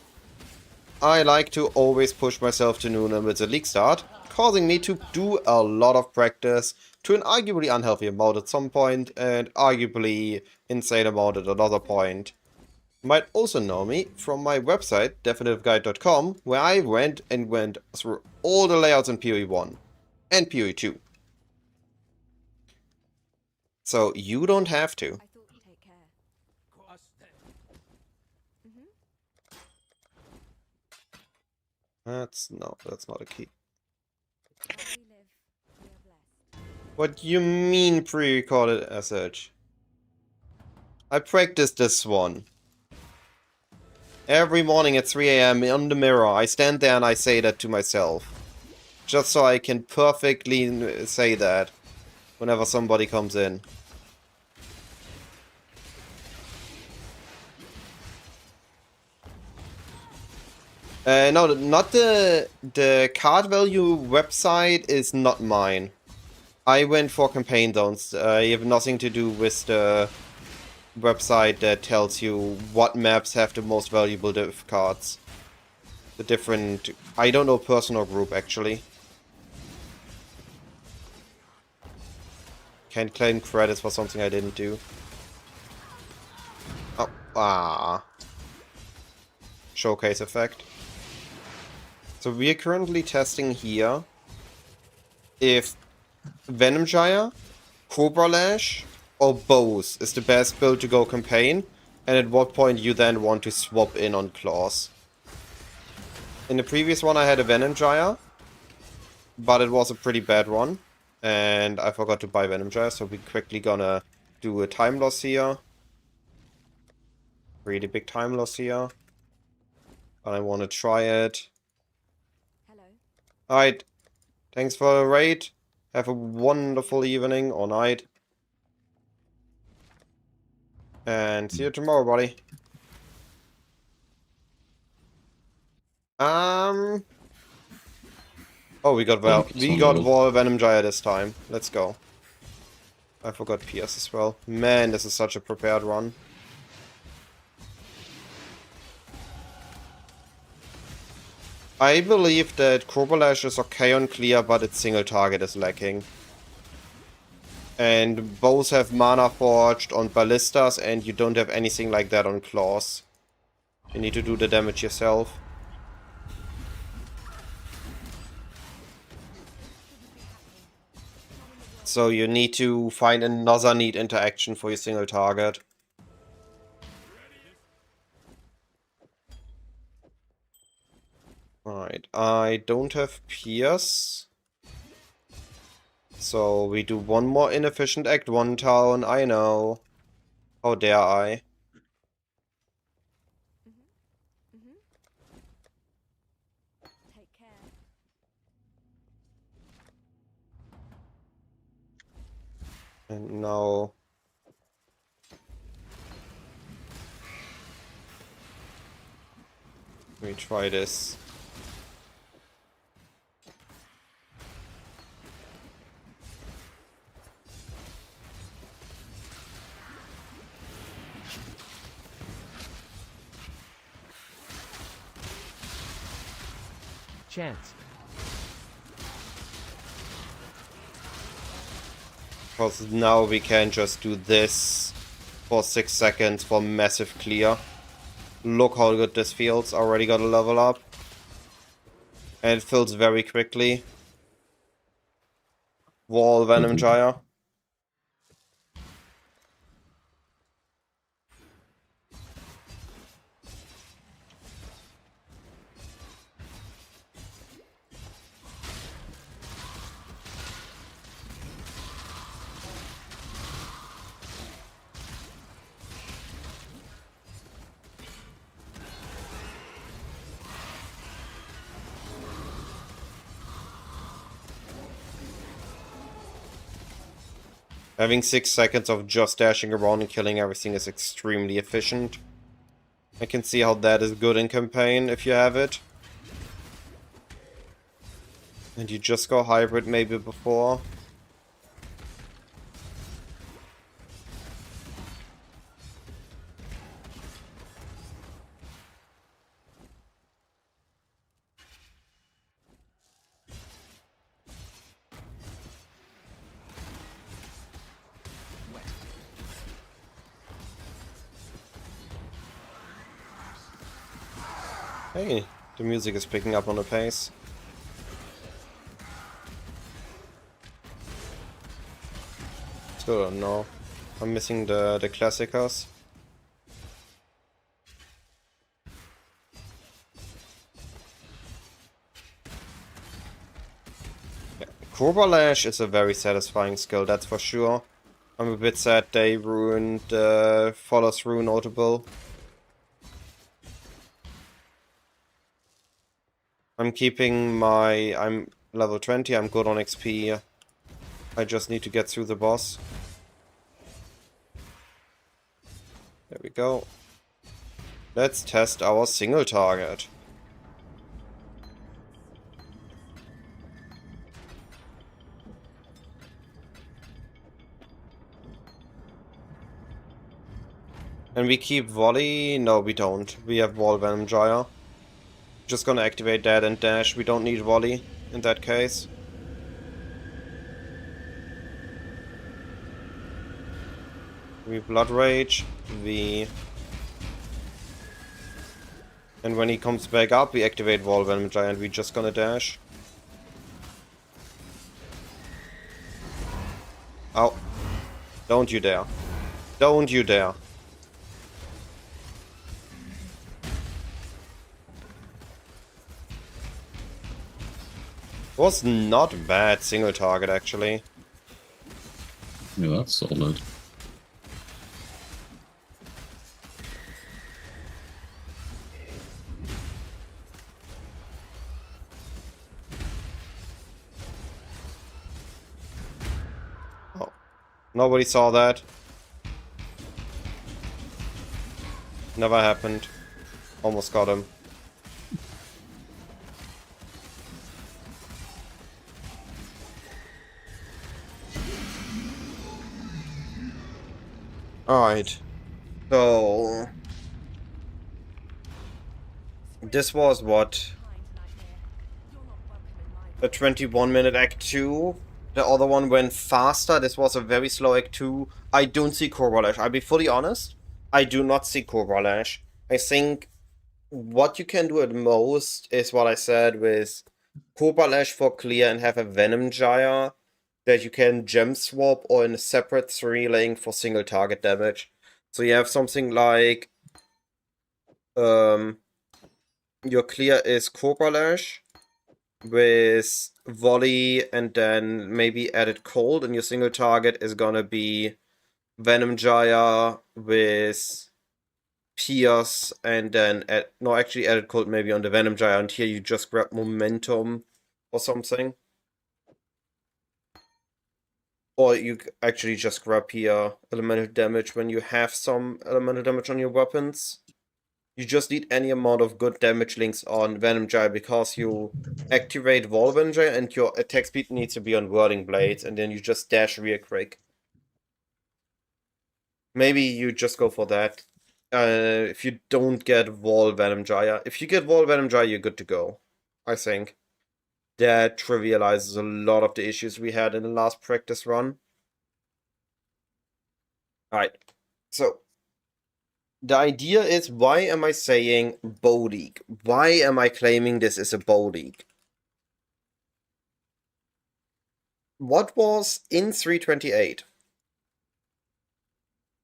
I like to always push myself to noon amidst a league start, causing me to do a lot of practice to an arguably unhealthy amount at some point and arguably insane amount at another point. You might also know me from my website, definitiveguide.com, where I went through all the layouts in PoE 1 and PoE 2. So you don't have to. I thought you'd take care. That's not a key. Where we live, we are blessed. What do you mean pre-recorded SH? I practiced this one. Every morning at 3 AM on the mirror, I stand there and I say that to myself. Just so I can perfectly say that whenever somebody comes in. No, not the card value website is not mine. I went for campaign zones. I have nothing to do with the website that tells you what maps have the most valuable div cards. The different... I don't know person or group, actually. Can't claim credits for something I didn't do. Oh, ah. showcase effect. So we are currently testing here if Venom Gyre, Cobra Lash, or both is the best build to go campaign, and at what point you then want to swap in on Claws. In the previous one I had a Venom Gyre, but it was a pretty bad one, and I forgot to buy Venom Gyre, so we're quickly gonna do a time loss here. Really big time loss here. But I want to try it. Hello. Alright, thanks for the raid. Have a wonderful evening or night. And see you tomorrow, buddy. Oh, we got Wall Venom Gyre this time. Let's go. I forgot Pierce as well. Man, this is such a prepared run. I believe that Cobra Lash is okay on clear, but its single target is lacking. And both have Mana Forged on Ballistas, and you don't have anything like that on Claws. You need to do the damage yourself. So you need to find another neat interaction for your single target. Alright, I don't have Pierce. So we do one more inefficient Act 1 town, I know. How dare I? Take care. And now... let me try this. Chance. Because now we can just do this for 6 seconds for massive clear. Look how good this feels. Already got a level up. And it fills very quickly. Wall Venom Gyre. Having 6 seconds of just dashing around and killing everything is extremely efficient. I can see how that is good in campaign if you have it. And you just go hybrid maybe before. Hey, the music is picking up on the pace. Still don't know. I'm missing the classicers. Yeah, Cobra Lash is a very satisfying skill, that's for sure. I'm a bit sad they ruined Follow Through notable. I'm keeping my... I'm level 20, I'm good on XP. I just need to get through the boss. There we go. Let's test our single target. And we keep volley? No, we don't. We have wall Venom Gyre. Just gonna activate that and dash. We don't need volley in that case. We Blood Rage. We And when he comes back up, we activate Wall Venom Giant. We're just gonna dash. Oh. Don't you dare. Don't you dare. Was not bad single target, actually. Yeah, that's solid. Oh. Nobody saw that. Never happened. Almost got him. Alright. So... This was what? A 21-minute Act 2. The other one went faster. This was a very slow Act 2. I don't see Cobra Lash. I'll be fully honest. I do not see Cobra Lash. I think what you can do at most is what I said with Cobra Lash for clear and have a Venom Gyre that you can gem swap or in a separate 3 link for single target damage. So you have something like your clear is Cobra Lash with Volley and then maybe added Cold, and your single target is gonna be Venom Gyre with Pierce and then actually added Cold maybe on the Venom Gyre, and here you just grab Momentum or something. Or you actually just grab here elemental damage when you have some elemental damage on your weapons. You just need any amount of good damage links on Venom Gyre because you activate Wall Venom Gyre and your attack speed needs to be on Whirling Blades, and then you just dash real quick. Maybe you just go for that. If you don't get Wall Venom Gyre. If you get Wall Venom Gyre, you're good to go, I think. That trivializes a lot of the issues we had in the last practice run. Alright, so the idea is, why am I saying bow league? Why am I claiming this is a bow league? What was in 328?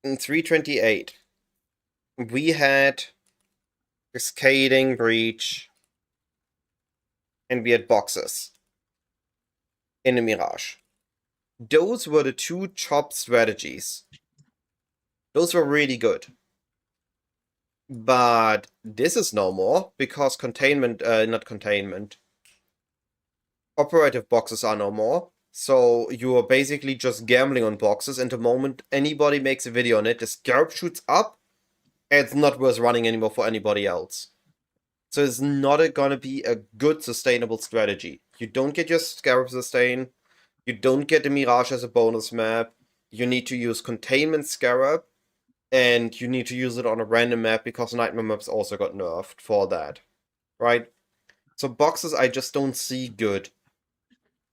In 328, we had Cascading Breach, and we had boxes in the Mirage. Those were the 2 top strategies. Those were really good. But this is no more, because operative boxes are no more. So you are basically just gambling on boxes, and the moment anybody makes a video on it, the Scarab shoots up, and it's not worth running anymore for anybody else. So it's not gonna be a good sustainable strategy. You don't get your Scarab sustain, you don't get the Mirage as a bonus map, you need to use Containment Scarab, and you need to use it on a random map because Nightmare maps also got nerfed for that. Right? So boxes I just don't see good.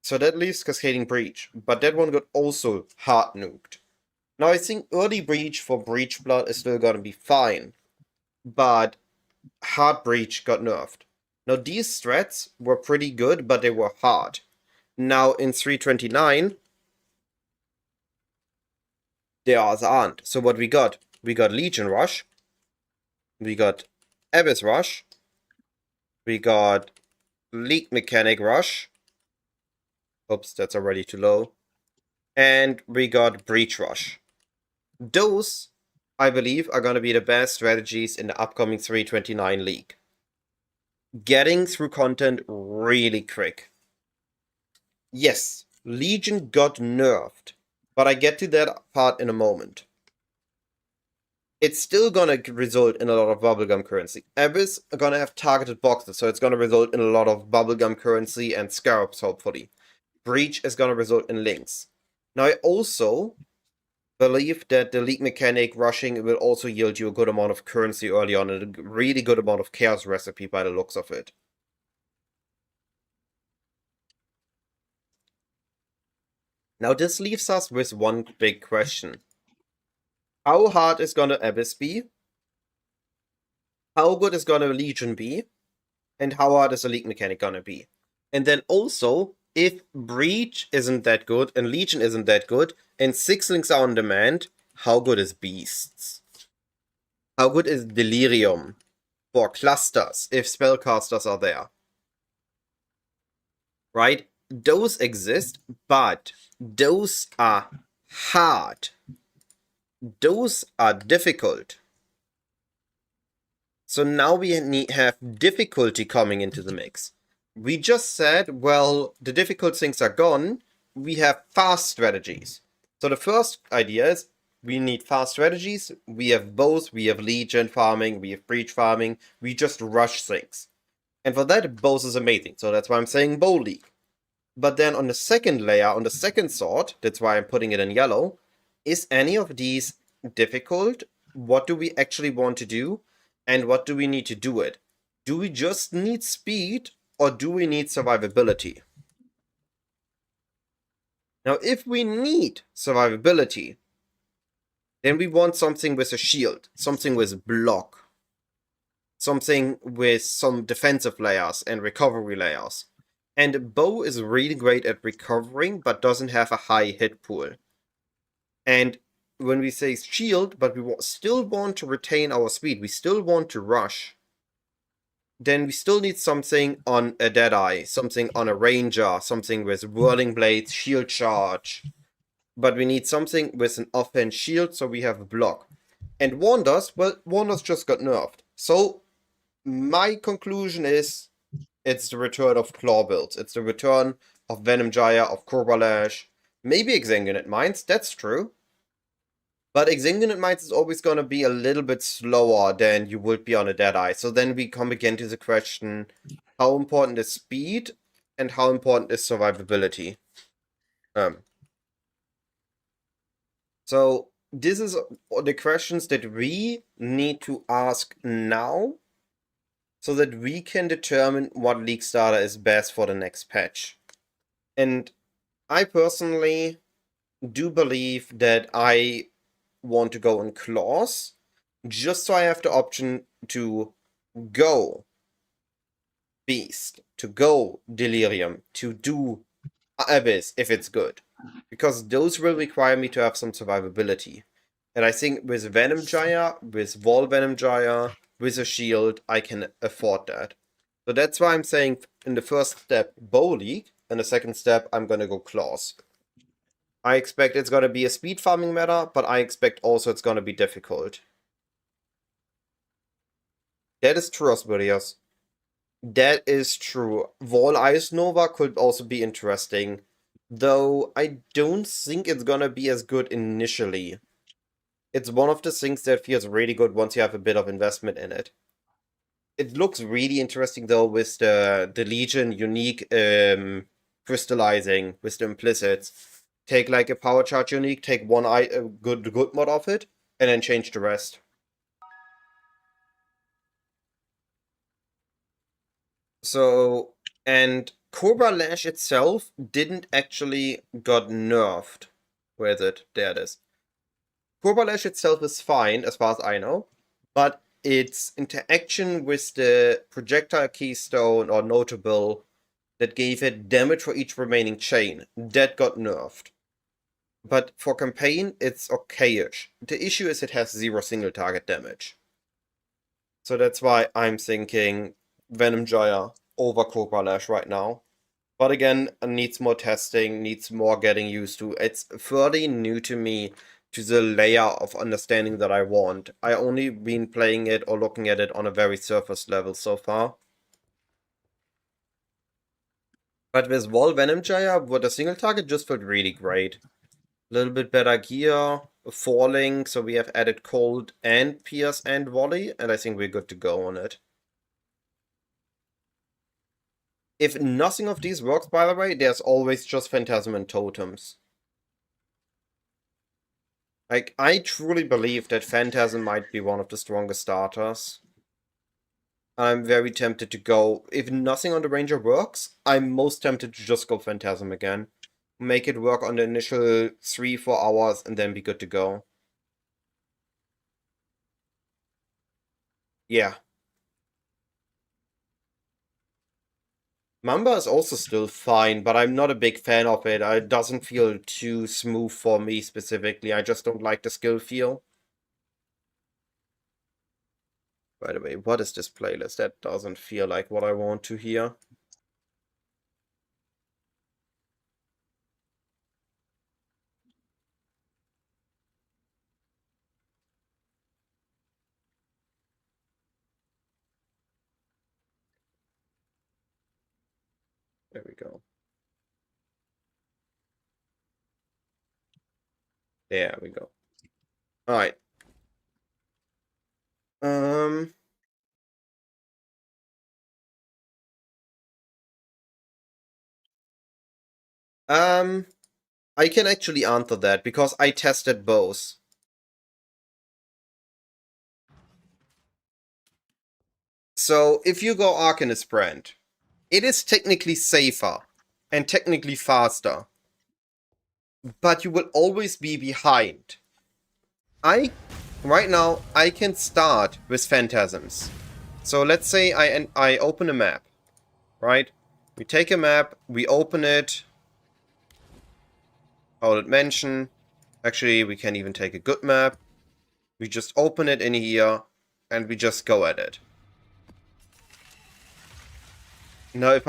So that leaves Cascading Breach, but that one got also hard nuked. Now I think early Breach for Breach Blood is still gonna be fine, but hard Breach got nerfed. Now these strats were pretty good, but they were hard. Now in 329, they aren't. So what we got? We got Legion Rush, we got Abyss Rush, we got League Mechanic Rush. Oops, that's already too low. And we got Breach Rush. Those, I believe, are going to be the best strategies in the upcoming 329 League. Getting through content really quick. Yes, Legion got nerfed, but I get to that part in a moment. It's still gonna result in a lot of bubblegum currency. Abyss are gonna have targeted boxes, so it's gonna result in a lot of bubblegum currency and scarabs, hopefully. Breach is gonna result in links. Now, I also believe that the League Mechanic rushing will also yield you a good amount of currency early on, and a really good amount of chaos recipe by the looks of it. Now, this leaves us with one big question. How hard is gonna Abyss be? how good is gonna Legion be, and how hard is the League mechanic gonna be? And then also, if Breach isn't that good, and Legion isn't that good, and 6 links are on demand, how good is Beasts? How good is Delirium for clusters, if spellcasters are there? Right? Those exist, but those are hard. Those are difficult. So now we have difficulty coming into the mix. We just said, well, the difficult things are gone. We have fast strategies. So the first idea is we need fast strategies. We have both. We have Legion farming. We have Breach farming. We just rush things. And for that, both is amazing. So that's why I'm saying Bow League. But then on the second layer, on the second sword, that's why I'm putting it in yellow, is any of these difficult? What do we actually want to do? And what do we need to do it? Do we just need speed, or do we need survivability? Now, if we need survivability, then we want something with a shield, something with block, something with some defensive layers and recovery layers. And Bow is really great at recovering, but doesn't have a high hit pool. And when we say shield, but we still want to retain our speed, we still want to rush, then we still need something on a Deadeye, something on a Ranger, something with Whirling Blades, Shield Charge. But we need something with an offhand shield, so we have a block. And Wanders, well, Wanders just got nerfed. So my conclusion is it's the return of claw builds. It's the return of Venom Gyre, of Cobra Lash, maybe Exsanguinate Mines, that's true. But Exsanguinate Mines is always going to be a little bit slower than you would be on a Deadeye. So then we come again to the question, how important is speed and how important is survivability? So this is the questions that we need to ask now, so that we can determine what League starter is best for the next patch. And I personally do believe that I want to go in claws, just so I have the option to go Beast, to go Delirium, to do Abyss if it's good. Because those will require me to have some survivability. And I think with Venom Gyre, with Wall Venom Gyre, with a shield, I can afford that. So that's why I'm saying in the first step, Bow League, and the second step, I'm gonna go Claws. I expect it's gonna be a speed farming meta, but I expect also it's gonna be difficult. That is true, Asmodeus. That is true. Wall Ice Nova could also be interesting, though I don't think it's gonna be as good initially. It's one of the things that feels really good once you have a bit of investment in it. It looks really interesting though with the Legion unique crystallizing with the implicits. Take like a power charge unique, take one good mod of it, and then change the rest. So, and Cobra Lash itself didn't actually got nerfed. Where is it? There it is. Cobra Lash itself is fine, as far as I know, but its interaction with the projectile keystone or notable that gave it damage for each remaining chain, that got nerfed. But for campaign, it's okayish. The issue is it has 0 single target damage. So that's why I'm thinking Venom Gyre over Cobra Lash right now. But again, needs more testing, needs more getting used to. It's fairly new to me, to the layer of understanding that I want. I only been playing it or looking at it on a very surface level so far. But with Wall Venom Gyre, with a single target just felt really great. A little bit better gear, falling, so we have added cold and pierce and volley, and I think we're good to go on it. If nothing of these works, by the way, there's always just Phantasm and Totems. Like, I truly believe that Phantasm might be one of the strongest starters. I'm very tempted to go, if nothing on the Ranger works, I'm most tempted to just go Phantasm again. Make it work on the initial 3-4 hours and then be good to go. Yeah. Mamba is also still fine, but I'm not a big fan of it. It doesn't feel too smooth for me specifically. I just don't like the skill feel. By the way, what is this playlist? That doesn't feel like what I want to hear. There we go. There we go. Alright. I can actually answer that because I tested both. So if you go Arcanist brand, it is technically safer and technically faster, but you will always be behind. Right now, I can start with Phantasms. So let's say I open a map, right? We take a map, we open it, hold it mention. Actually, we can even take a good map. We just open it in here, and we just go at it. Now, if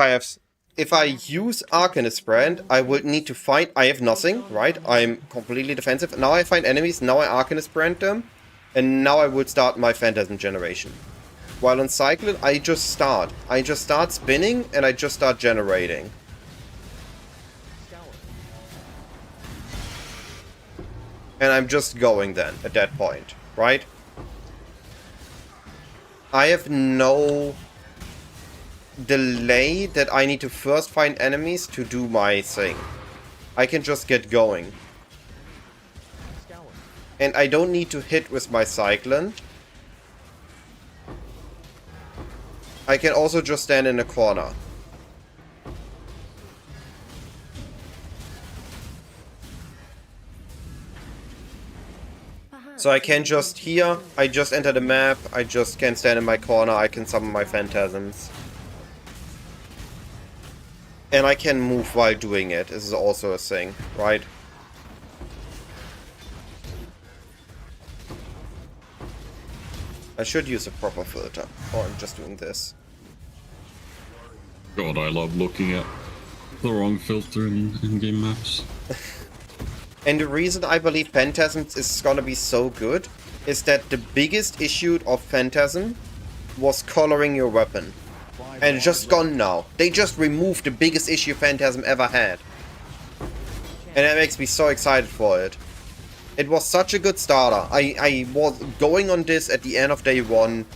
I use Arcanist brand, I would need to find... I have nothing, right? I'm completely defensive. Now I find enemies, now I Arcanist brand them, and now I would start my Phantasm generation. While on Cyclone, I just start. I just start spinning, and I just start generating. And I'm just going then, at that point, right? I have no delay that I need to first find enemies to do my thing. I can just get going. And I don't need to hit with my Cyclone. I can also just stand in a corner. So I can just here, I just enter the map, I just can stand in my corner, I can summon my Phantasms. And I can move while doing it. This is also a thing, right? I should use a proper filter. Oh, I'm just doing this. God, I love looking at the wrong filter in game maps. And the reason I believe Phantasms is gonna be so good is that the biggest issue of Phantasm was coloring your weapon. And it's just gone now. They just removed the biggest issue Phantasm ever had. And that makes me so excited for it. It was such a good starter. I was going on this at the end of day 1.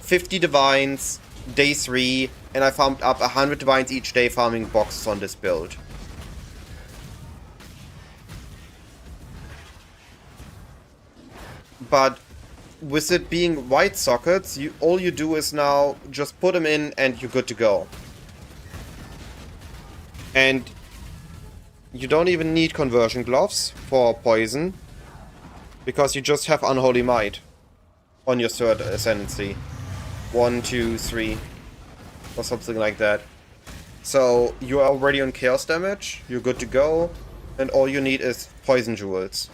50 divines, day 3, and I farmed up 100 divines each day farming boxes on this build. But with it being white sockets, all you do is now just put them in and you're good to go. And you don't even need conversion gloves for poison, because you just have Unholy Might on your third ascendancy. 1, 2, 3, or something like that. So you're already on chaos damage, you're good to go, and all you need is poison jewels.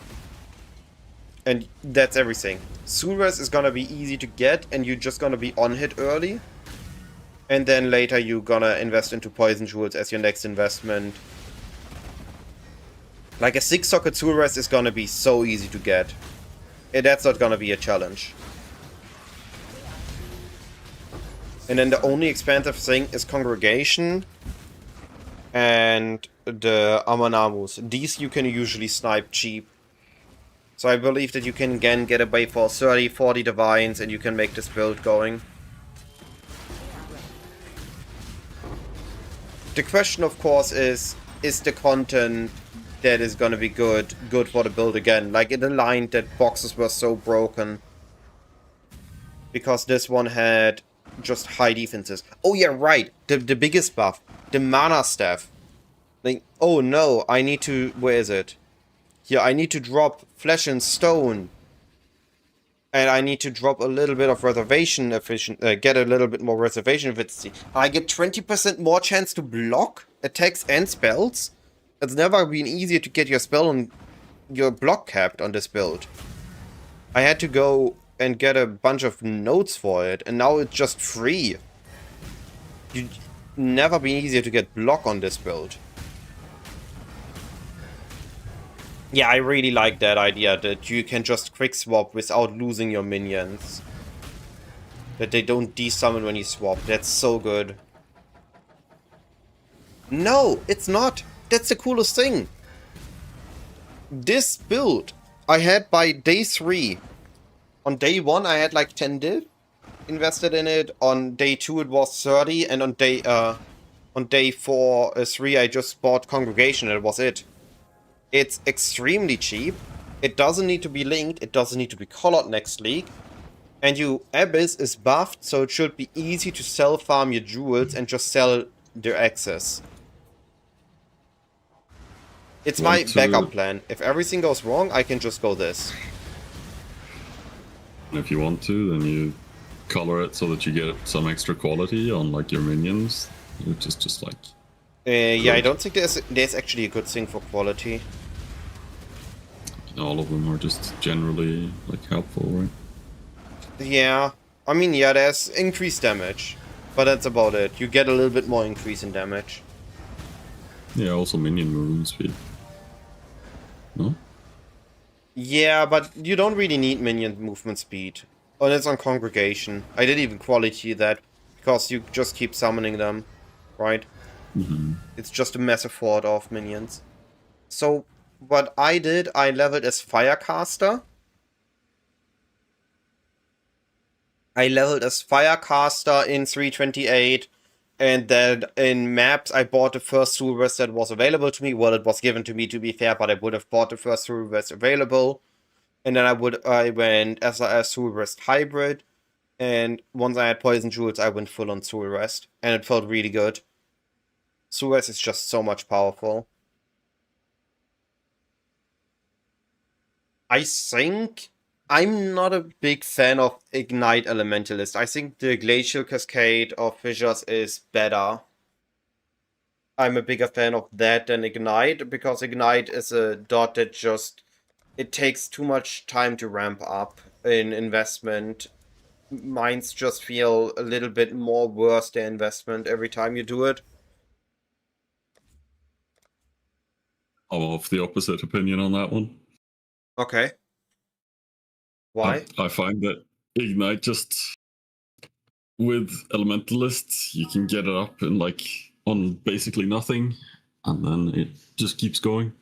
And that's everything. Soulrest is gonna be easy to get, and you're just gonna be on hit early. And then later you're gonna invest into poison jewels as your next investment. Like a 6-socket Soulrest is gonna be so easy to get. And that's not gonna be a challenge. And then the only expensive thing is Congregation and the Amanamus. These you can usually snipe cheap. So I believe that you can again get away for 30, 40 divines and you can make this build going. The question of course is the content that is gonna be good for the build again? Like it aligned that boxes were so broken. Because this one had just high defenses. Oh yeah, right, the biggest buff. The mana staff. Like, oh no, I need to, where is it? Here, I need to drop Flesh and Stone And I need to drop a little bit of reservation get a little bit more reservation efficiency. I get 20% more chance to block attacks and spells. It's never been easier to get your spell and your block capped on this build. I had to go and get a bunch of notes for it, and now it's just free. You never been easier to get block on this build. Yeah, I really like that idea that you can just quick swap without losing your minions. That they don't desummon when you swap. That's so good. No, it's not. That's the coolest thing. This build I had by day 3. On day 1 I had like 10 div invested in it. On day 2 it was 30, and on day 3 I just bought Congregation and that was it. It's extremely cheap. It doesn't need to be linked. It doesn't need to be colored next league. And your Abyss is buffed, so it should be easy to sell farm your jewels and just sell their access. It's my backup plan. If everything goes wrong, I can just go this. If you want to, then you color it so that you get some extra quality on like your minions, which is just like... yeah, I don't think there's actually a good thing for quality. All of them are just generally like helpful, right? Yeah, I mean, yeah, there's increased damage, but that's about it. You get a little bit more increase in damage. Yeah, also minion movement speed. No? Yeah, but you don't really need minion movement speed. Oh, that's on Congregation. I didn't even quality that, because you just keep summoning them, right? Mm-hmm. It's just a massive horde of minions. So, what I did, I leveled as Firecaster. in 328, and then in maps I bought the first Soul Rest that was available to me. Well, it was given to me, to be fair, but I would have bought the first Soul Rest available. And then I went SRS Soul Rest Hybrid, and once I had Poison Jewels, I went full on Soul Rest, and it felt really good. Soul Rest is just so much powerful. I think I'm not a big fan of Ignite Elementalist. I think the Glacial Cascade of Fissures is better. I'm a bigger fan of that than Ignite, because Ignite is a dot that just... It takes too much time to ramp up in investment. Mines just feel a little bit more worse their investment every time you do it. I'm of the opposite opinion on that one. Okay. Why? I find that Ignite just... With Elementalists, you can get it up in like on basically nothing, and then it just keeps going.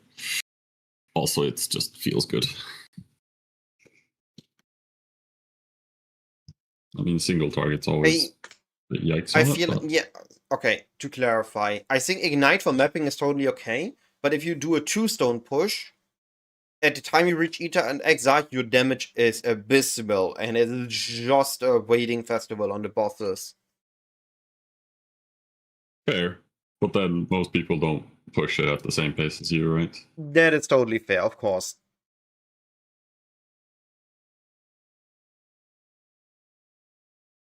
Also, it just feels good. I mean, single target's always yikes on I feel, it, but... yeah, okay, to clarify, I think Ignite for mapping is totally okay, but if you do a 2-stone push, at the time you reach Ether and Exile, your damage is abysmal, and it's just a waiting festival on the bosses. Fair. But then most people don't push it at the same pace as you, right? That is totally fair, of course.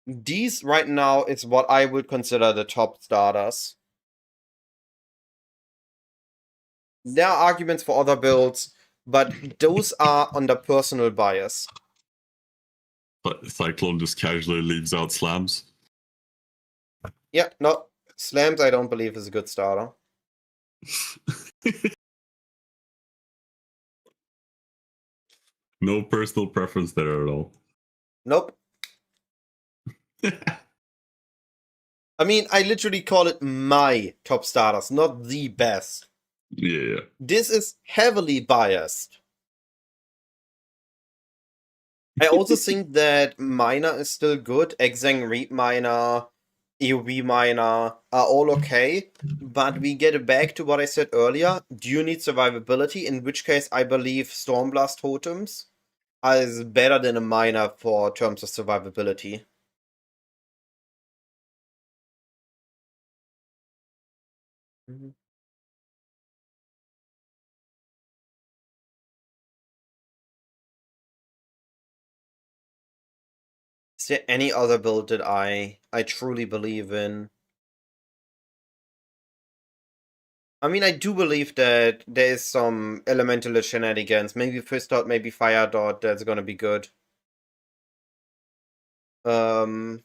These right now is what I would consider the top starters. There are arguments for other builds, but those are under personal bias. But Cyclone just casually leaves out slams. Yeah, no, slams I don't believe is a good starter. No personal preference there at all. Nope. I mean, I literally call it my top starters, not the best. Yeah. This is heavily biased. I also think that Miner is still good. Exang Reap Miner, AoE Miner are all okay. But we get back to what I said earlier. Do you need survivability? In which case, I believe Stormblast Totems is better than a Miner for terms of survivability. Mm-hmm. Is there any other build that I truly believe in? I mean, I do believe that there is some elemental shenanigans. Maybe Fist Dot, maybe Fire Dot. That's gonna be good. I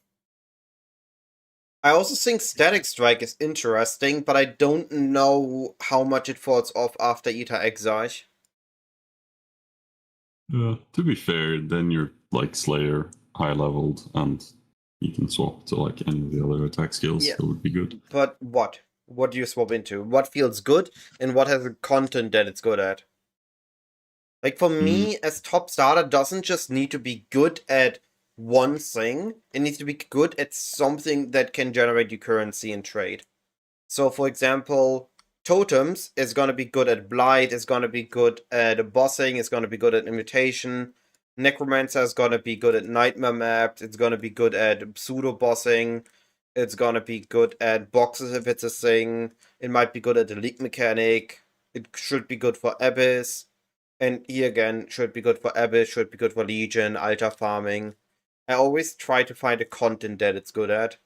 also think Static Strike is interesting, but I don't know how much it falls off after Eta Exarch. To be fair, then you're like Slayer high leveled and you can swap to like any of the other attack skills. Yeah. That would be good. But what? What do you swap into? What feels good and what has a content that it's good at? Like for me, as top starter, doesn't just need to be good at one thing. It needs to be good at something that can generate you currency and trade. So for example, Totems is gonna be good at Blight, is gonna be good at bossing, is gonna be good at Imitation. Necromancer is gonna be good at Nightmare Mapped, it's gonna be good at pseudo bossing, it's gonna be good at boxes if it's a thing, it might be good at the league mechanic, it should be good for Abyss. And here again, should be good for Abyss, should be good for Legion, Altar farming. I always try to find a content that it's good at.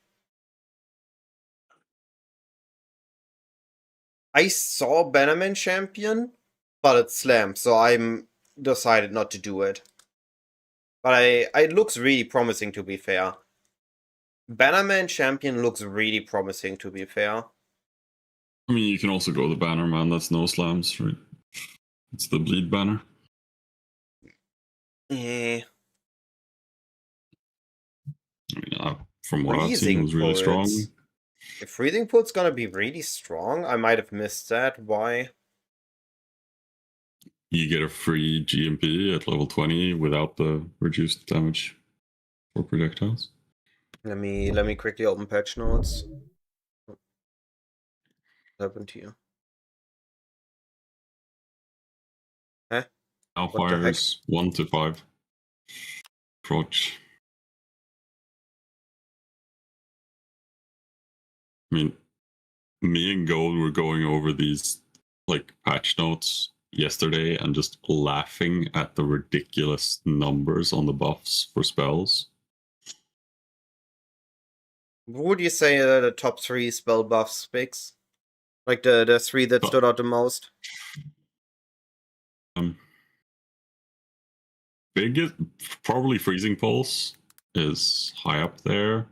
I saw Bannerman Champion, but it's Slam, so I'm decided not to do it. But it looks really promising, to be fair. Bannerman Champion looks really promising, to be fair. I mean, you can also go the Bannerman, that's no slams, right? It's the bleed banner. Yeah. I mean, from what I've seen, it was really strong. If Freezing Pult's gonna be really strong, I might have missed that. Why? You get a free GMP at level 20 without the reduced damage for projectiles. Let me quickly open patch notes. What happened here? Huh? Now fires 1 to 5. Approach. I mean, me and Gold were going over these like patch notes yesterday and just laughing at the ridiculous numbers on the buffs for spells. What would you say are the top 3 spell buffs picks? Like the 3 that stood out the most? Biggest, probably Freezing Pulse is high up there.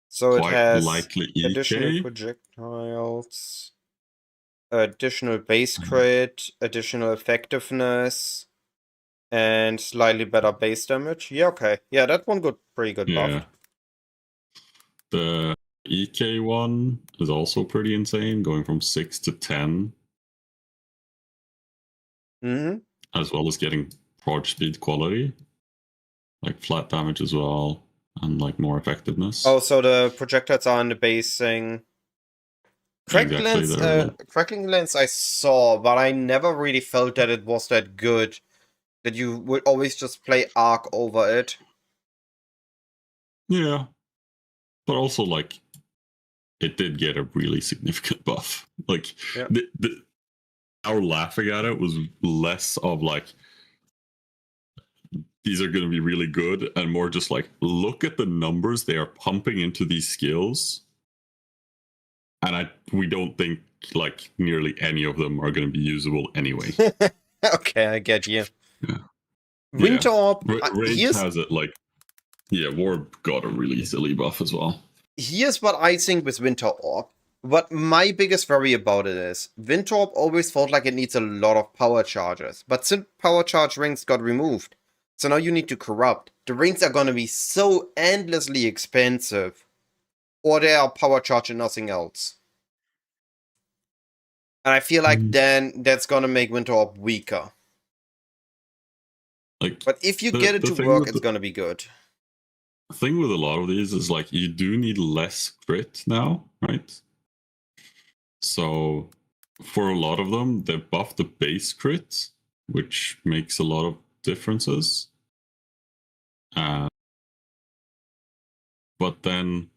So it has likely additional projectiles, additional base crit, additional effectiveness, and slightly better base damage. Yeah, okay. Yeah, that one got pretty good buff. The EK one is also pretty insane, going from 6 to 10. As well as getting prod speed quality, like flat damage as well, and like more effectiveness. Oh, so the projectiles are on the base thing. Crackling Lens I saw, but I never really felt that it was that good. That you would always just play Arc over it. Yeah. But also, like, it did get a really significant buff. Like, our laughing at it was less of like, these are going to be really good, and more just like, look at the numbers they are pumping into these skills. And we don't think like nearly any of them are going to be usable anyway. Okay, I get you. Yeah. Winter Orb has it like, Warp got a really silly buff as well. Here's what I think with Winter Orb. What my biggest worry about it is, Winter Orb always felt like it needs a lot of power charges, but since power charge rings got removed, so now you need to corrupt. The rings are gonna be so endlessly expensive, or they are power charge and nothing else. And I feel like then that's gonna make Winter Orb weaker. Like, but if you get it to work, it's gonna be good. The thing with a lot of these is like you do need less crit now, right? So for a lot of them, they buff the base crit, which makes a lot of differences. But then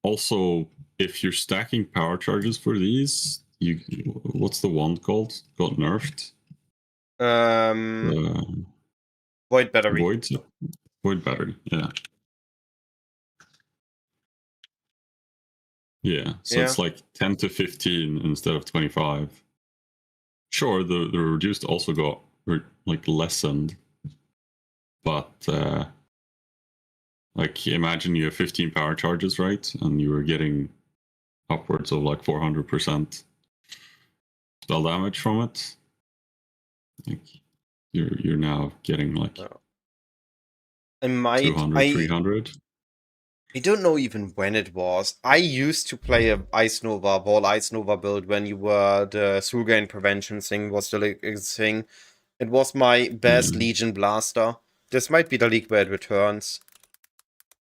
also, if you're stacking power charges for these, what's the one called? Got nerfed. Void battery. Void battery, yeah. Yeah, so it's like 10 to 15 instead of 25. Sure, the reduced also got like lessened, but like imagine you have 15 power charges, right? And you were getting upwards of like 400% spell damage from it. Like you're now getting like 200, 300. I don't know even when it was. I used to play a Ice Nova, Ball Ice Nova build when you were the Through-Gain Prevention thing was still a thing. It was my best Legion Blaster. This might be the league where it returns.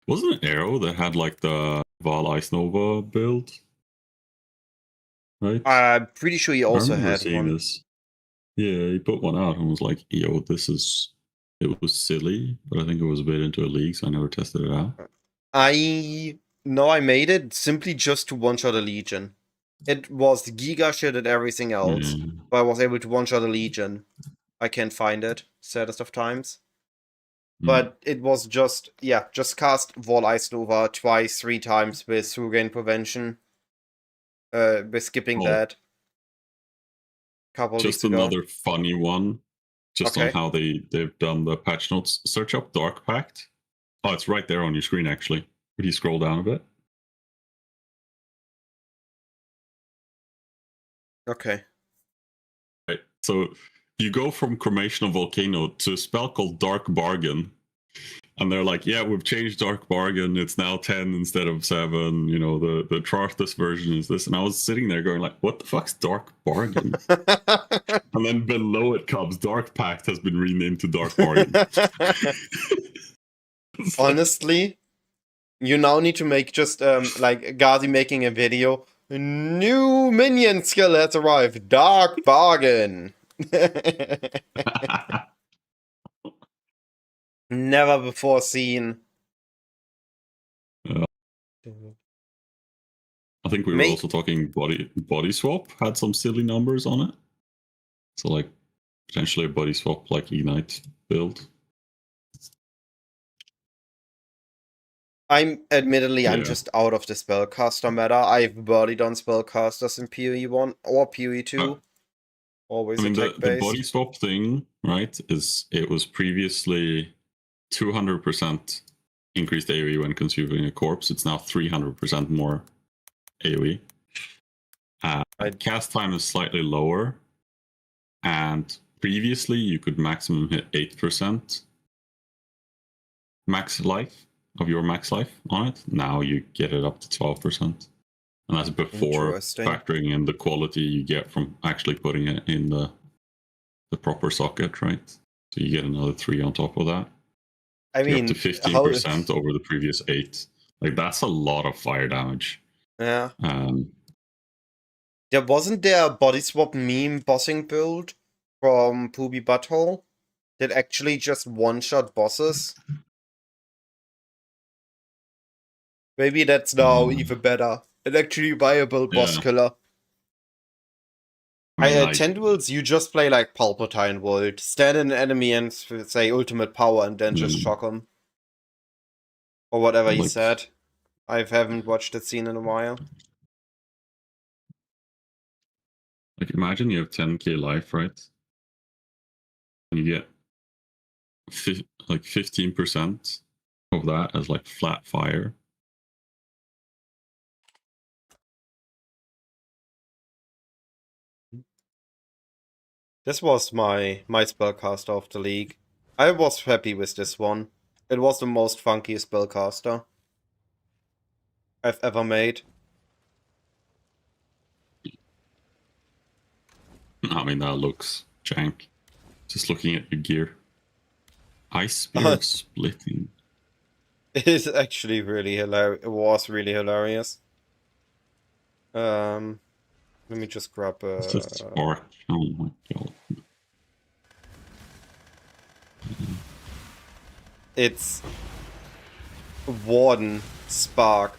Wasn't it Arrow that had like the Val Ice Nova build? Right? I'm pretty sure he also had one. This. Yeah, he put one out and was like, yo, it was silly, but I think it was a bit into a league, so I never tested it out. I know I made it simply just to one-shot a Legion. It was giga shit at everything else, but I was able to one-shot a Legion. I can't find it, saddest of times. But it was just cast Wall Ice Nova twice, 3 times with Through-Gain Prevention. With skipping that. Couple just another funny one, just on how they've done the patch notes. Search up Dark Pact. Oh, it's right there on your screen, actually. Would you scroll down a bit? Okay. Right. So you go from Cremation of Volcano to a spell called Dark Bargain. And they're like, yeah, we've changed Dark Bargain. It's now 10 instead of 7. You know, the Trarthus version is this. And I was sitting there going like, what the fuck's Dark Bargain? And then below it comes Dark Pact has been renamed to Dark Bargain. Honestly, you now need to make just like Gazi making a video. New minion skill has arrived. Dark Bargain. Never before seen. I think we were also talking body swap had some silly numbers on it. So like potentially a body swap like Ignite build. I'm just out of the spellcaster meta. I've bodied on spellcasters in PoE 1 or PoE 2. Always attack based. The body swap thing, right, it was previously 200% increased AoE when consuming a corpse. It's now 300% more AoE. Cast time is slightly lower. And previously you could maximum hit 8% max life of your max life on it. Now you get it up to 12%. And that's before factoring in the quality you get from actually putting it in the proper socket, right? So you get another 3 on top of that. I mean, up to 15% over the previous 8. Like that's a lot of fire damage. Yeah. Wasn't there a body swap meme bossing build from Poopy Butthole that actually just one-shot bosses? Maybe that's now even better. An actually viable boss killer. Tendrils, you just play like Palpatine would. Stand in an enemy and say ultimate power and then just shock him. Or whatever he said. I haven't watched that scene in a while. Like imagine you have 10k life, right? And you get like 15% of that as like flat fire. This was my spellcaster of the league. I was happy with this one. It was the most funky spellcaster I've ever made. I mean, that looks jank. Just looking at your gear. Ice Spear splitting. It is actually really hilarious. It was really hilarious. Let me just grab a... It's just spark. Oh my god. It's... Warden Spark.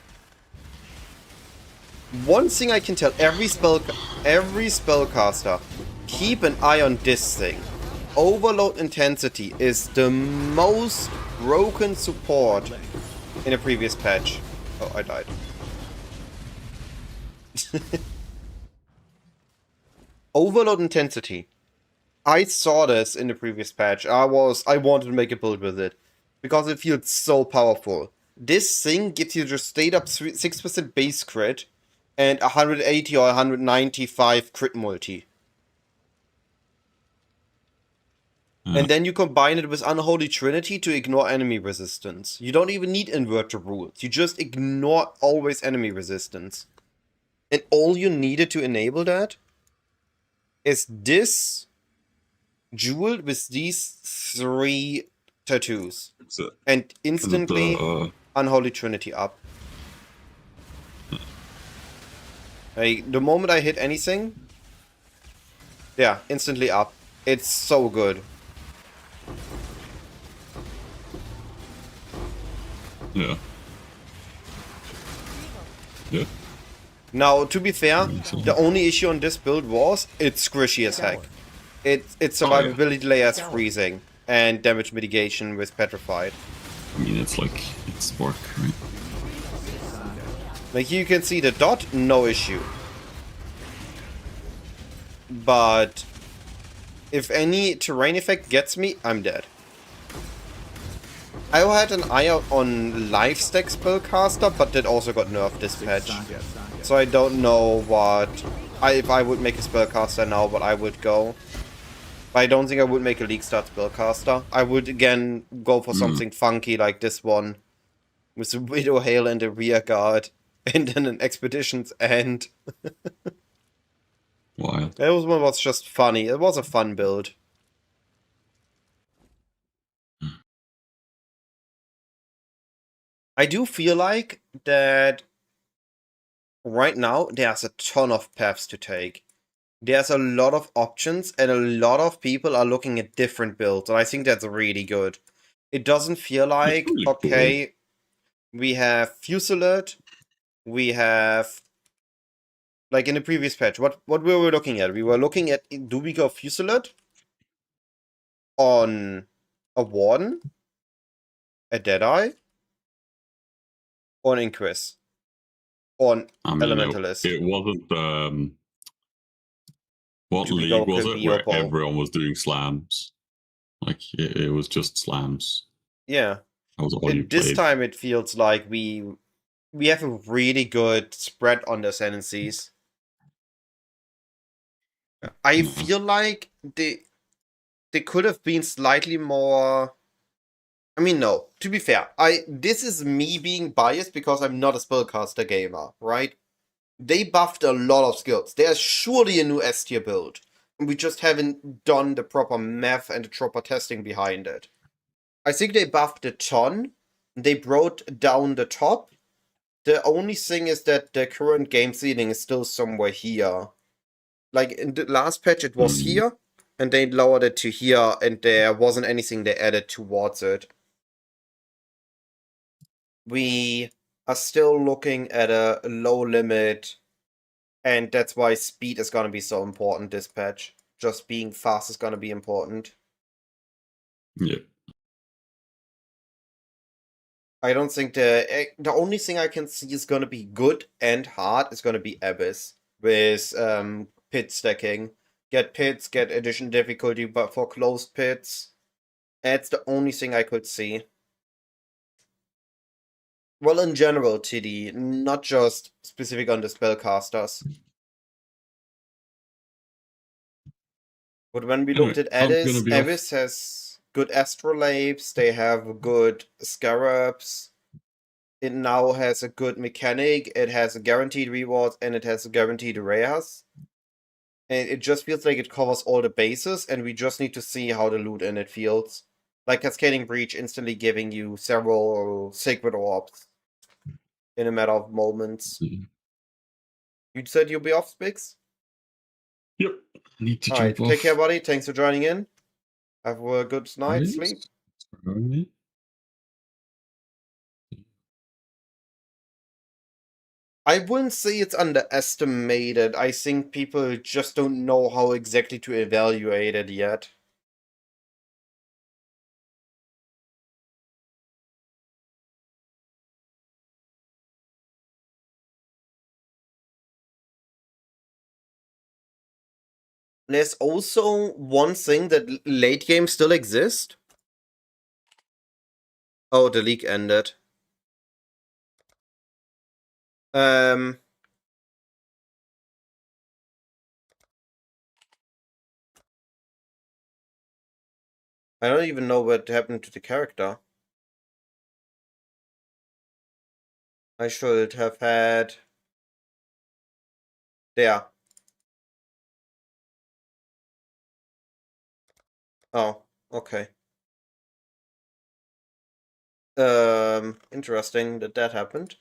One thing I can tell every spellcaster, keep an eye on this thing. Overload Intensity is the most broken support in a previous patch. Oh, I died. Overload Intensity. I saw this in the previous patch. I wanted to make a build with it. Because it feels so powerful. This thing gives you just straight up 6% base crit and 180 or 195 crit multi. And then you combine it with Unholy Trinity to ignore enemy resistance. You don't even need inverter rules. You just ignore always enemy resistance. And all you needed to enable that is this jewel with these 3 tattoos. And instantly Unholy Trinity up. Like, the moment I hit anything, yeah, instantly up. It's so good. Yeah. Yeah. Now, to be fair, the only issue on this build was it's squishy as heck. Its survivability layer is freezing, and damage mitigation with petrified. I mean, it's like, it's spark, right? Like, you can see the dot, no issue. But if any terrain effect gets me, I'm dead. I had an eye out on Lifestack Spellcaster, but that also got nerfed this patch. So I don't know what... if I would make a Spellcaster now, but I would go. But I don't think I would make a League Start Spellcaster. I would again go for something funky like this one. With the Widow Hail and a Rear Guard. And then an Expedition's End. Wild. That one was just funny. It was a fun build. I do feel like that right now there's a ton of paths to take. There's a lot of options and a lot of people are looking at different builds, and I think that's really good. It doesn't feel like, really okay, we have Fusillade, we have, like in the previous patch, what were we looking at? We were looking at, do we go Fusillade on a Warden, a Deadeye, or an Inquis, or an Elementalist? It wasn't, what Do we league go was it Kirby where or Bow? everyone was doing slams? Like, it was just slams. Yeah. That was all you This played. time it feels like we have a really good spread on the ascendancies. I feel like they could have been slightly more... I mean, no. To be fair, this is me being biased because I'm not a spellcaster gamer, right? They buffed a lot of skills. There's surely a new S tier build. And we just haven't done the proper math and the proper testing behind it. I think they buffed a ton. They brought down the top. The only thing is that the current game ceiling is still somewhere here. Like in the last patch it was here, and they lowered it to here, and there wasn't anything they added towards it. We are still looking at a low limit, and that's why speed is gonna be so important this patch. Just being fast is gonna be important. Yeah. I don't think the only thing I can see is gonna be good and hard is gonna be Abyss with pit stacking. Get pits, get additional difficulty, but for closed pits, that's the only thing I could see. Well, in general, TD, not just specific on the spellcasters. But when we looked at Abyss has good astrolabes, they have good scarabs. It now has a good mechanic, it has a guaranteed reward, and it has a guaranteed rares. And it just feels like it covers all the bases, and we just need to see how the loot in it feels. Like Cascading Breach instantly giving you several sacred orbs in a matter of moments. You said you'll be off, Spix? Yep. Need to Alright, jump off. take care, buddy. Thanks for joining in. Have a good night's sleep. I wouldn't say it's underestimated. I think people just don't know how exactly to evaluate it yet. There's also one thing that late game still exists. Oh, the league ended. I don't even know what happened to the character. I should have had... There. Oh, okay. Interesting that that happened.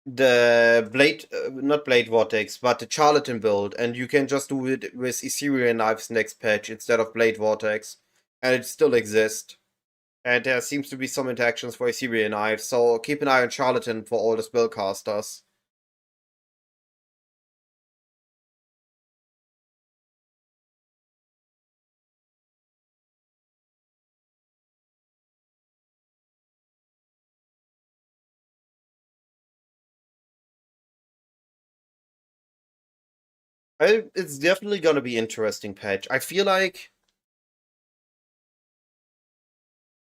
The Blade, not Blade Vortex, but the Charlatan build, and you can just do it with Ethereal Knives next patch instead of Blade Vortex, and it still exists. And there seems to be some interactions for Ethereal Knives, so keep an eye on Charlatan for all the spellcasters. It's definitely gonna be interesting patch. I feel like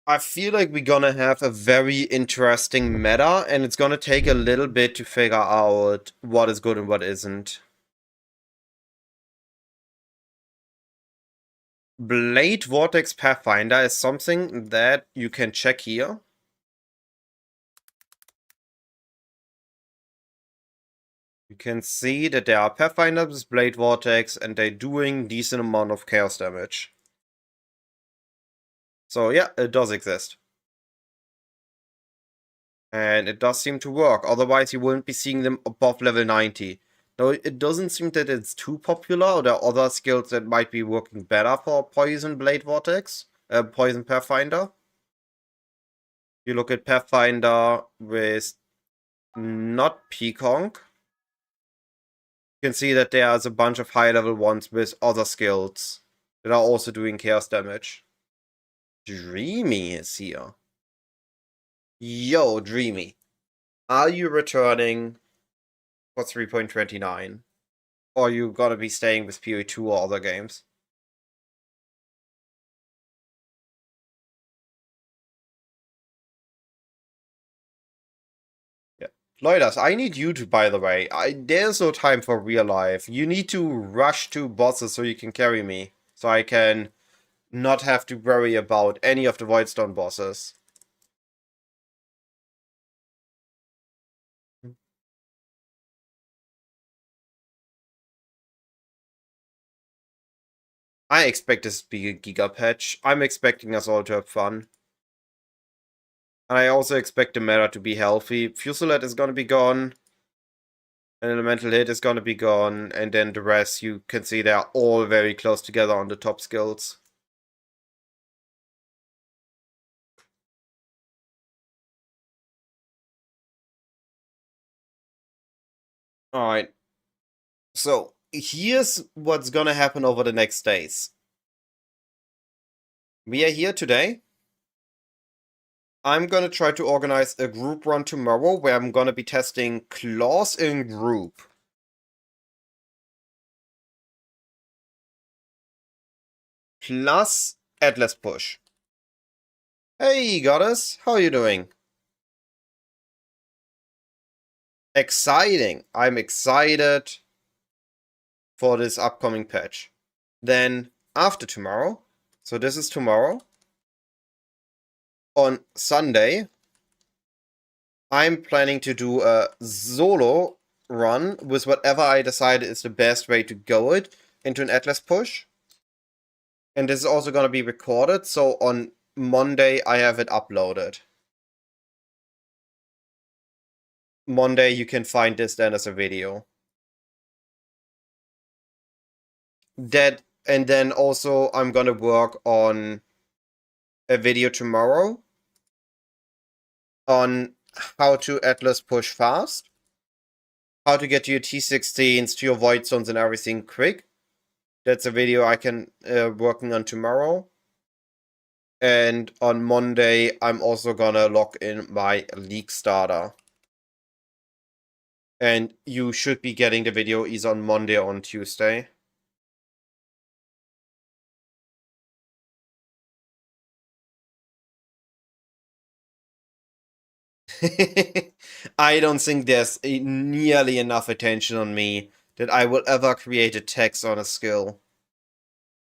we're gonna have a very interesting meta, and it's gonna take a little bit to figure out what is good and what isn't. Blade Vortex Pathfinder is something that you can check here. You can see that there are Pathfinders with Blade Vortex, and they're doing decent amount of chaos damage. So yeah, it does exist. And it does seem to work, otherwise you wouldn't be seeing them above level 90. Though it doesn't seem that it's too popular, or there are other skills that might be working better for Poison Blade Vortex, Poison Pathfinder. You look at Pathfinder with not Peaconk. You can see that there's a bunch of high level ones with other skills that are also doing chaos damage. Dreamy is here. Yo, Dreamy. Are you returning for 3.29? Or are you gonna be staying with PoE 2 or other games? Yeah. Loidas, I need you to, by the way. There's no time for real life. You need to rush to bosses so you can carry me. So I can not have to worry about any of the Voidstone bosses. I expect this to be a Giga patch. I'm expecting us all to have fun. And I also expect the meta to be healthy. Fusilade is gonna be gone. And Elemental Hit is gonna be gone. And then the rest, you can see they're all very close together on the top skills. Alright. So, here's what's gonna happen over the next days. We are here today. I'm gonna try to organize a group run tomorrow where I'm gonna be testing claws in group. Plus Atlas push. Hey Goddess, how are you doing? Exciting. I'm excited for this upcoming patch. Then after tomorrow, so this is tomorrow, on Sunday, I'm planning to do a solo run with whatever I decide is the best way to go it into an Atlas push. And this is also going to be recorded, so on Monday I have it uploaded. Monday you can find this then as a video. And then also I'm gonna work on a video tomorrow on how to Atlas push fast, how to get to your T16s, to your Void Zones and everything quick. That's a video I can working on tomorrow. And on Monday I'm also gonna log in my League starter. And you should be getting the video either on Monday or on Tuesday. I don't think there's nearly enough attention on me that I will ever create a text on a skill.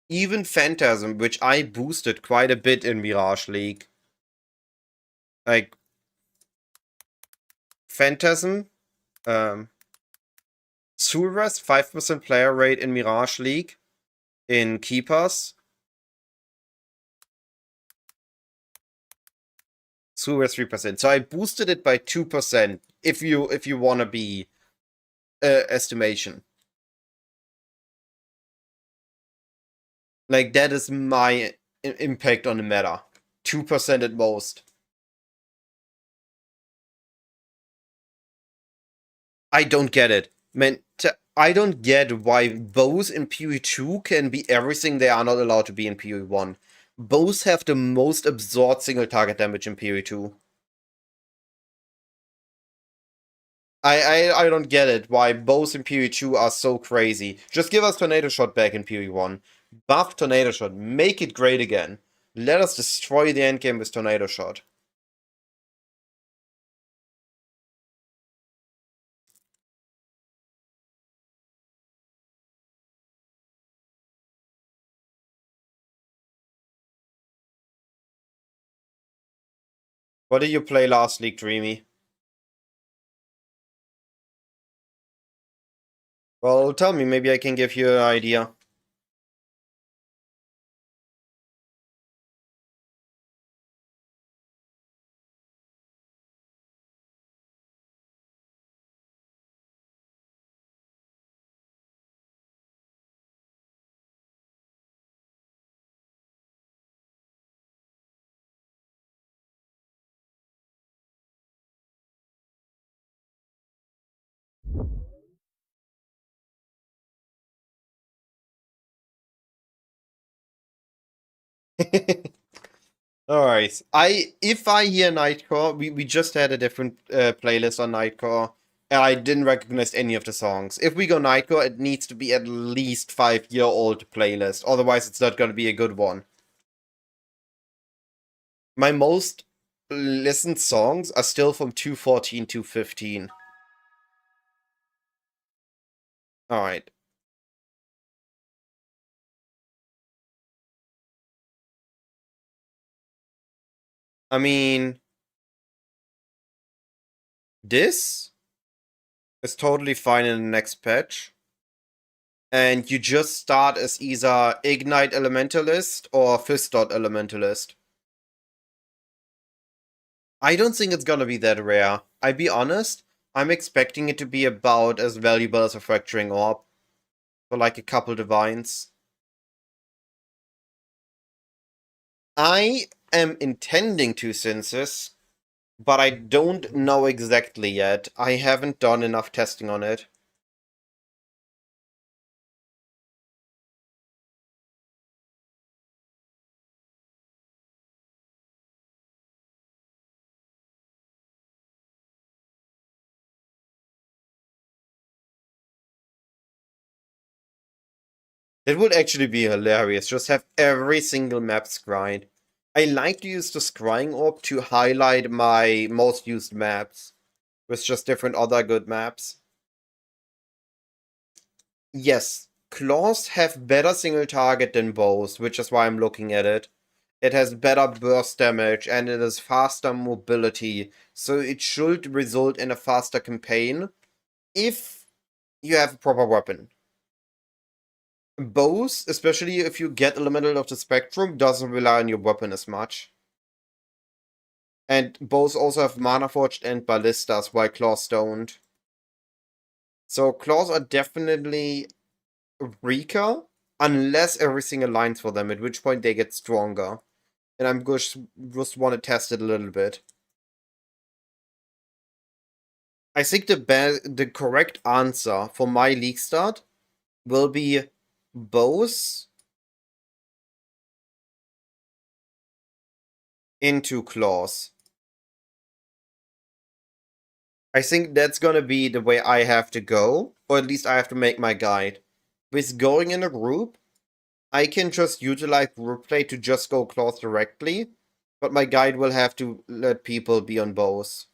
Even Phantasm, which I boosted quite a bit in Mirage League. Like, Phantasm, Sulras, 5% player rate in Mirage League, in Keepers. Sulras 3%. So I boosted it by 2% if you wanna be estimation. Like, that is my impact on the meta. 2% at most. I don't get it. Man, I don't get why bows in PoE 2 can be everything they are not allowed to be in PoE 1. Bows have the most absurd single target damage in PoE 2. I don't get it, why bows in PoE 2 are so crazy. Just give us Tornado Shot back in PoE 1. Buff Tornado Shot. Make it great again. Let us destroy the endgame with Tornado Shot. What did you play last league, Dreamy? Well, tell me, maybe I can give you an idea. Alright. If I hear Nightcore, we just had a different playlist on Nightcore, and I didn't recognize any of the songs. If we go Nightcore, it needs to be at least 5-year-old playlist, otherwise it's not gonna be a good one. My most listened songs are still from 214, 215. Alright. I mean, this is totally fine in the next patch. And you just start as either Ignite Elementalist or Fist Dot Elementalist. I don't think it's gonna be that rare. I'll be honest, I'm expecting it to be about as valuable as a Fracturing Orb. For like a couple divines. I am intending to Synthesis, but I don't know exactly yet. I haven't done enough testing on it. That would actually be hilarious. Just have every single map scryed. I like to use the scrying orb to highlight my most used maps. With just different other good maps. Yes, claws have better single target than bows, which is why I'm looking at it. It has better burst damage and it has faster mobility, so it should result in a faster campaign if you have a proper weapon. Bows, especially if you get Elemental of the Spectrum, doesn't rely on your weapon as much. And bows also have Mana Forged and Ballistas, while claws don't. So claws are definitely weaker, unless everything aligns for them, at which point they get stronger. And I'm just want to test it a little bit. I think the correct answer for my league start will be bows into claws. I think that's gonna be the way I have to go, or at least I have to make my guide. With going in a group, I can just utilize group play to just go close directly, but my guide will have to let people be on both.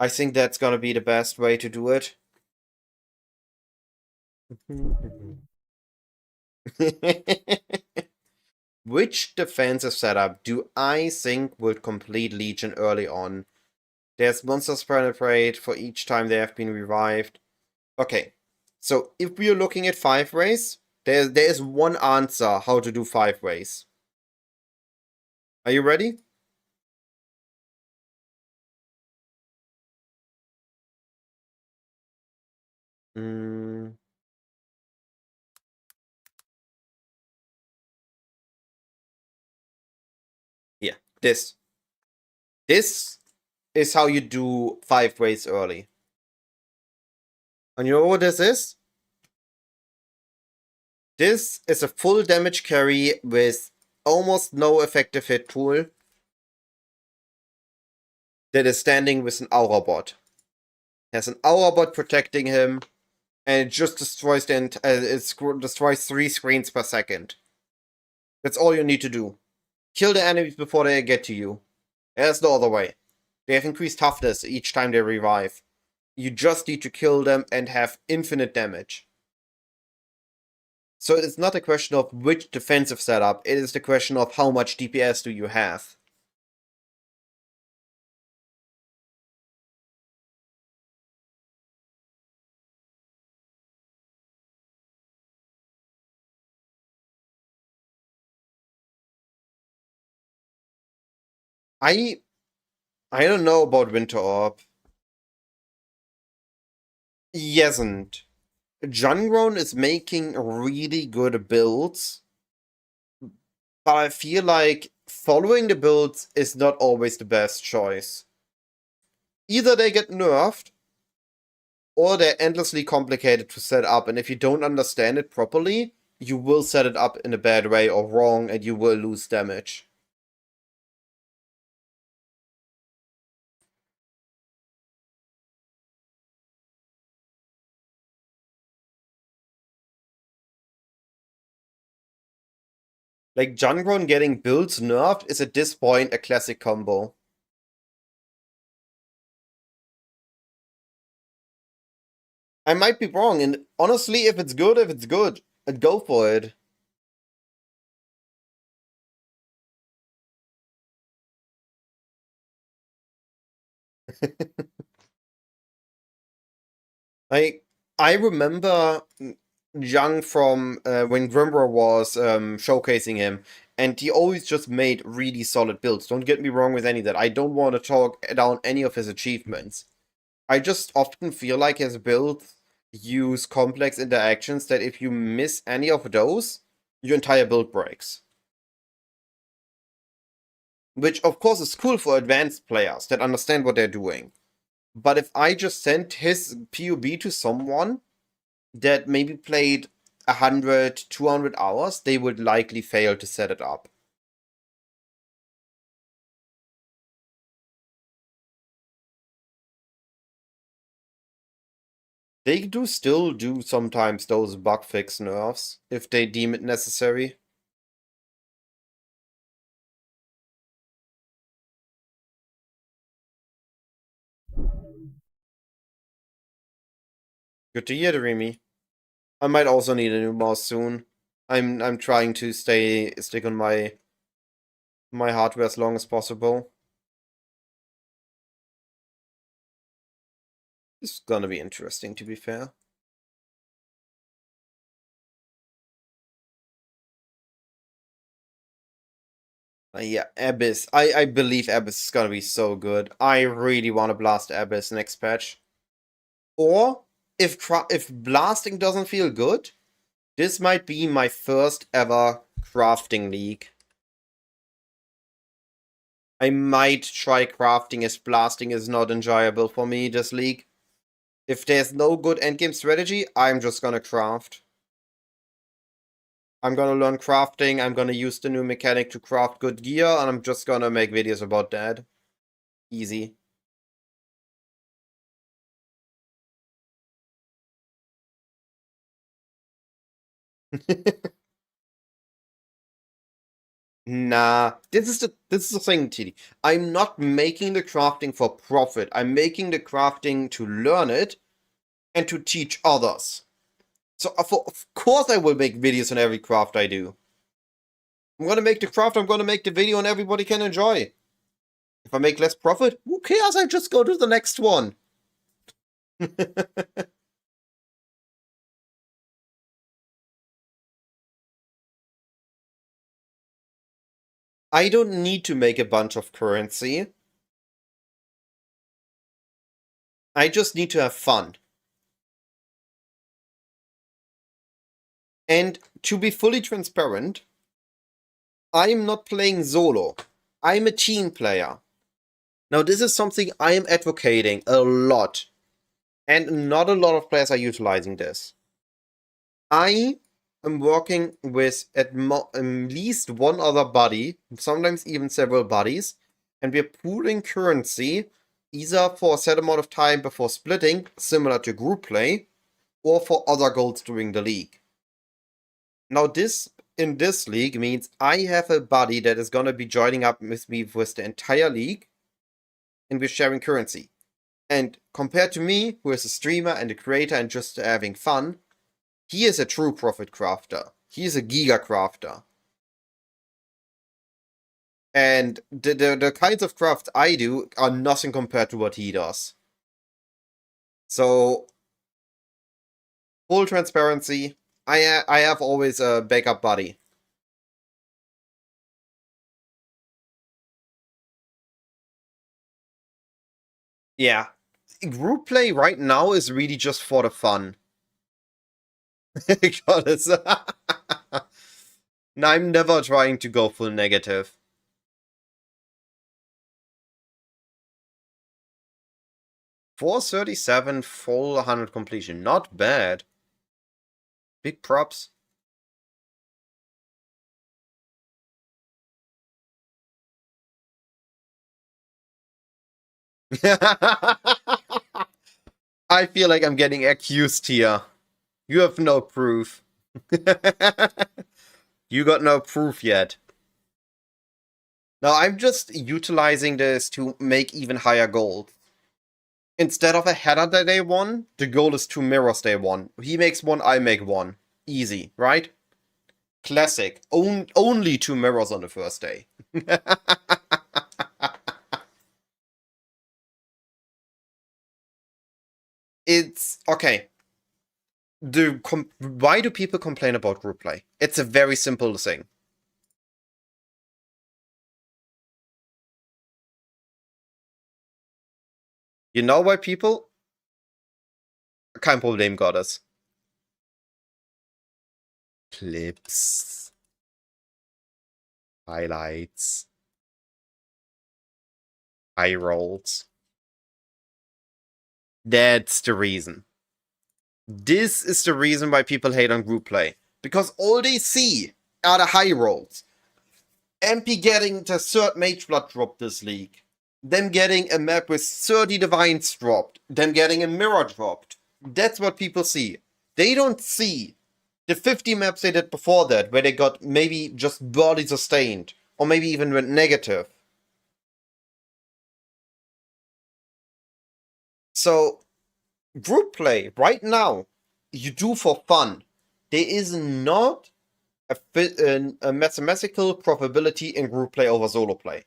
I think that's gonna be the best way to do it. Which defensive setup do I think would complete Legion early on? There's Monsters Penetrate for each time they have been revived. Okay, so if we are looking at 5-ways, there is one answer how to do 5-ways. Are you ready? Yeah, this. This is how you do 5-ways early. And you know what this is? This is a full damage carry with almost no effective hit pool that is standing with an Aura bot. Has an Aura bot protecting him, and it just destroys destroys 3 screens per second. That's all you need to do. Kill the enemies before they get to you. There's no other way. They have increased toughness each time they revive. You just need to kill them and have infinite damage. So it's not a question of which defensive setup, it is the question of how much DPS do you have. I don't know about Winter Orb. Yesn't. Jungron is making really good builds, but I feel like following the builds is not always the best choice. Either they get nerfed, or they're endlessly complicated to set up, and if you don't understand it properly, you will set it up in a bad way or wrong, and you will lose damage. Like, Jungron getting builds nerfed is at this point a classic combo. I might be wrong, and honestly, if it's good, I'd go for it. I remember Young from when Grimro was showcasing him, and he always just made really solid builds. Don't get me wrong with any of that. I don't want to talk down any of his achievements. I just often feel like his builds use complex interactions that if you miss any of those, your entire build breaks. Which, of course, is cool for advanced players that understand what they're doing. But if I just sent his PoB to someone that maybe played 100, 200 hours, they would likely fail to set it up. They do still do sometimes those bug fix nerfs, if they deem it necessary. Good to hear, Remy. I might also need a new mouse soon. I'm trying to stick on my hardware as long as possible. It's gonna be interesting, to be fair. Yeah, Abyss. I believe Abyss is gonna be so good. I really want to blast Abyss next patch. Or, if blasting doesn't feel good, this might be my first ever crafting league. I might try crafting as blasting is not enjoyable for me this league. If there's no good endgame strategy, I'm just gonna craft. I'm gonna learn crafting, I'm gonna use the new mechanic to craft good gear, and I'm just gonna make videos about that. Easy. Nah, this is the thing, TD. I'm not making the crafting for profit. I'm making the crafting to learn it and to teach others. So of course I will make videos on every craft I do. I'm gonna make the craft, I'm gonna make the video, and everybody can enjoy. If I make less profit, who cares? I just go to the next one. I don't need to make a bunch of currency. I just need to have fun. And to be fully transparent, I'm not playing solo. I'm a team player. Now, this is something I am advocating a lot. And not a lot of players are utilizing this. I am working with at least one other buddy, sometimes even several buddies, and we're pooling currency either for a set amount of time before splitting, similar to group play, or for other goals during the league. Now this, in this league, means I have a buddy that is gonna be joining up with me with the entire league, and we're sharing currency. And compared to me, who is a streamer and a creator and just having fun, he is a true profit crafter. He is a giga crafter. And the kinds of crafts I do are nothing compared to what he does. So, full transparency, I have always a backup buddy. Yeah. Group play right now is really just for the fun. No, I'm never trying to go full negative. 437 full 100 completion. Not bad. Big props. I feel like I'm getting accused here. You have no proof. You got no proof yet. Now I'm just utilizing this to make even higher goals. Instead of a header that they won, the goal is 2 mirrors they won. He makes one, I make one. Easy, right? Classic. Only 2 mirrors on the first day. It's okay. Why do people complain about group play? It's a very simple thing. You know why people? Kein Problem, Goddess. Clips. Highlights. High rolls. That's the reason. This is the reason why people hate on group play. Because all they see are the high rolls. MP getting the 3rd Mage Blood drop this league. Them getting a map with 30 Divines dropped. Them getting a mirror dropped. That's what people see. They don't see the 50 maps they did before that, where they got maybe just barely sustained. Or maybe even went negative. So, group play, right now, you do for fun. There is not a mathematical probability in group play over solo play.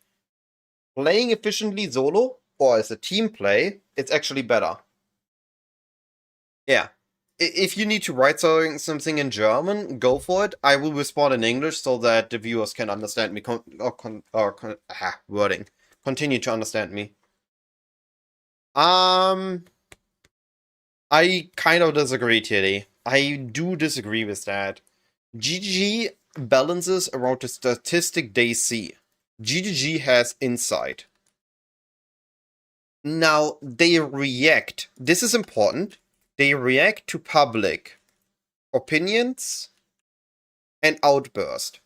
Playing efficiently solo, or as a team play, it's actually better. Yeah. If you need to write something in German, go for it. I will respond in English so that the viewers can understand me. Wording. Continue to understand me. I kind of disagree, Titty. I do disagree with that. GGG balances around the statistic they see. GGG has insight. Now, they react. This is important. They react to public opinions and outburst.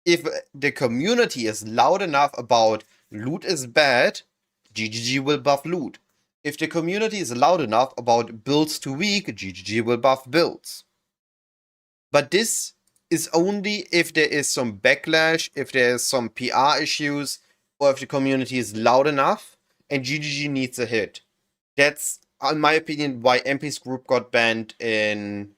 If the community is loud enough about loot is bad, GGG will buff loot. If the community is loud enough about builds too weak, GGG will buff builds. But this is only if there is some backlash, if there is some PR issues, or if the community is loud enough and GGG needs a hit. That's, in my opinion, why MP's group got banned in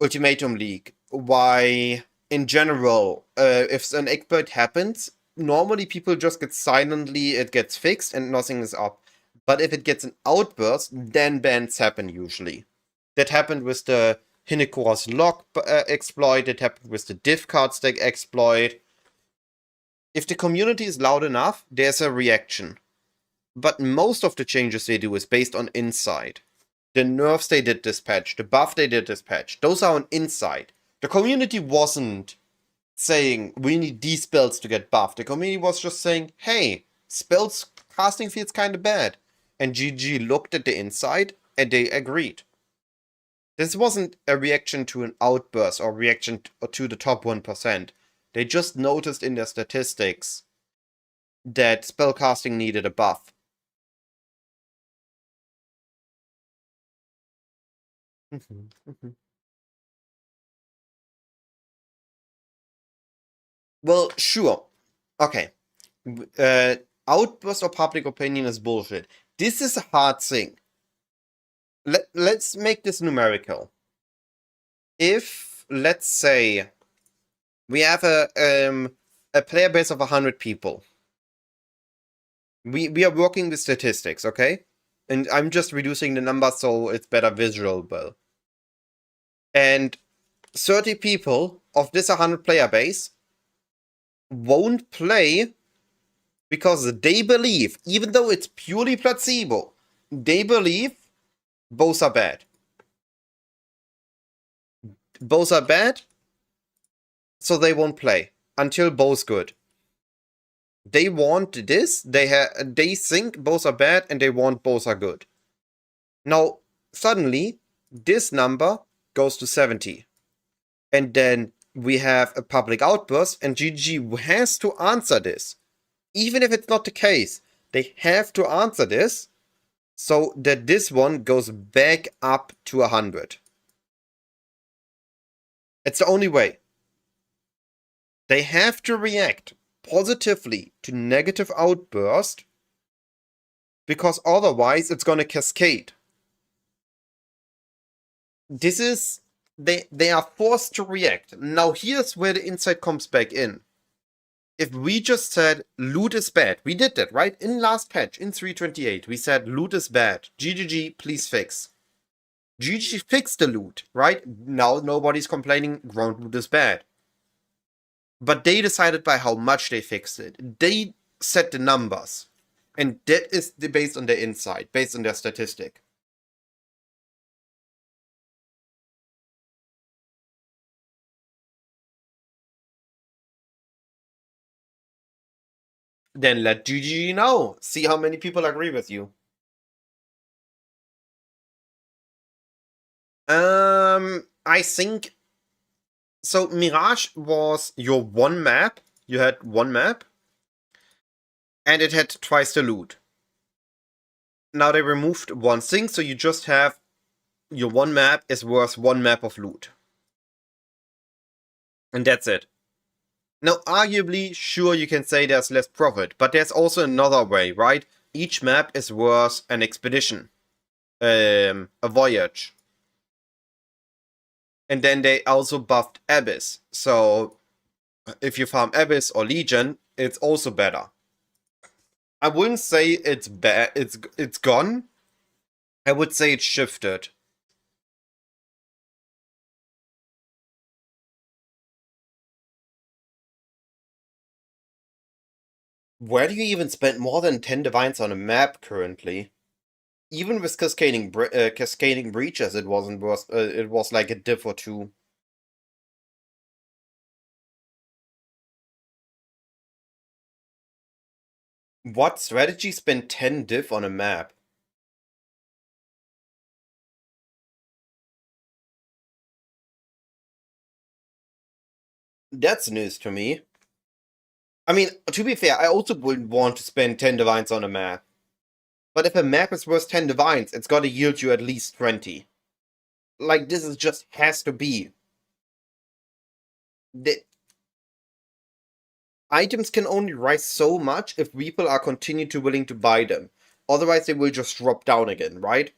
Ultimatum League. Why, in general, if an exploit happens, normally people just get silently, it gets fixed and nothing is up. But if it gets an outburst, then bans happen usually. That happened with the Hinekora's lock exploit, it happened with the diff card stack exploit. If the community is loud enough, there's a reaction. But most of the changes they do is based on insight. The nerfs they did this patch, the buff they did this patch, those are on insight. The community wasn't saying, we need these spells to get buffed. The community was just saying, hey, spells casting feels kind of bad. And GG looked at the insight and they agreed. This wasn't a reaction to an outburst or reaction to the top 1%. They just noticed in their statistics that spellcasting needed a buff. Well, sure. Okay. Outburst of public opinion is bullshit. This is a hard thing. Let's make this numerical. If, let's say, we have a player base of 100 people. We are working with statistics, okay? And I'm just reducing the number so it's better visual. And 30 people of this 100 player base won't play because they believe, even though it's purely placebo, they believe both are bad. Both are bad, so they won't play until both good. They want this, they think both are bad, and they want both are good. Now, suddenly, this number goes to 70. And then we have a public outburst, and GG has to answer this. Even if it's not the case, they have to answer this so that this one goes back up to 100. It's the only way. They have to react positively to negative outburst because otherwise it's gonna cascade. This is... They are forced to react. Now here's where the insight comes back in. If we just said loot is bad, we did that, right? In last patch, in 328, we said loot is bad. GGG, please fix. GG fixed the loot, right? Now nobody's complaining ground loot is bad. But they decided by how much they fixed it. They set the numbers. And that is based on their insight, based on their statistic. Then let GG know. See how many people agree with you. I think... So, Mirage was your one map. You had one map. And it had twice the loot. Now they removed one thing, so you just have... Your one map is worth one map of loot. And that's it. Now, arguably, sure, you can say there's less profit, but there's also another way, right? Each map is worth an expedition. A voyage. And then they also buffed Abyss. So, if you farm Abyss or Legion, it's also better. I wouldn't say it's bad. It's gone. I would say it's shifted. Where do you even spend more than 10 divines on a map currently? Even with cascading breaches, it wasn't worth. It was like a diff or two. What strategy spent 10 diff on a map? That's news to me. I mean, to be fair, I also wouldn't want to spend 10 divines on a map. But if a map is worth 10 divines, it's gotta yield you at least 20. Like, this is just has to be. The items can only rise so much if people are continue to willing to buy them. Otherwise, they will just drop down again, right?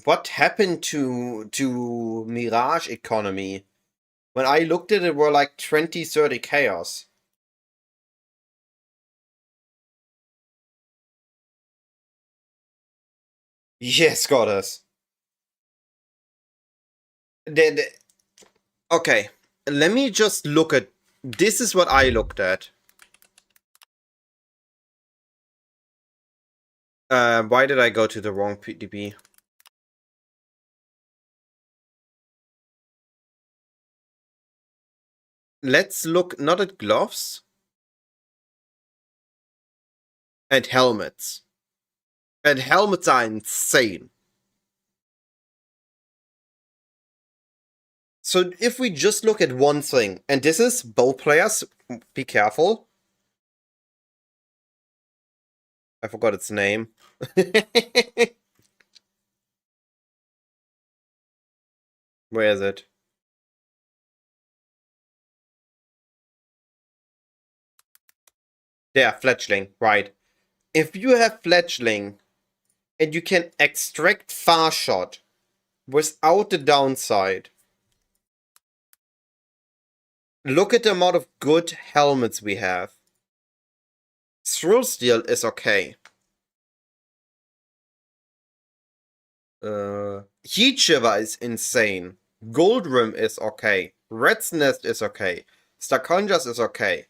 What happened to Mirage economy? When I looked at it, were like 20, 30 chaos. Yes, goddess. Okay, let me just look at... This is what I looked at. Why did I go to the wrong PDB? Let's look not at gloves. And helmets. And helmets are insane. So if we just look at one thing, and this is bow players, be careful. I forgot its name. Where is it? There, fledgling, right. If you have fledgling, and you can extract far shot without the downside, look at the amount of good helmets we have. Thrill Steel is okay. Heat Shiver is insane. Gold Rim is okay. Red's Nest is okay. Starconjas is okay.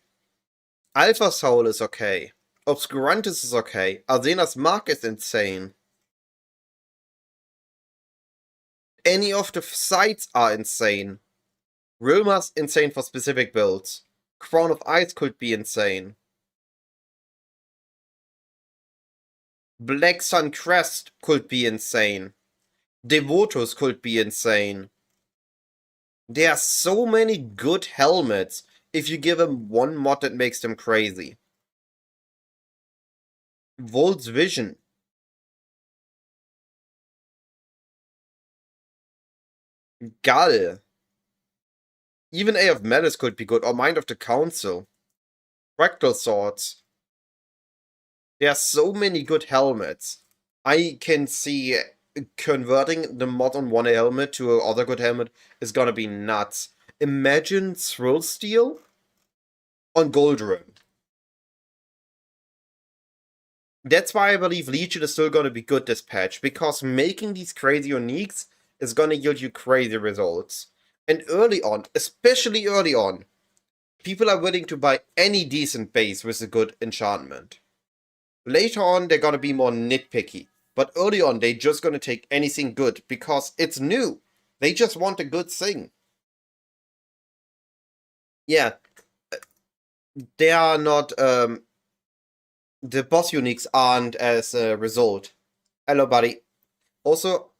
Alpha Soul is okay. Obscurantis is okay. Arzena's Mark is insane. Any of the sites are insane. Rilma's insane for specific builds. Crown of Ice could be insane. Black Sun Crest could be insane. Devotus could be insane. There are so many good helmets if you give them one mod that makes them crazy. Volt's Vision. Gull. Even A of Malice could be good, or Mind of the Council. Fractal Swords. There are so many good helmets. I can see converting the mod on one helmet to another good helmet is gonna be nuts. Imagine Thrill Steel on Gold Rim. That's why I believe Legion is still gonna be good this patch, because making these crazy uniques is gonna yield you crazy results. And early on, especially early on, people are willing to buy any decent base with a good enchantment. Later on, they're gonna be more nitpicky. But early on, they're just gonna take anything good, because it's new. They just want a good thing. Yeah. They are not, the boss uniques aren't as a result. Hello, buddy. Also,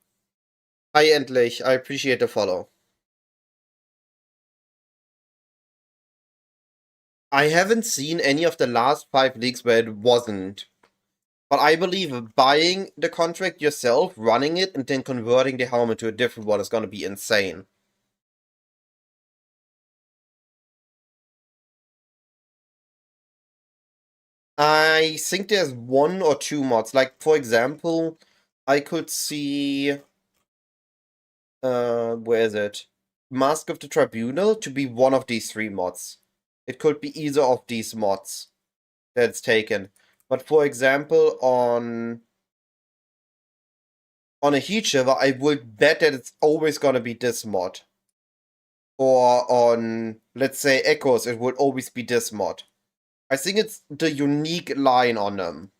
hi endlich, I appreciate the follow. I haven't seen any of the last 5 leagues where it wasn't. But I believe buying the contract yourself, running it, and then converting the helmet to a different one is gonna be insane. I think there's 1 or 2 mods. Like, for example, I could see... where is it? Mask of the Tribunal to be one of these 3 mods. It could be either of these mods that's taken. But for example, on a Heat Shiver, I would bet that it's always gonna be this mod. Or on, let's say, Echoes, it would always be this mod. I think it's the unique line on them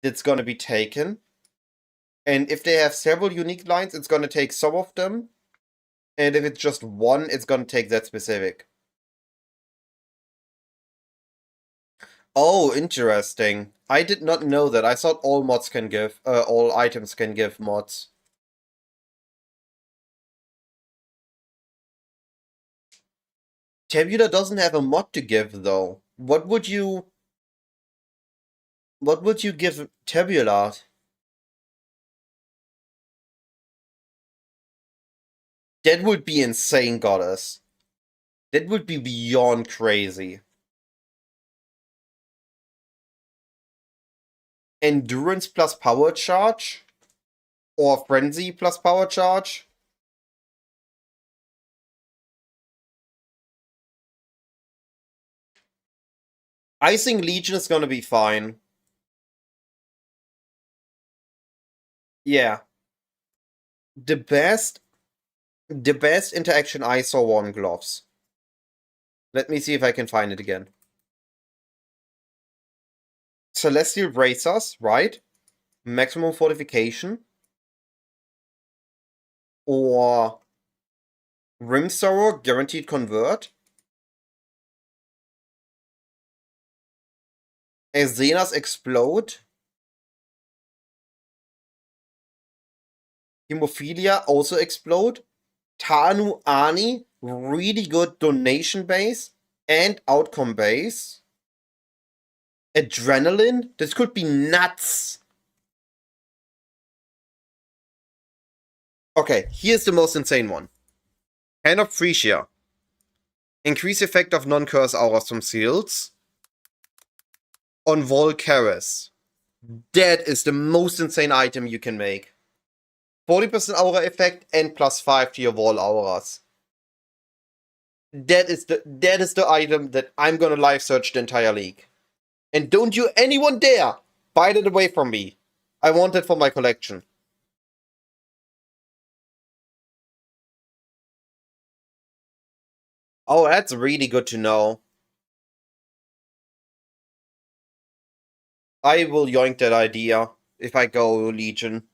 that's gonna be taken. And if they have several unique lines, it's gonna take some of them. And if it's just one, it's gonna take that specific. Oh, interesting. I did not know that. I thought all mods can give, all items can give mods. Tabula doesn't have a mod to give, though. What would you give Tabula? That would be insane, Goddess. That would be beyond crazy. Endurance plus power charge? Or frenzy plus power charge? I think Legion is gonna be fine. Yeah. The best interaction I saw on gloves. Let me see if I can find it again. Celestial Bracers, right? Maximum fortification. Or Rim Thrower, guaranteed convert. Azena's Explode. Hemophilia, also explode. Tanu Ani, really good donation base and outcome base. Adrenaline, this could be nuts. Okay, here's the most insane one. Hand of Frisia. Increase effect of non-curse auras from seals. On Volcaris. That is the most insane item you can make. 40% aura effect and +5 to your wall auras. That is the item that I'm gonna live search the entire league. And don't you anyone dare bite it away from me. I want it for my collection. Oh, that's really good to know. I will yoink that idea if I go Legion.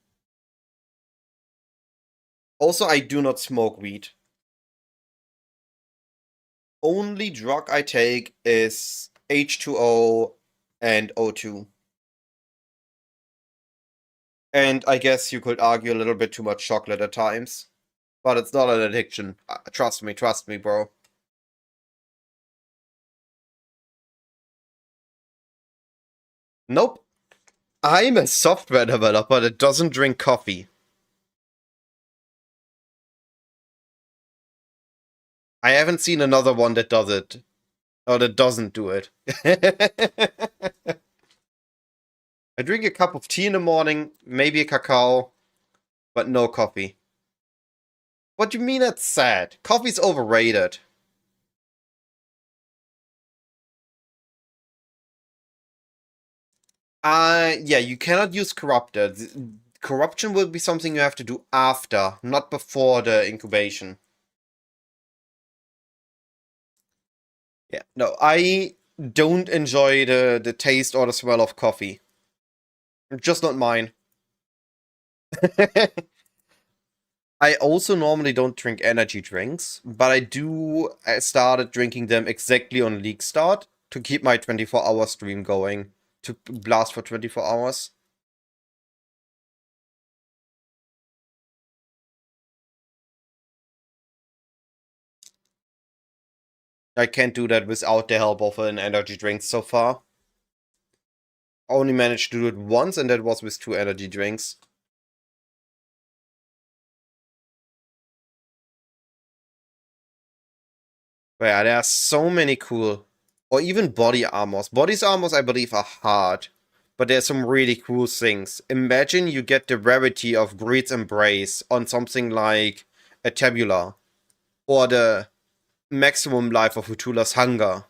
Also, I do not smoke weed. Only drug I take is H2O and O2. And I guess you could argue a little bit too much chocolate at times. But it's not an addiction. Trust me, bro. Nope. I'm a software developer that doesn't drink coffee. I haven't seen another one that does it. Or that doesn't do it. I drink a cup of tea in the morning, maybe a cacao, but no coffee. What do you mean that's sad? Coffee's overrated. Yeah, you cannot use corrupted. Corruption will be something you have to do after, not before the incubation. Yeah, no, I don't enjoy the taste or the smell of coffee. Just not mine. I also normally don't drink energy drinks, but I started drinking them exactly on League Start to keep my 24-hour stream going, to blast for 24 hours. I can't do that without the help of an energy drink so far. I only managed to do it once, and that was with 2 energy drinks. But yeah, there are so many cool, or even body armors. Body armors, I believe, are hard, but there's some really cool things. Imagine you get the rarity of Greed's Embrace on something like a Tabula, or the maximum life of Hutula's Hunger.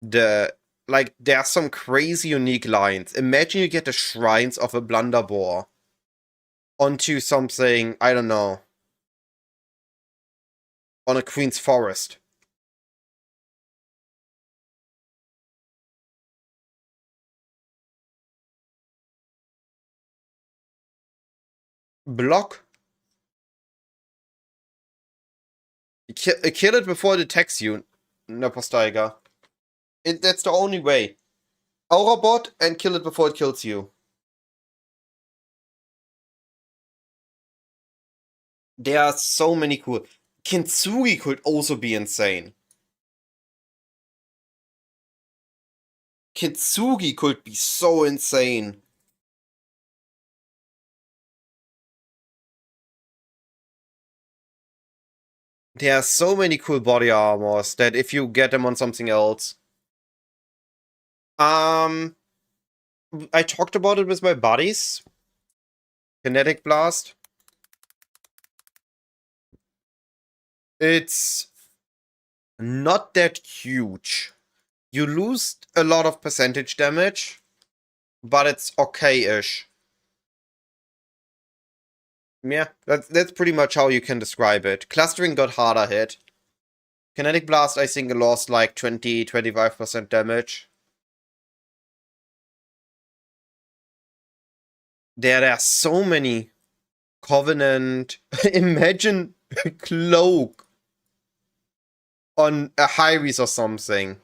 There are some crazy unique lines. Imagine you get the Shrines of a Blunderbore onto something, I don't know, on a Queen's Forest. Block. Kill it before it attacks you. Neposteiger. That's the only way. Aura bot and kill it before it kills you. There are so many cool... Kintsugi could also be insane. Kintsugi could be so insane. There are so many cool body armors that if you get them on something else... I talked about it with my buddies. Kinetic Blast. It's not that huge. You lose a lot of percentage damage, but it's okay-ish. Yeah, that's pretty much how you can describe it. Clustering got harder hit. Kinetic Blast, I think, lost like 20-25% damage. There are so many. Covenant. Imagine a Cloak on a Hyries or something.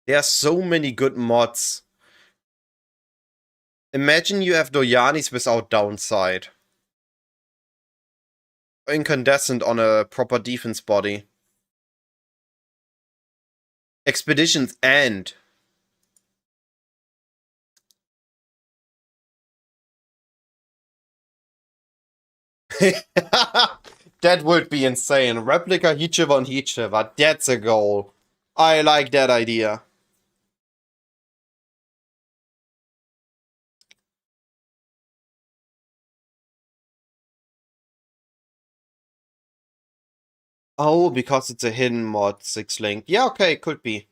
There are so many good mods. Imagine you have Doyanis without downside. Incandescent on a proper defense body. Expeditions and... That would be insane. Replica Hichiva on Hichiva. That's a goal. I like that idea. Oh, because it's a hidden mod, 6 link. Yeah, okay, could be.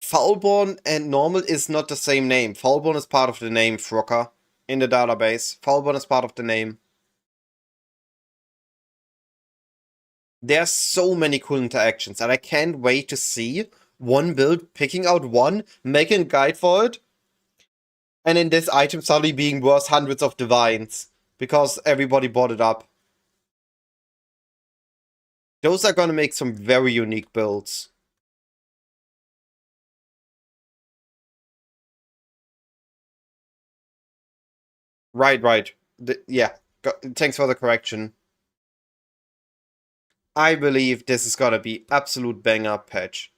Foulborn and normal is not the same name. Foulborn is part of the name, Frocker, in the database. Foulborn is part of the name. There's so many cool interactions, and I can't wait to see one build picking out one, making a guide for it, and then this item suddenly being worth hundreds of divines, because everybody bought it up. Those are gonna make some very unique builds. Right. Yeah, thanks for the correction. I believe this is gonna be absolute bang-up patch.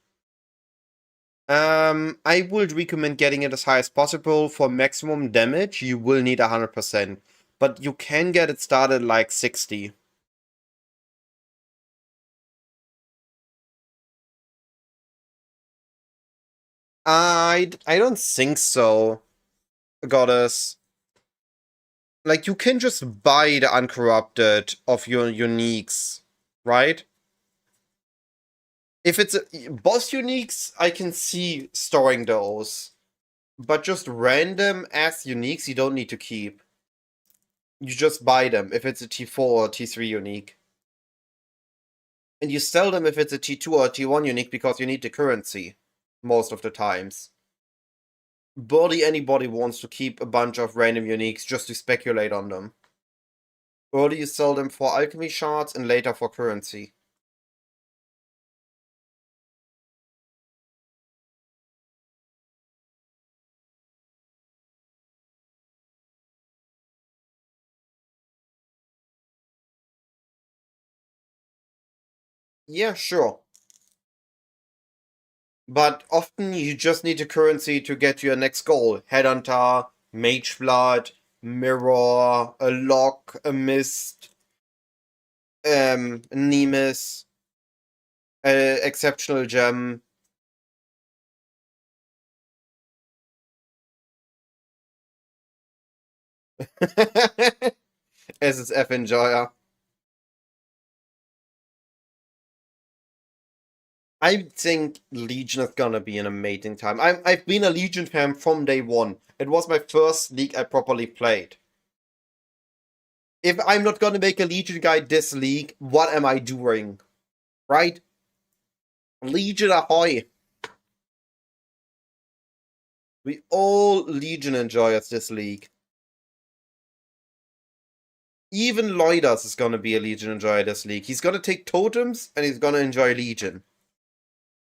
I would recommend getting it as high as possible. For maximum damage, you will need 100%. But you can get it started like 60. I don't think so, Goddess. Like, you can just buy the uncorrupted of your uniques, right? If it's boss uniques, I can see storing those. But just random ass uniques, you don't need to keep. You just buy them if it's a T4 or T3 unique. And you sell them if it's a T2 or T1 unique because you need the currency. Most of the times. Barely anybody wants to keep a bunch of random uniques just to speculate on them. Early you sell them for alchemy shards and later for currency. Yeah, sure. But often you just need the currency to get to your next goal. Headhunter, Mage Blood, Mirror, a Lock, a Mist, Nemesis, Exceptional Gem. SSF Enjoyer. I think Legion is gonna be an amazing time. I've been a Legion fan from day one. It was my first league I properly played. If I'm not gonna make a Legion guide this league, what am I doing? Right? Legion ahoy! We all Legion enjoyers this league. Even Loidas is gonna be a Legion enjoyer this league. He's gonna take totems and he's gonna enjoy Legion.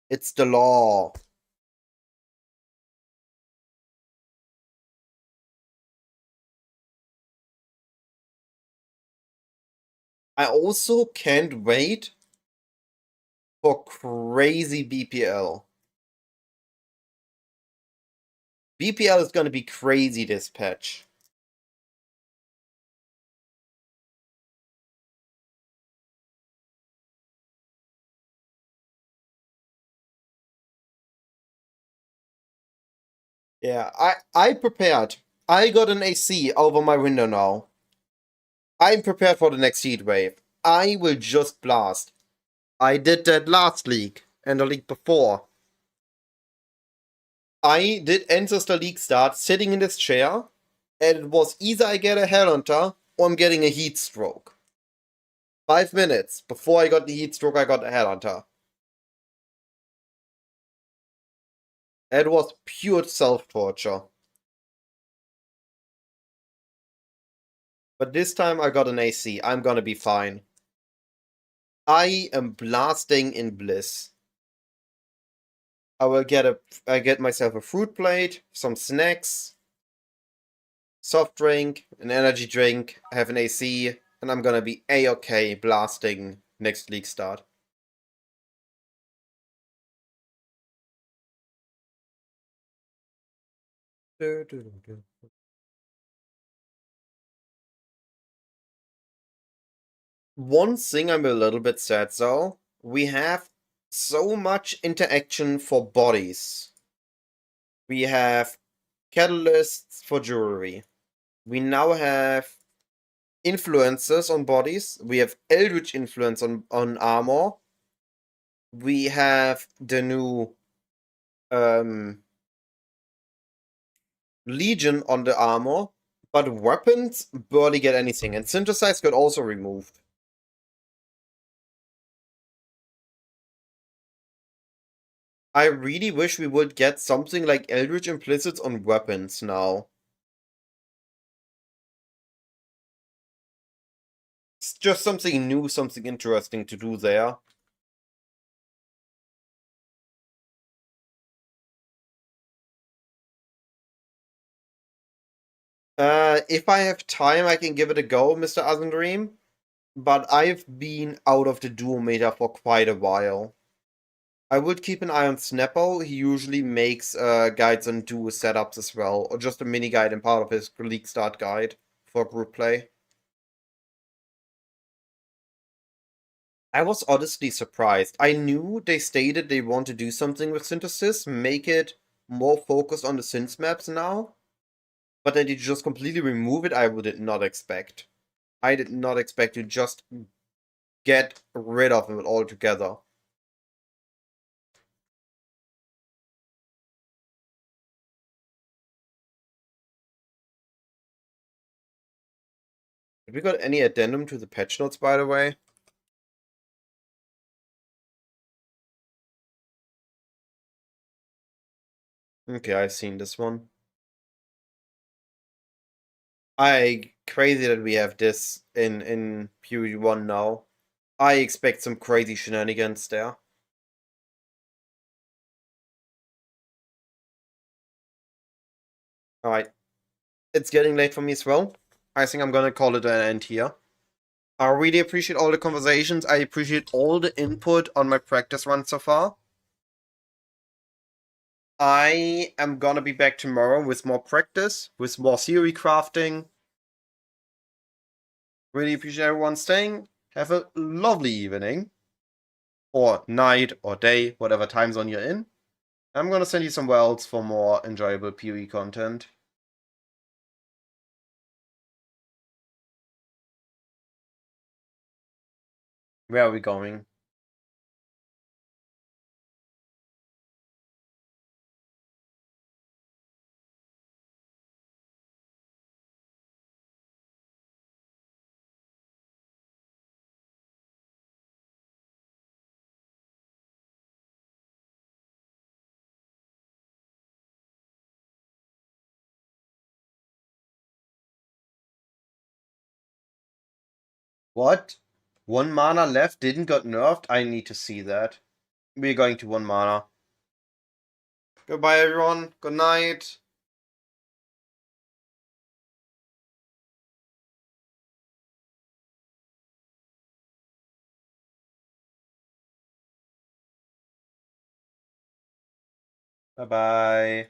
It's the law. I also can't wait for crazy BPL. BPL is gonna be crazy this patch. Yeah, I prepared. I got an AC over my window now. I'm prepared for the next heat wave. I will just blast. I did that last league and the league before. I did Ancestor League start sitting in this chair, and it was either I get a Headhunter or I'm getting a heat stroke. 5 minutes before I got the heat stroke, I got a Headhunter. It was pure self-torture. But this time I got an AC. I'm gonna be fine. I am blasting in bliss. I get myself a fruit plate, some snacks, soft drink, an energy drink, I have an AC, and I'm gonna be A-okay blasting next league start. One thing I'm a little bit sad though, we have so much interaction for bodies. We have catalysts for jewelry. We now have influences on bodies. We have Eldritch influence on armor. We have the new Legion on the armor, but weapons barely get anything, and Synthesize got also removed. I really wish we would get something like Eldritch Implicits on weapons now. It's just something new, something interesting to do there. If I have time, I can give it a go, Mr. Azendream. But I've been out of the duo meta for quite a while. I would keep an eye on Snappo. He usually makes guides on duo setups as well, or just a mini guide and part of his league start guide for group play. I was honestly surprised. I knew they stated they want to do something with synthesis, make it more focused on the synth maps now, but that they just completely remove it, I did not expect. I did not expect to just get rid of it altogether. Have we got any addendum to the patch notes, by the way? Okay, I've seen this one. Crazy that we have this in PoE 1 now. I expect some crazy shenanigans there. Alright. It's getting late for me as well. I think I'm gonna call it an end here. I really appreciate all the conversations. I appreciate all the input on my practice run so far. I am gonna be back tomorrow with more practice, with more theory crafting. Really appreciate everyone staying. Have a lovely evening. Or night, or day, whatever time zone you're in. I'm gonna send you somewhere else for more enjoyable PoE content. Where are we going? What? 1 mana left didn't got nerfed? I need to see that. We're going to 1 mana. Goodbye, everyone. Good night. Bye-bye.